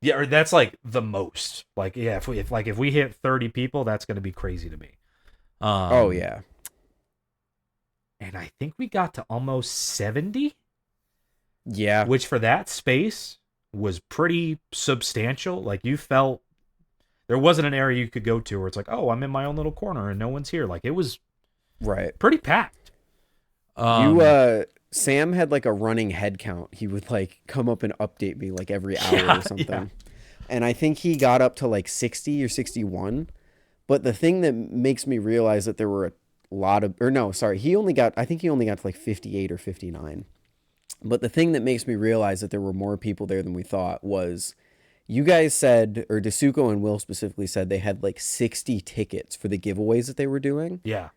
yeah, or that's like the most. Like yeah, if we hit 30 people, that's going to be crazy to me. Oh yeah. And I think we got to almost 70, Yeah. which for that space was pretty substantial. Like you felt there wasn't an area you could go to where it's like, "Oh, I'm in my own little corner and no one's here." Like it was Right. pretty packed. You Um Sam had like a running head count. He would like come up and update me like every hour yeah, or something. yeah. And I think he got up to like 60 or 61. But the thing that makes me realize that there were a lot of, or no, sorry, I think he only got to like 58 or 59. But the thing that makes me realize that there were more people there than we thought was you guys said, or Dasuko and Will specifically said they had like 60 tickets for the giveaways that they were doing. Yeah.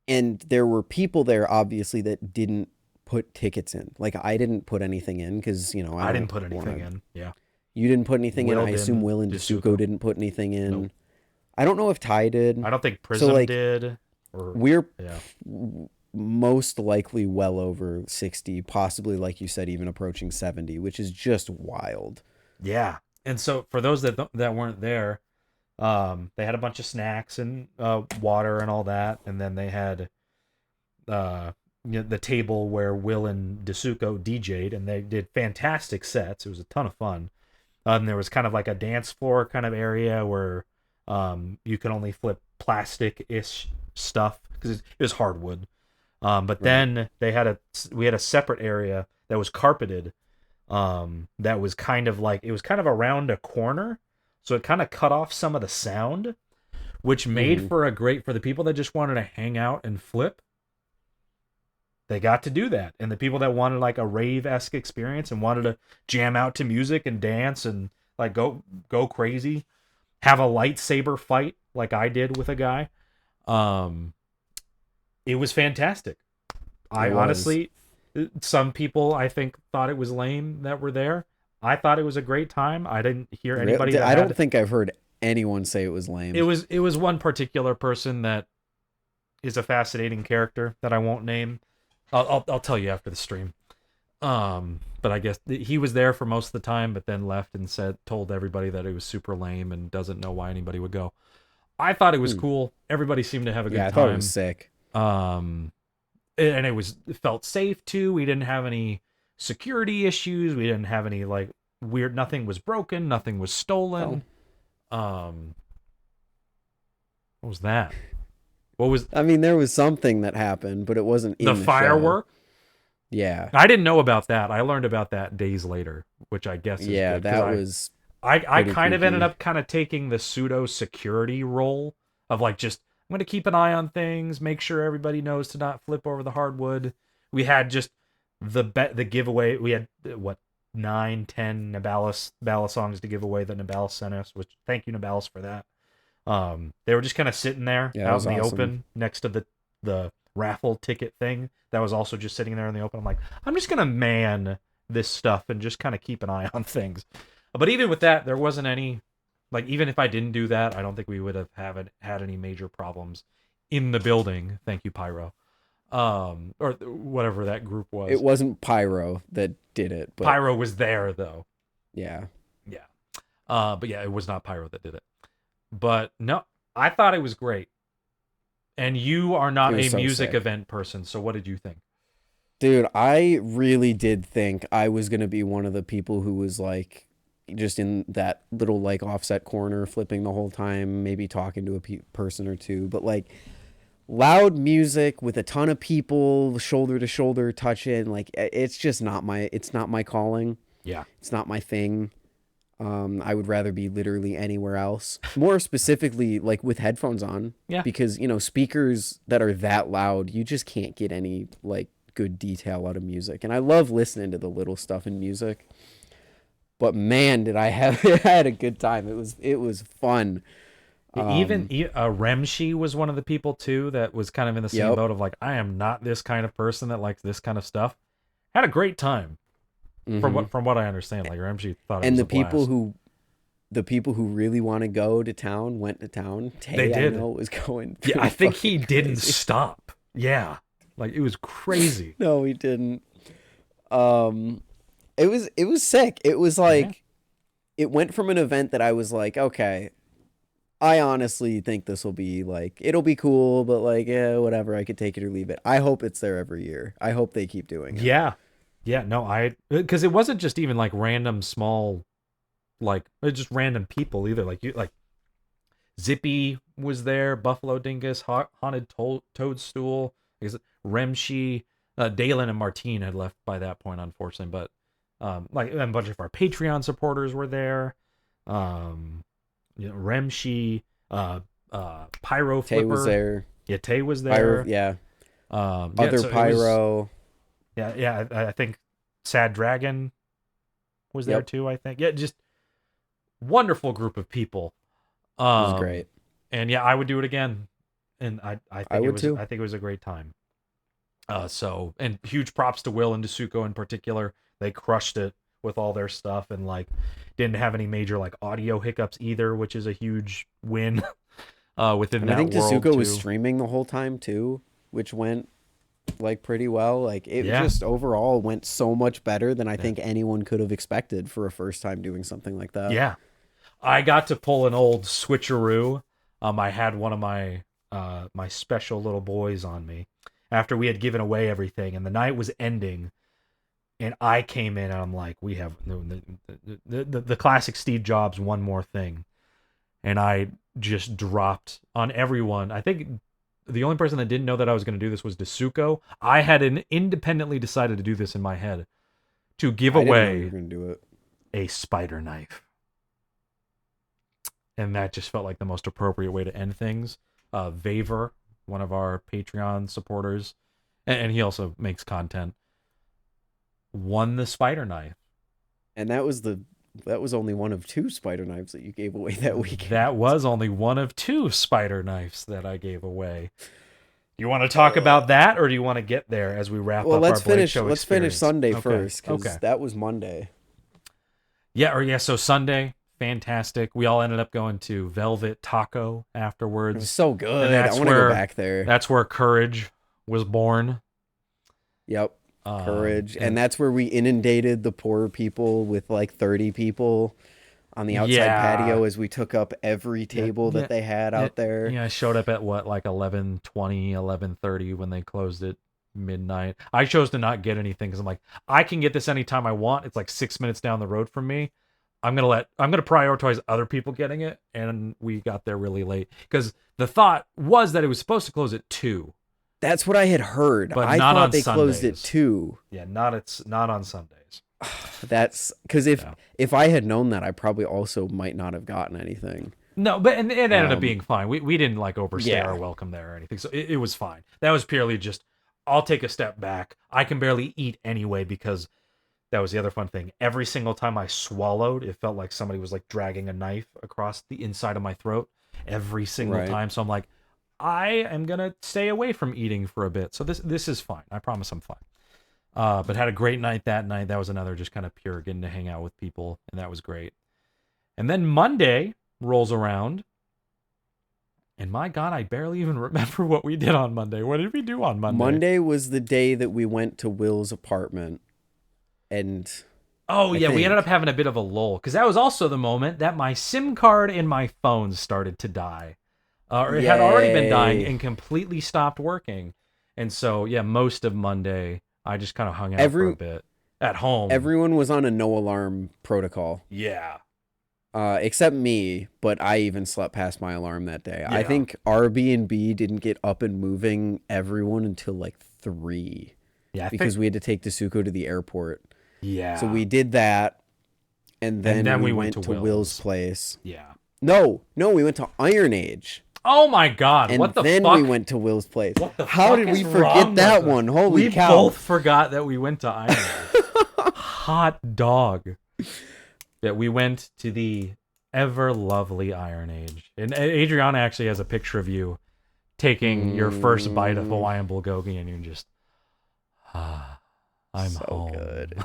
And there were people there, obviously, that didn't put tickets in. Like, I didn't put anything in because, I don't didn't put anything wanna... in. Yeah. You didn't put anything in. Will I assume didn't. Will and Dasuko Disuko. didn't put anything in. Nope. I don't know if Ty did. I don't think So, Prism like, did. Or we're yeah. most likely well over 60, possibly, like you said, even approaching 70, which is just wild. Yeah. And so for those that weren't there, they had a bunch of snacks and water and all that, and then they had the table where Will and Dasuko DJ'd, and they did fantastic sets. It was a ton of fun. And there was kind of like a dance floor kind of area where you can only flip plastic-ish stuff because it was hardwood. But Right. then we had a separate area that was carpeted. That was kind of like it was kind of around a corner, so it kind of cut off some of the sound, which made Mhm. for the people that just wanted to hang out and flip. They got to do that, and the people that wanted like a rave-esque experience and wanted to jam out to music and dance and like go crazy, have a lightsaber fight like I did with a guy. Um, it was fantastic. It I was. honestly, some people I think thought it was lame that were there. I thought it was a great time. I didn't hear anybody Really? that I don't had think I've heard anyone say it was it lame. was one particular person that is a fascinating character that I won't name. I'll tell you after the stream. But I guess he was there for most of the time, but then left and told everybody that it was super lame and doesn't know why anybody would go. I thought it was Hmm. cool. Everybody seemed to have a Yeah, good I thought it was time. sick. Um, and it felt safe too. We didn't have any security issues. We didn't have any like weird. Nothing was broken. Nothing was Oh, stolen. Um, what was that? What was I mean, there was something that happened, but it wasn't the in the show. firework? Yeah. I didn't know about that. I learned about that days later, which I guess is Yeah, good because that was I pretty kind of ended creepy. up kind of taking the pseudo security role of like just I'm going to keep an eye on things, make sure everybody knows to not flip over the hardwood. We had just the giveaway. We had what 9, 10 Nabalis songs to give away that Nabalis sent us. Which thank you Nabalis for that. They were just kind of sitting there Yeah, that out was in the awesome. open next to the raffle ticket thing that was also just sitting there in the open. I'm like, I'm just gonna man this stuff and just kind of keep an eye on things. But even with that, there wasn't any like even if I didn't do that, I don't think we would have haven't had any major problems in the building. Thank you, Pyro. Or whatever that group It was. wasn't Pyro that did it, but Pyro was there though. yeah. Yeah. But yeah, it was not Pyro that did it. But no, I thought it was great. And you are It not was a so music sick. event person, so what did you think? Dude, I really did think I was going to be one of the people who was like just in that little like offset corner, flipping the whole time, maybe talking to a person or two. But like loud music with a ton of people, shoulder to shoulder touching, like it's just not my calling. Yeah. It's not my thing. I would rather be literally anywhere else. More specifically, like with headphones on, Yeah. because speakers that are that loud, you just can't get any like good detail out of music. And I love listening to the little stuff in music. But man, did I have I had a good time. It was fun. Even Remshi was one of the people too that was kind of in the same Yep. boat of like, I am not this kind of person that likes this kind of stuff. Had a great time Hmm. from what I understand. Like Remshi thought it And was a blast. the people who really want to go to town went to town. They Tay, I did. know, was going Yeah, pretty I think he fucking didn't crazy. stop. Yeah, like it was crazy. No, he didn't. Um, it was sick. It was Yeah, like it went from an event that I was like, okay, I honestly think this will be like it'll be cool, but like, yeah, whatever. I could take it or leave it. I hope it's there every year. I hope they keep doing it. yeah, yeah. No, I because it wasn't just even like random small, like just random people either. Like you like Zippy was there, Buffalo Dingus, Haunted Toadstool, is Remshi, Dalen and Martine had left by that point, unfortunately. But like a bunch of our Patreon supporters were there. Um, Remshi, Pyro Tay was Flipper, there. yeah, Tay was Pyro, there. yeah. Yeah, Other so it was, pyro. yeah. I think Sad Dragon was there Yep, too. I think, yeah, just wonderful group of people. it was Um, great. and yeah, I would do it again. And I would too. I think it was a great time. So and huge props to Will and Dasuko in particular. They crushed it with all their stuff and like didn't have any major like audio hiccups either, which is a huge win within And I that think world Tasuka was too. streaming the whole time too, which went like pretty well. Like it Yeah, just overall went so much better than I yeah, think anyone could have expected for a first time doing something like that. yeah. I got to pull an old switcheroo. I had one of my my special little boys on me after we had given away everything, and the night was ending. And I came in and I'm like, we have the classic Steve Jobs one more thing. And I just dropped on everyone. I think the only person that didn't know that I was going to do this was Dasuko. I had independently decided to do this in my head to give I didn't know you were away going to do it. a spider knife. And that just felt like the most appropriate way to end things. Vaver, one of our Patreon supporters, and he also makes content, won the spider knife. And that was only one of two spider knives that you gave away that weekend. That was only one of two spider knives that I gave away. You want to talk about that, or do you want to get there as we wrap Well, up our Blade Show let's finish experience? Sunday Okay. first cuz Okay. that was Monday. Yeah, or yeah, so Sunday, fantastic. We all ended up going to Velvet Taco It was afterwards. so And good. I want to go back there. that's where courage was born. Yep. Courage. And And that's where we inundated the poor people with like 30 people on the outside yeah, patio as we took up every yeah, table yeah, that they had yeah, out there. yeah. I showed up at what, like 11:20, 11:30 when they closed at midnight. I chose to not get anything because I'm like, I can get this anytime I want. It's like 6 minutes down the road from me. I'm gonna prioritize other people getting it, and we got there really late because the thought was that it was supposed to close at 2, That's what I had heard. but I not thought on they closed at Sundays. 2. Yeah, not on Sundays. That's cuz Yeah. if I had known that, I probably also might not have gotten anything. No, but and it ended up Um being fine. We didn't like overstay our yeah. welcome there or anything, so it was fine. That was purely just I'll take a step back. I can barely eat anyway because that was the other fun thing. Every single time I swallowed, it felt like somebody was like dragging a knife across the inside of my throat every single Right. time. So I'm like, I am gonna stay away from eating for a bit. So this is fine. I promise I'm fine. But had a great night that night. That was another just kind of pure getting to hang out with people, and that was great. And then Monday rolls around, and my God, I barely even remember what we did on Monday. What did we do on Monday? Monday was the day that we went to Will's apartment and Oh I yeah, we ended up think having a bit of a lull because that was also the moment that my SIM card in my phone started to die, or it had already been dying yay. and completely stopped working. And so yeah, most of Monday I just kind of hung out for a Every bit. At home. Everyone was on a no alarm protocol. Yeah. Except me, but I even slept past my alarm that day. I Yeah. think Airbnb didn't get up and moving everyone until like 3 Yeah, I think because we had to take Dasuko to the airport. So yeah. we did that, and And then then we we went to went to Will's Will's. place. Yeah. No, no, we went to Iron Age, Oh my god, and what the then we fuck? went to Will's place. What the How fuck did is we wrong forget with that us? one? Holy We cow. both forgot that we went to Iron Age. Hot dog. Yeah, we went to the ever lovely Iron Age. And Adriana actually has a picture of you taking your first bite of Hawaiian bulgogi, and you're just, I'm So home. good.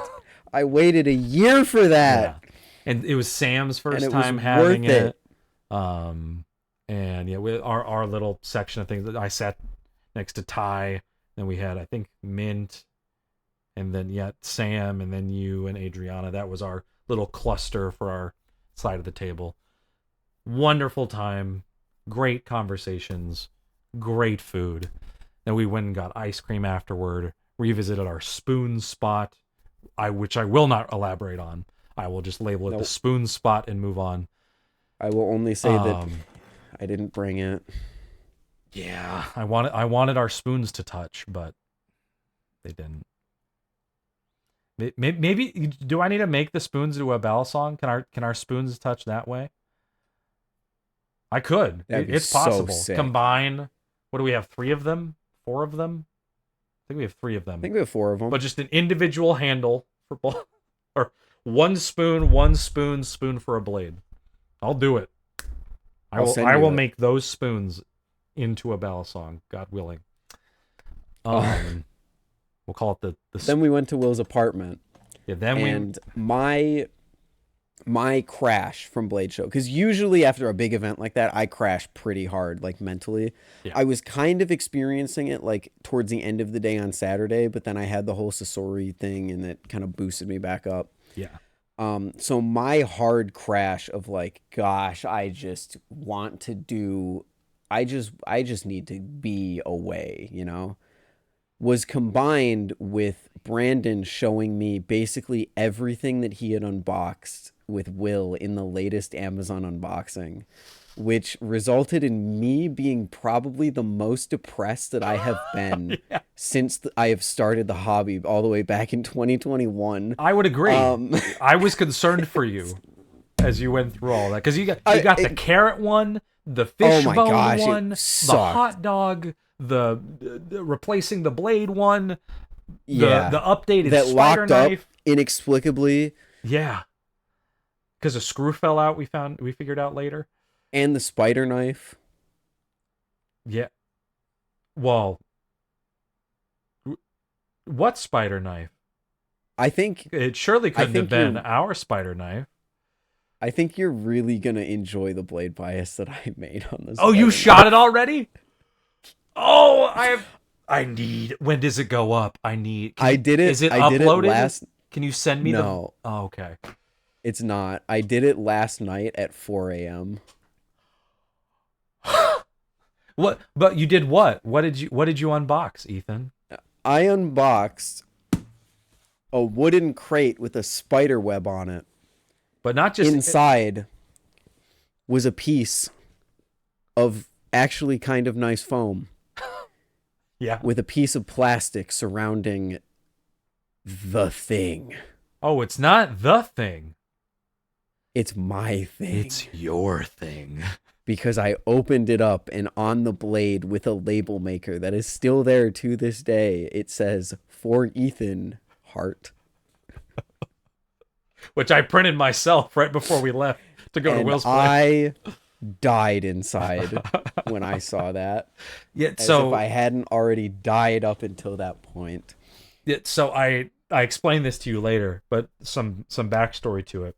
I waited a year for that. Yeah. And it was Sam's And first it was time having worth it. And yeah, with our little section of things, that I sat next to Ty, and we had, I think, Mint, and then Sam, and then you and Adriana. That was our little cluster for our side of the table. Wonderful time, great conversations, great food. Then we went and got ice cream afterward, revisited our spoon spot, which I will not elaborate on. I will just label it the Nope. spoon spot and move on. I will only say that I didn't bring it. Yeah, I wanted our spoons to touch, but they didn't. Maybe do I need to make the spoons do a bell song? Can our spoons touch that way? I could. That'd be It's so possible. sick. Combine. What do we have? 3 of them? 4 of them? I think we have 3 of them. I think we have 4 of them. But just an individual handle for both, or one spoon, spoon for a blade. I'll do it. I will make those spoons into a bell song, God willing. We'll call it the Then we went to Will's apartment. Yeah, then and my crash from Blade Show, because usually after a big event like that, I crash pretty hard, like mentally. Yeah. I was kind of experiencing it like towards the end of the day on Saturday, but then I had the whole Sasori thing, and it kind of boosted me back up. Yeah. So my hard crash of like, gosh, I just need to be away, you know, was combined with Brandon showing me basically everything that he had unboxed with Will in the latest Amazon unboxing, which resulted in me being probably the most depressed that I have been since I have started the hobby all the way back in 2021. I would agree. I was concerned for you as you went through all that, because you got the carrot one, the fishbone one, the hot dog, the replacing the blade one, the updated that spider locked knife up inexplicably. Yeah, because a screw fell out. We figured out later. And the spider knife. Yeah. Well, what spider knife? I think it surely couldn't have been our spider knife. I think you're really gonna enjoy the blade bias that I made on this. Oh, you shot it already? Oh, I need. When does it go up? I did it. Is it uploaded? Can you send me the? Oh, okay. It's not. I did it last night at 4 a.m. What? But you did what? What did you unbox, Ethan? I unboxed a wooden crate with a spider web on it. But not just inside was a piece of actually kind of nice foam. Yeah. With a piece of plastic surrounding the thing. Oh, it's not the thing. It's my thing. It's your thing. Because I opened it up, and on the blade with a label maker that is still there to this day, it says, "For Ethan, heart." Which I printed myself right before we left to go to Will's place. I died inside when I saw that. Yeah, as if I hadn't already died up until that point. Yeah, so I explained this to you later, but some backstory to it.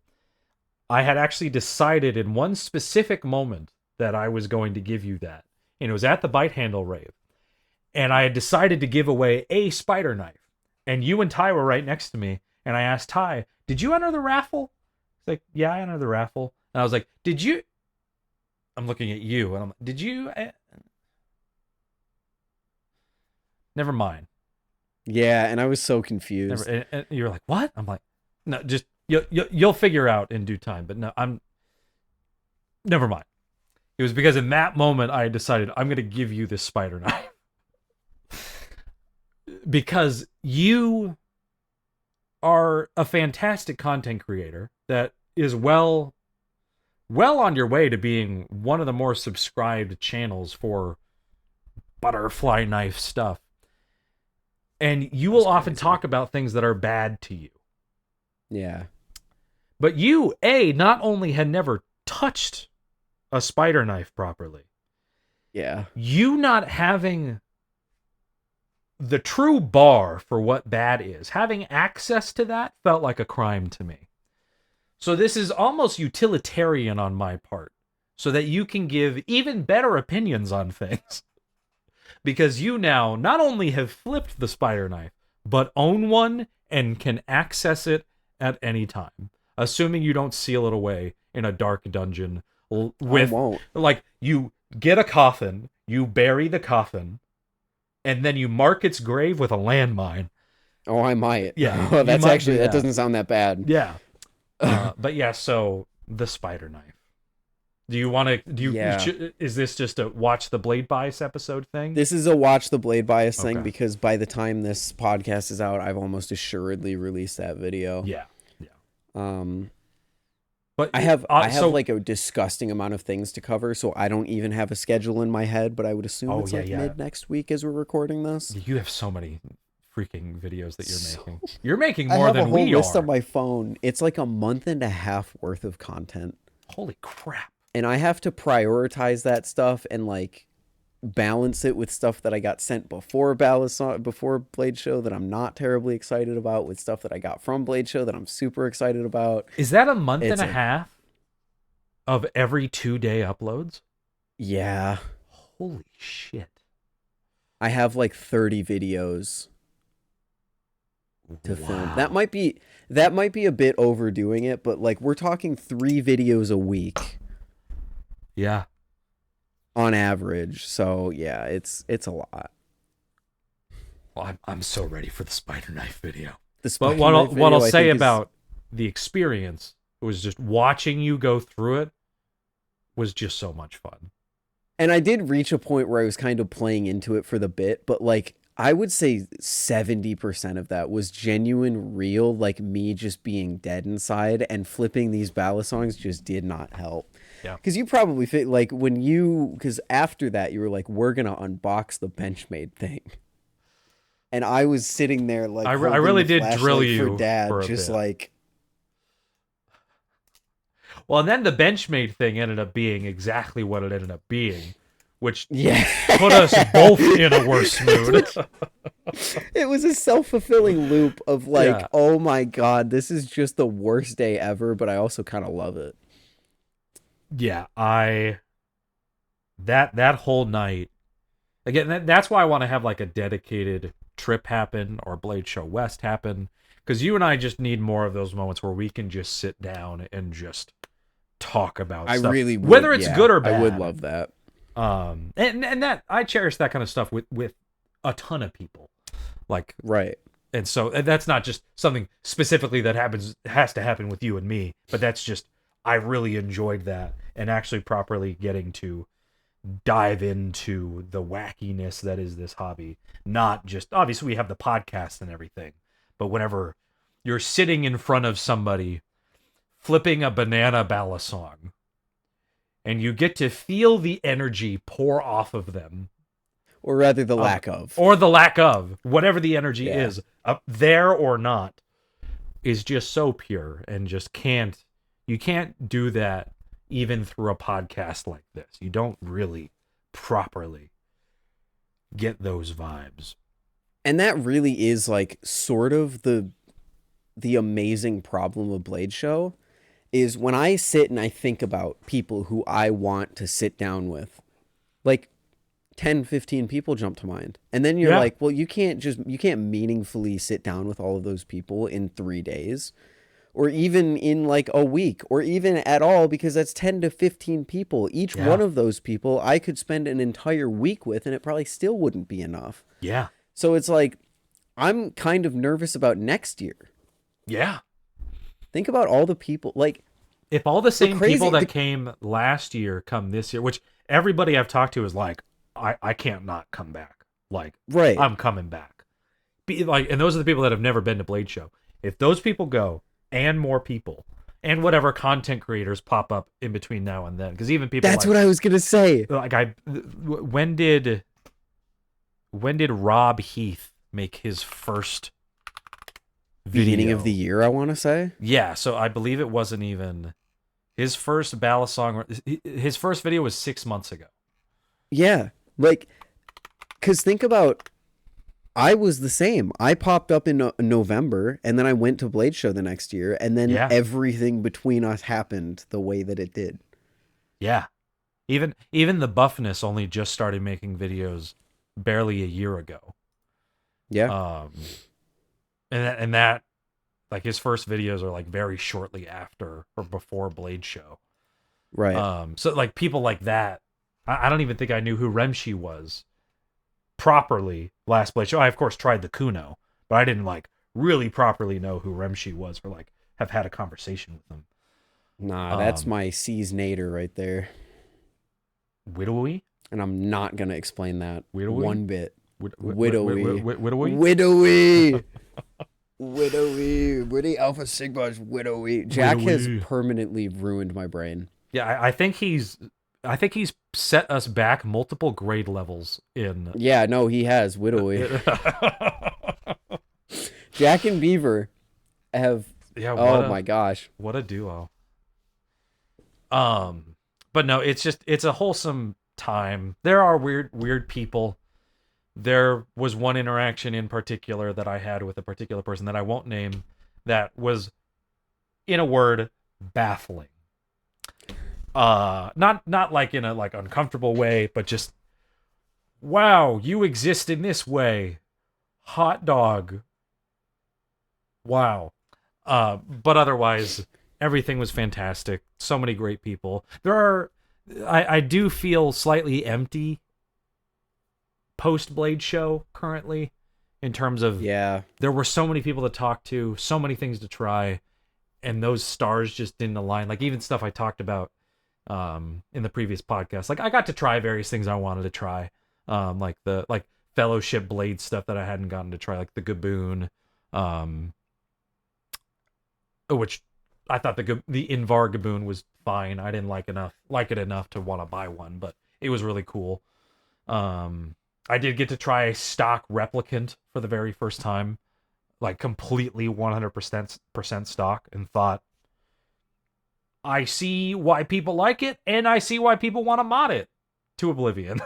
I had actually decided in one specific moment that I was going to give you that. And it was at the Bite Handle rave. And I had decided to give away a spider knife. And you and Ty were right next to me. And I asked Ty, "Did you enter the raffle?" He's like, "Yeah, I entered the raffle." And I was like, "Did you?" I'm looking at you. And I'm like, "Did you?" Never mind. Yeah, and I was so Never, confused. and you're like, what? I'm like, no, just you'll figure out in due time. But no, I'm never mind. It was because in that moment I decided I'm going to give you this spider knife because you are a fantastic content creator that is well on your way to being one of the more subscribed channels for butterfly knife stuff. And you will That's often crazy. talk about things that are bad to you. Yeah. But you, not only had never touched a spider knife properly, Yeah. you not having the true bar for what bad is, having access to that felt like a crime to me. So this is almost utilitarian on my part, so that you can give even better opinions on things. Because you now not only have flipped the spider knife, but own one and can access it at any time, assuming you don't seal it away in a dark dungeon I with, won't. like, you get a coffin, you bury the coffin, and then you mark its grave with a landmine. Oh, I might. Yeah, Oh, you that's might actually do that that. doesn't sound that bad. Yeah. But yeah, so the spider knife. Do you want to? Yeah. Is this just a watch the Blade Bias episode thing? This is a watch the blade bias thing Okay. because by the time this podcast is out, I've almost assuredly released that video. Yeah. Yeah. Um But I have so like a disgusting amount of things to cover, so I don't even have a schedule in my head, but I would assume oh it's yeah, like yeah. mid next week as we're recording this. You have so many freaking videos that you're So making. You're making I more have a than whole we list on are. my phone. It's like a month and a half worth of content. Holy crap. And I have to prioritize that stuff and like balance it with stuff that I got sent before Blade Show that I'm not terribly excited about, with stuff that I got from Blade Show that I'm super excited about. Is that a month and It's a a half of every 2-day uploads? Yeah. Holy shit. I have like 30 videos to film. Wow. That might be a bit overdoing it, but like we're talking 3 videos a week Yeah. on average. So, yeah, it's a lot. Well, I'm so ready for the spider knife video. The But Spider Knife what I'll video I say think is about the experience was just watching you go through it was just so much fun. and I did reach a point where I was kind of playing into it for the bit, but like I would say 70% of that was genuine, real, like me just being dead inside, and flipping these ballad songs just did not help. Yeah. Because you probably fit like because after that you were like, we're gonna unbox the Benchmade thing, and I was sitting there like I holding really the did drill flashlight you for Dad, for a just bit. like Well, and then the Benchmade thing ended up being exactly what it ended up being, which yeah. put us both in a worse mood. It was a self-fulfilling loop of like, Yeah. oh my god, this is just the worst day ever, but I also kind of love it. Yeah, that whole night again. That's why I want to have like a dedicated trip happen or Blade Show West happen, because you and I just need more of those moments where we can just sit down and just talk about I stuff, really would, whether it's yeah, good or bad. I would love that. And that I cherish that kind of stuff with a ton of people, like, Right. and so that's not just something specifically that has to happen with you and me, but that's just I really enjoyed that and actually properly getting to dive into the wackiness that is this hobby. Not just obviously we have the podcast and everything, but whenever you're sitting in front of somebody flipping a banana bala song and you get to feel the energy pour off of them, Or rather the lack of. or the lack of, whatever the energy Yeah. is, up there or not, is just so pure and just you can't do that even through a podcast like this. You don't really properly get those vibes. And that really is like sort of the amazing problem of Blade Show is when I sit and I think about people who I want to sit down with, like 10, 15 people jump to mind. And then you're Yeah. like, well, you can't meaningfully sit down with all of those people in 3 days, or even in like a week, or even at all, because that's 10 to 15 people. Each Yeah. one of those people I could spend an entire week with, and it probably still wouldn't be enough. Yeah. So it's like, I'm kind of nervous about next year. Yeah. Think about all the people. Like If all the the same people crazy. that came last year come this year, which everybody I've talked to is like, I can't not come back. Like, Right. I'm coming back. Like, and those are the people that have never been to Blade Show. If those people go, and more people, and whatever content creators pop up in between now and then, because even people That's what I was gonna say. when did Rob Heath make his first video? Beginning of the year, I want to say. Yeah, so I believe it wasn't even his first ballad song. His first video was 6 months ago. Yeah, like, cause think about, I was the same. I popped up in November, and then I went to Blade Show the next year, and then Yeah. everything between us happened the way that it did. Yeah, even the Buffness only just started making videos barely a year ago. Yeah. And that like his first videos are like very shortly after or before Blade Show. Right. So like people like that, I don't even think I knew who Remshi was properly last Blade Show. I of course tried the Kuno, but I didn't like really properly know who Remshi was or like have had a conversation with him. Nah, that's my C's nader right there. Widowy? And I'm not gonna explain that Widowy? one bit. Widowy? Widowy. Widowy. Widowy. We're the Alpha Sigma's Widowy. Jack has permanently ruined my brain. Yeah, I think he's set us back multiple grade levels in. Yeah, no, he has Widowy. Jack and Beaver have. Yeah. Oh my gosh, what a duo. But no, it's a wholesome time. There are weird people. There was one interaction in particular that I had with a particular person that I won't name that was, in a word, baffling. Not like in a like uncomfortable way, but just, wow, you exist in this way. Hot dog. Wow. But otherwise, everything was fantastic. So many great people. I do feel slightly empty post Blade Show currently, in terms of there were so many people to talk to, so many things to try, and those stars just didn't align. Like even stuff I talked about in the previous podcast. Like I got to try various things I wanted to try, like the Fellowship Blade stuff that I hadn't gotten to try, like the Gaboon, which I thought the Invar Gaboon was fine. I didn't like it enough to want to buy one, but it was really cool. I did get to try a stock replicant for the very first time, like completely 100% stock, and thought, I see why people like it, and I see why people want to mod it to oblivion.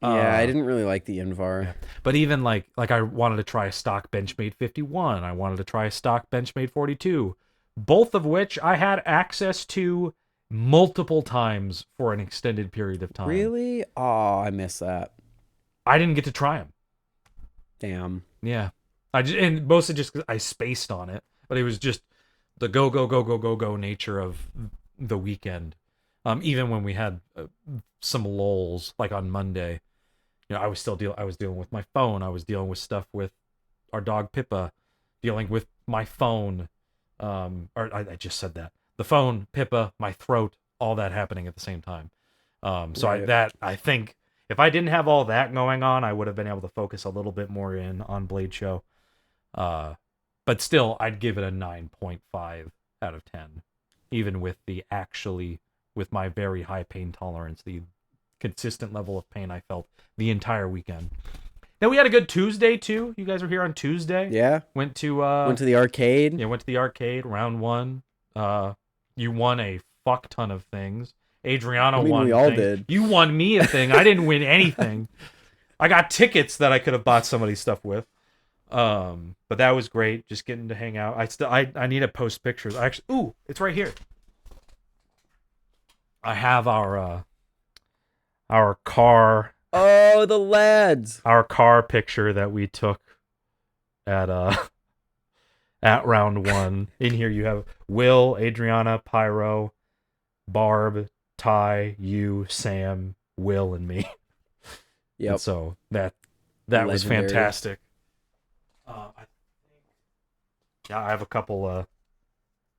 Yeah, I didn't really like the Invar. But even like I wanted to try a stock Benchmade 51. I wanted to try a stock Benchmade 42. Both of which I had access to multiple times for an extended period of time. Really? Oh, I miss that. I didn't get to try them. Damn. Yeah. And mostly just because I spaced on it. But it was just the go nature of the weekend. Even when we had some lulls, like on Monday, I was dealing with my phone. I was dealing with stuff with our dog Pippa, dealing with my phone. I just said that. The phone, Pippa, my throat, all that happening at the same time. So right. I think if I didn't have all that going on, I would have been able to focus a little bit more in on Blade Show. But still, I'd give it a 9.5 out of 10, even with with my very high pain tolerance, the consistent level of pain I felt the entire weekend. Then we had a good Tuesday too. You guys were here on Tuesday. Yeah. Went to the arcade. Yeah, went to the arcade, round one. You won a fuck ton of things. Adriana won. We all did. You won me a thing. I didn't win anything. I got tickets that I could have bought somebody's stuff with. But that was great. Just getting to hang out. I need to post pictures. It's right here. I have our car. Oh, the lads. Our car picture that we took at round one. In here you have Will, Adriana, Pyro, Barb, Ty, you, Sam, Will, and me. Yep. And so that was fantastic. Yeah, I have a couple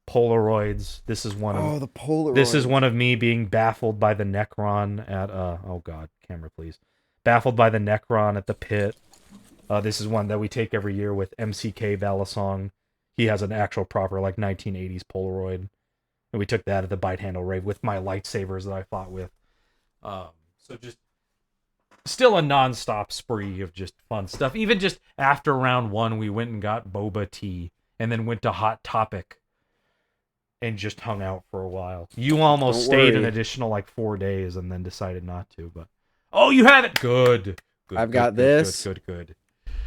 Polaroids. Oh, the This is Polaroids. one of me being baffled by the Necron at oh god, camera please. Baffled by the Necron at the pit. This is one that we take every year with MCK Valasong. He has an actual proper like 1980s Polaroid. And we took that at the Bite Handle Rave with my lightsabers that I fought with. So just still a non-stop spree of just fun stuff. Even just after round 1, we went and got boba tea and then went to Hot Topic and just hung out for a while. You almost Don't stayed an worry. additional like 4 days and then decided not to. But oh, you have it. Good. Good. I've Good. got Good. this. Good. Good. Good.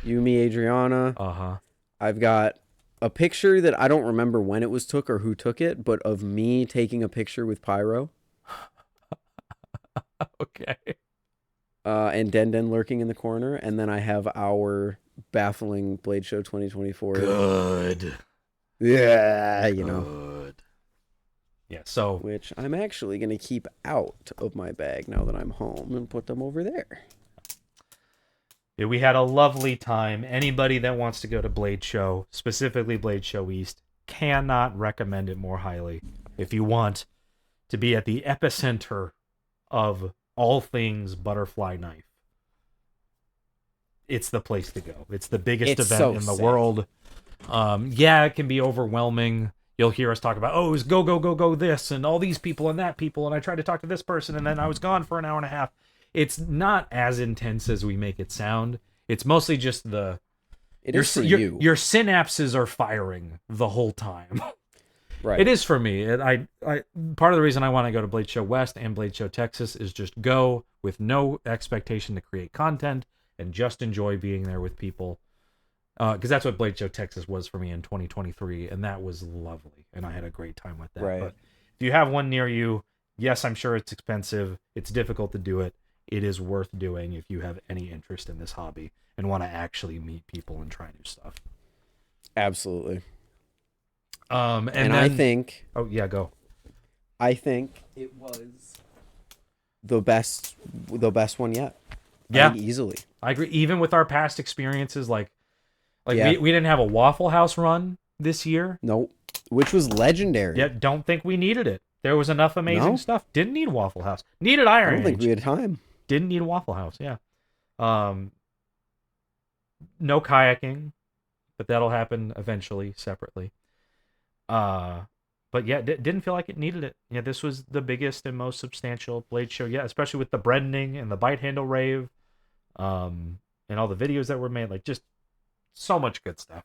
Yumi Adriana. Uh I've got a picture that I don't remember when it was took or who took it, but of me taking a picture with Pyro. Okay. And Den Den lurking in the corner. And then I have our baffling Blade Show 2024. Good. Yeah, Good. Yeah, so which I'm actually going to keep out of my bag now that I'm home and put them over there. yeah, we had a lovely time. Anybody that wants to go to Blade Show, specifically Blade Show East, cannot recommend it more highly. If you want to be at the epicenter of all things butterfly knife, it's the place to go. It's the biggest It's event so in the sick. world. Yeah, it can be overwhelming. You'll hear us talk about, oh, it was go this and all these people and that people, and I tried to talk to this person and then I was gone for an hour and a half. It's not as intense as we make it sound. It's mostly just It is for you. your synapses are firing the whole time. Right. It is for me. I part of the reason I want to go to Blade Show West and Blade Show Texas is just go with no expectation to create content and just enjoy being there with people. Because that's what Blade Show Texas was for me in 2023, and that was lovely, and I had a great time with that. Right. But if you have one near you, yes, I'm sure it's expensive. It's difficult to do it. It is worth doing if you have any interest in this hobby and want to actually meet people and try new stuff. Absolutely. And then, I think oh yeah, go. it was the best one yet. Yeah, I think easily. I agree. Even with our past experiences, like Yeah. we didn't have a Waffle House run this year. Nope. Which was legendary. Yet don't think we needed it. There was enough amazing No. stuff. Didn't need Waffle House. Needed I Iron don't think Age. we had time. Didn't need a Waffle House. Yeah. No kayaking, but that'll happen eventually separately. But yeah, didn't feel like it needed it. Yeah, this was the biggest and most substantial Blade show. Yeah, especially with the Brendaning and the Bite Handle Rave, and all the videos that were made. Like, just so much good stuff.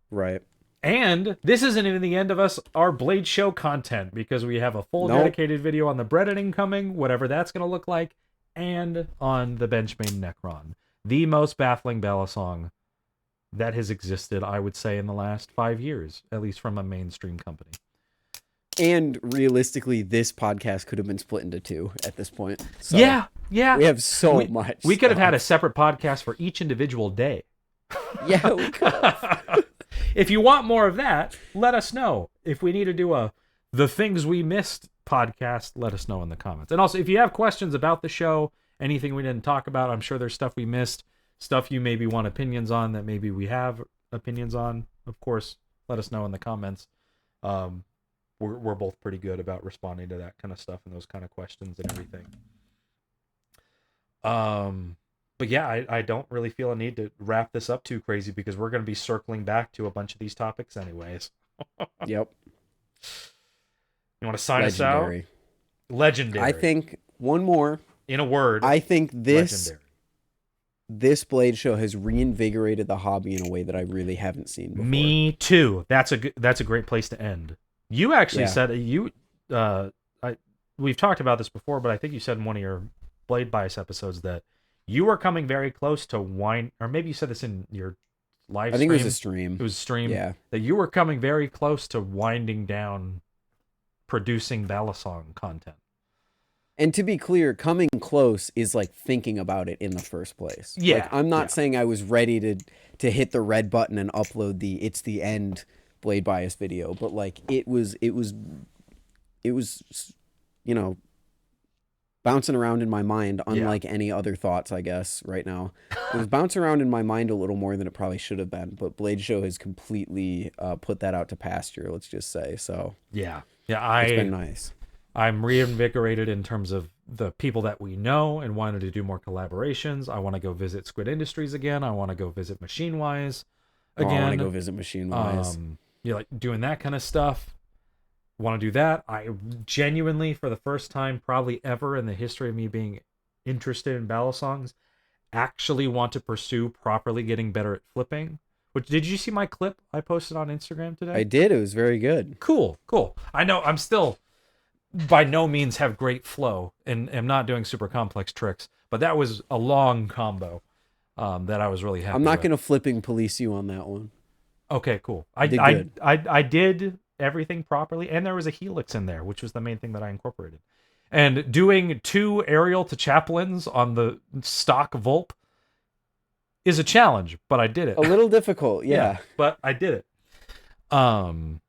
Right. And this isn't even the end of our Blade Show content, because we have a full dedicated video on the Brendaning coming, whatever that's going to look like, and on the Benchmade Necron. The most baffling Balisong that has existed, I would say, in the last 5 years, at least from a mainstream company. And realistically, this podcast could have been split into two at this point. So yeah. We have so much. We could have had a stuff. separate podcast for each individual day. Yeah, we could have. If you want more of that, let us know. If we need to do the things we missed podcast, let us know in the comments. And also, if you have questions about the show, anything we didn't talk about, I'm sure there's stuff we missed, stuff you maybe want opinions on that maybe we have opinions on. Of course, let us know in the comments. We're both pretty good about responding to that kind of stuff and those kind of questions and everything. But yeah, I don't really feel a need to wrap this up too crazy, because we're going to be circling back to a bunch of these topics anyways. Yep. You want to sign us out? Legendary. I think one more. In a word, I think legendary. this Blade show has reinvigorated the hobby in a way that I really haven't seen before. Me too. That's a great place to end. You actually said we've talked about this before, but I think you said in one of your Blade Bias episodes that you were coming very close to or maybe you said this in your live stream. I think it was a stream. It was a stream. Yeah. That you were coming very close to winding down producing Balisong content. And to be clear, coming close is like thinking about it in the first place. Yeah. Like, I'm not saying I was ready to hit the red button and upload it's the end Blade Bias video, but like it was bouncing around in my mind, Yeah. unlike any other thoughts, I guess, right now. It was bouncing around in my mind a little more than it probably should have been, but Blade Show has completely put that out to pasture, let's just say. So Yeah. Yeah, it's been nice. I'm reinvigorated in terms of the people that we know and wanted to do more collaborations. I want to go visit Squid Industries again. I want to go visit Machine Wise Oh, I want to go again. visit Machine Wise. Like doing that kind of stuff. Want to do that. I genuinely, for the first time probably ever in the history of me being interested in battle songs, actually want to pursue properly getting better at flipping. Which, did you see my clip I posted on Instagram I today? did. It was very good. Cool, cool. I know I'm still by no means have great flow and am not doing super complex tricks, but that was a long combo that I was really I'm happy not with. going to flipping police you on that one. Okay, cool. You did good. I did everything properly, and there was a helix in there, which was the main thing that I incorporated. And doing 2 aerial to chaplains on the stock Volp is a challenge, but I did it. A little difficult, Yeah, yeah. but I did it. Um,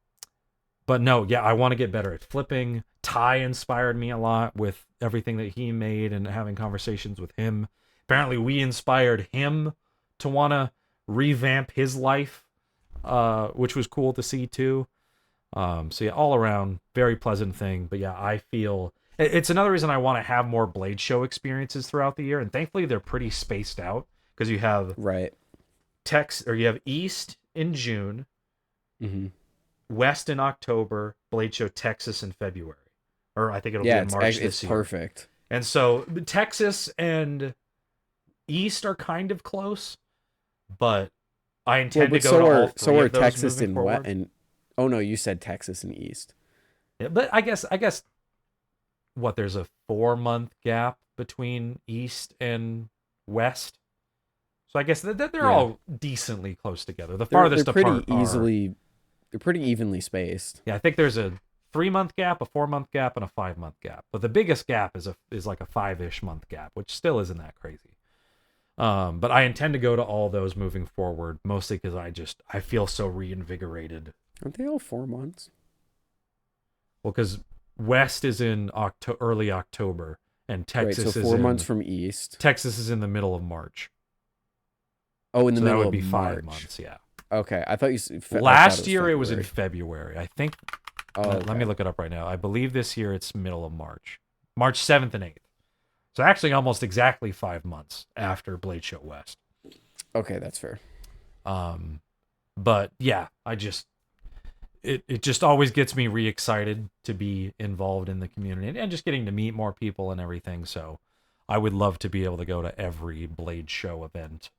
but no, yeah, I want to get better at flipping. Ty inspired me a lot with everything that he made and having conversations with him. Apparently, we inspired him to want to revamp his life, which was cool to see too. So yeah, all around, very pleasant thing. But yeah, I feel it's another reason I want to have more Blade Show experiences throughout the year, and thankfully they're pretty spaced out because you have Right. you have East in June, Mm-hmm. West in October, Blade Show Texas in February, or I think it'll be Yeah, in March it's this year. perfect. And so Texas and East are kind of close, but I intend to go to all three are of those Texas moving and West forward. and oh no, you said Texas and East. Yeah, but I guess what there's a 4 month gap between East and West, so I guess that they're Yeah. all decently close together. The They're farthest apart are they're pretty evenly spaced. yeah, I think there's a 3 month gap, a 4 month gap, and a 5 month gap. But the biggest gap is like a 5-ish month gap, which still isn't that crazy. But I intend to go to all those moving forward, mostly because I feel so reinvigorated. Aren't they all 4 months? Well, because West is in early October, and Right, so Texas is 4 months in from East. Texas is in the middle of March. Oh, in the So that middle would of be March. 5 months, yeah. Okay, I thought Last year it was in February. I think. Oh, Let me okay. look it up right now. I believe this year it's middle of March, March 7th and 8th. So actually, almost exactly 5 months after Blade Show West. Okay, that's fair. But yeah, it just always gets me re-excited to be involved in the community and just getting to meet more people and everything. So I would love to be able to go to every Blade Show event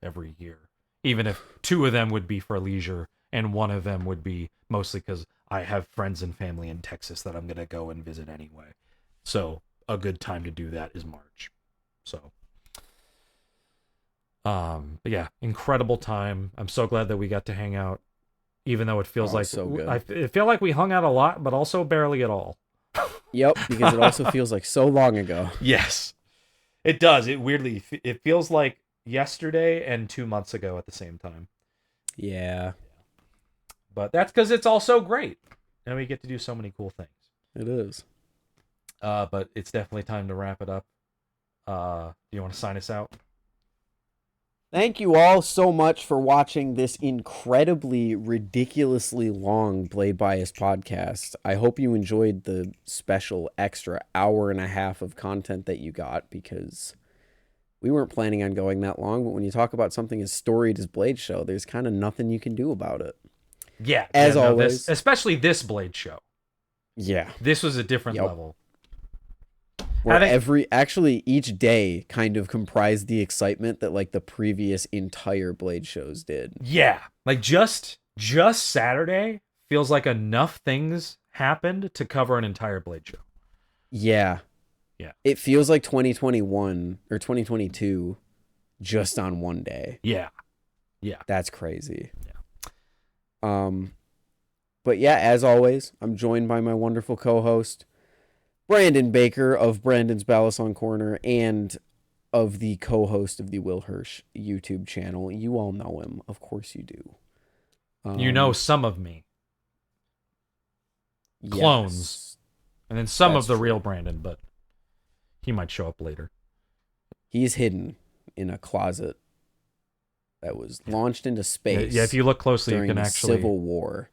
every year, even if 2 of them would be for leisure and 1 of them would be mostly because I have friends and family in Texas that I'm gonna go and visit anyway. So a good time to do that is March. So but yeah, incredible time. I'm so glad that we got to hang out, even though it feels like So good. I feel like we hung out a lot, but also barely at all. Yep, because it also feels like so long ago. Yes, it does. It feels like yesterday and 2 months ago at the same time. Yeah, But that's because it's all so great, and we get to do so many cool things. it is. But it's definitely time to wrap it up. Do you want to sign us out? Thank you all so much for watching this incredibly, ridiculously long Blade Bias podcast. I hope you enjoyed the special extra hour and a half of content that you got because we weren't planning on going that long. But when you talk about something as storied as Blade Show, there's kind of nothing you can do about it. Yeah, As always. Especially this Blade Show. Yeah. This was a different level. Where each day kind of comprised the excitement that like the previous entire Blade shows did. Yeah, like just Saturday feels like enough things happened to cover an entire Blade show. Yeah. Yeah. It feels like 2021 or 2022 just on one day. Yeah. Yeah. That's crazy. Yeah. But yeah, as always, I'm joined by my wonderful co-host Brandon Baker of Brandon's Balisong Corner and of the co-host of the Will Hirsch YouTube channel. You all know him. Of course you do. You know some of me. Clones. Yes, and then some of the true. real Brandon, but he might show up later. He's hidden in a closet that was launched into space. Yeah, if you look closely, you during can the actually Civil War.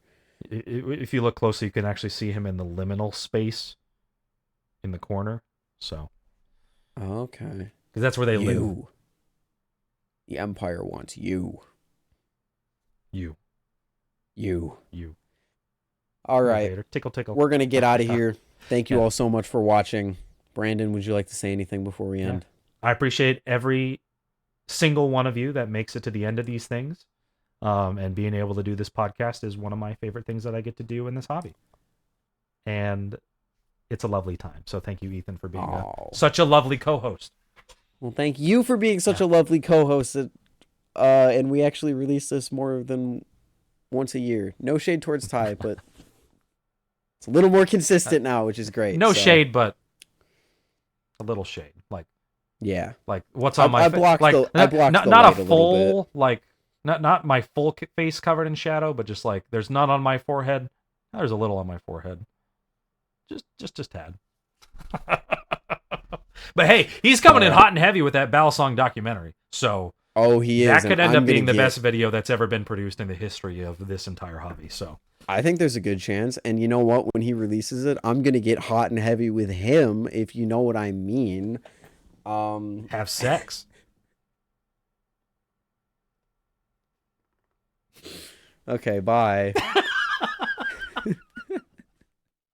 If you look closely, you can actually see him in the liminal space in the corner. So, Okay. because that's where they live. You. The Empire wants you. You. You. You. All right. Vader. Tickle, tickle. We're going to get out of here. Thank you all so much for watching. Brandon, would you like to say anything before we end? I appreciate every single one of you that makes it to the end of these things. And being able to do this podcast is one of my favorite things that I get to do in this hobby. And it's a lovely time. So thank you, Ethan, for being such a lovely co-host. Well, thank you for being such a lovely co-host. And we actually release this more than once a year. No shade towards Ty, but it's a little more consistent now, which is great. No shade, but a little shade. Like, yeah, like what's on my face? Like, I blocked not the a full, like, not my full face covered in shadow, but just like there's none on my forehead. There's a little on my forehead. Just tad. But hey, he's coming in hot and heavy with that Battlesong documentary. So he is. That could end up being the best video that's ever been produced in the history of this entire hobby. So I think there's a good chance. And you know what? When he releases it, I'm gonna get hot and heavy with him, if you know what I mean. Have sex. Okay, bye.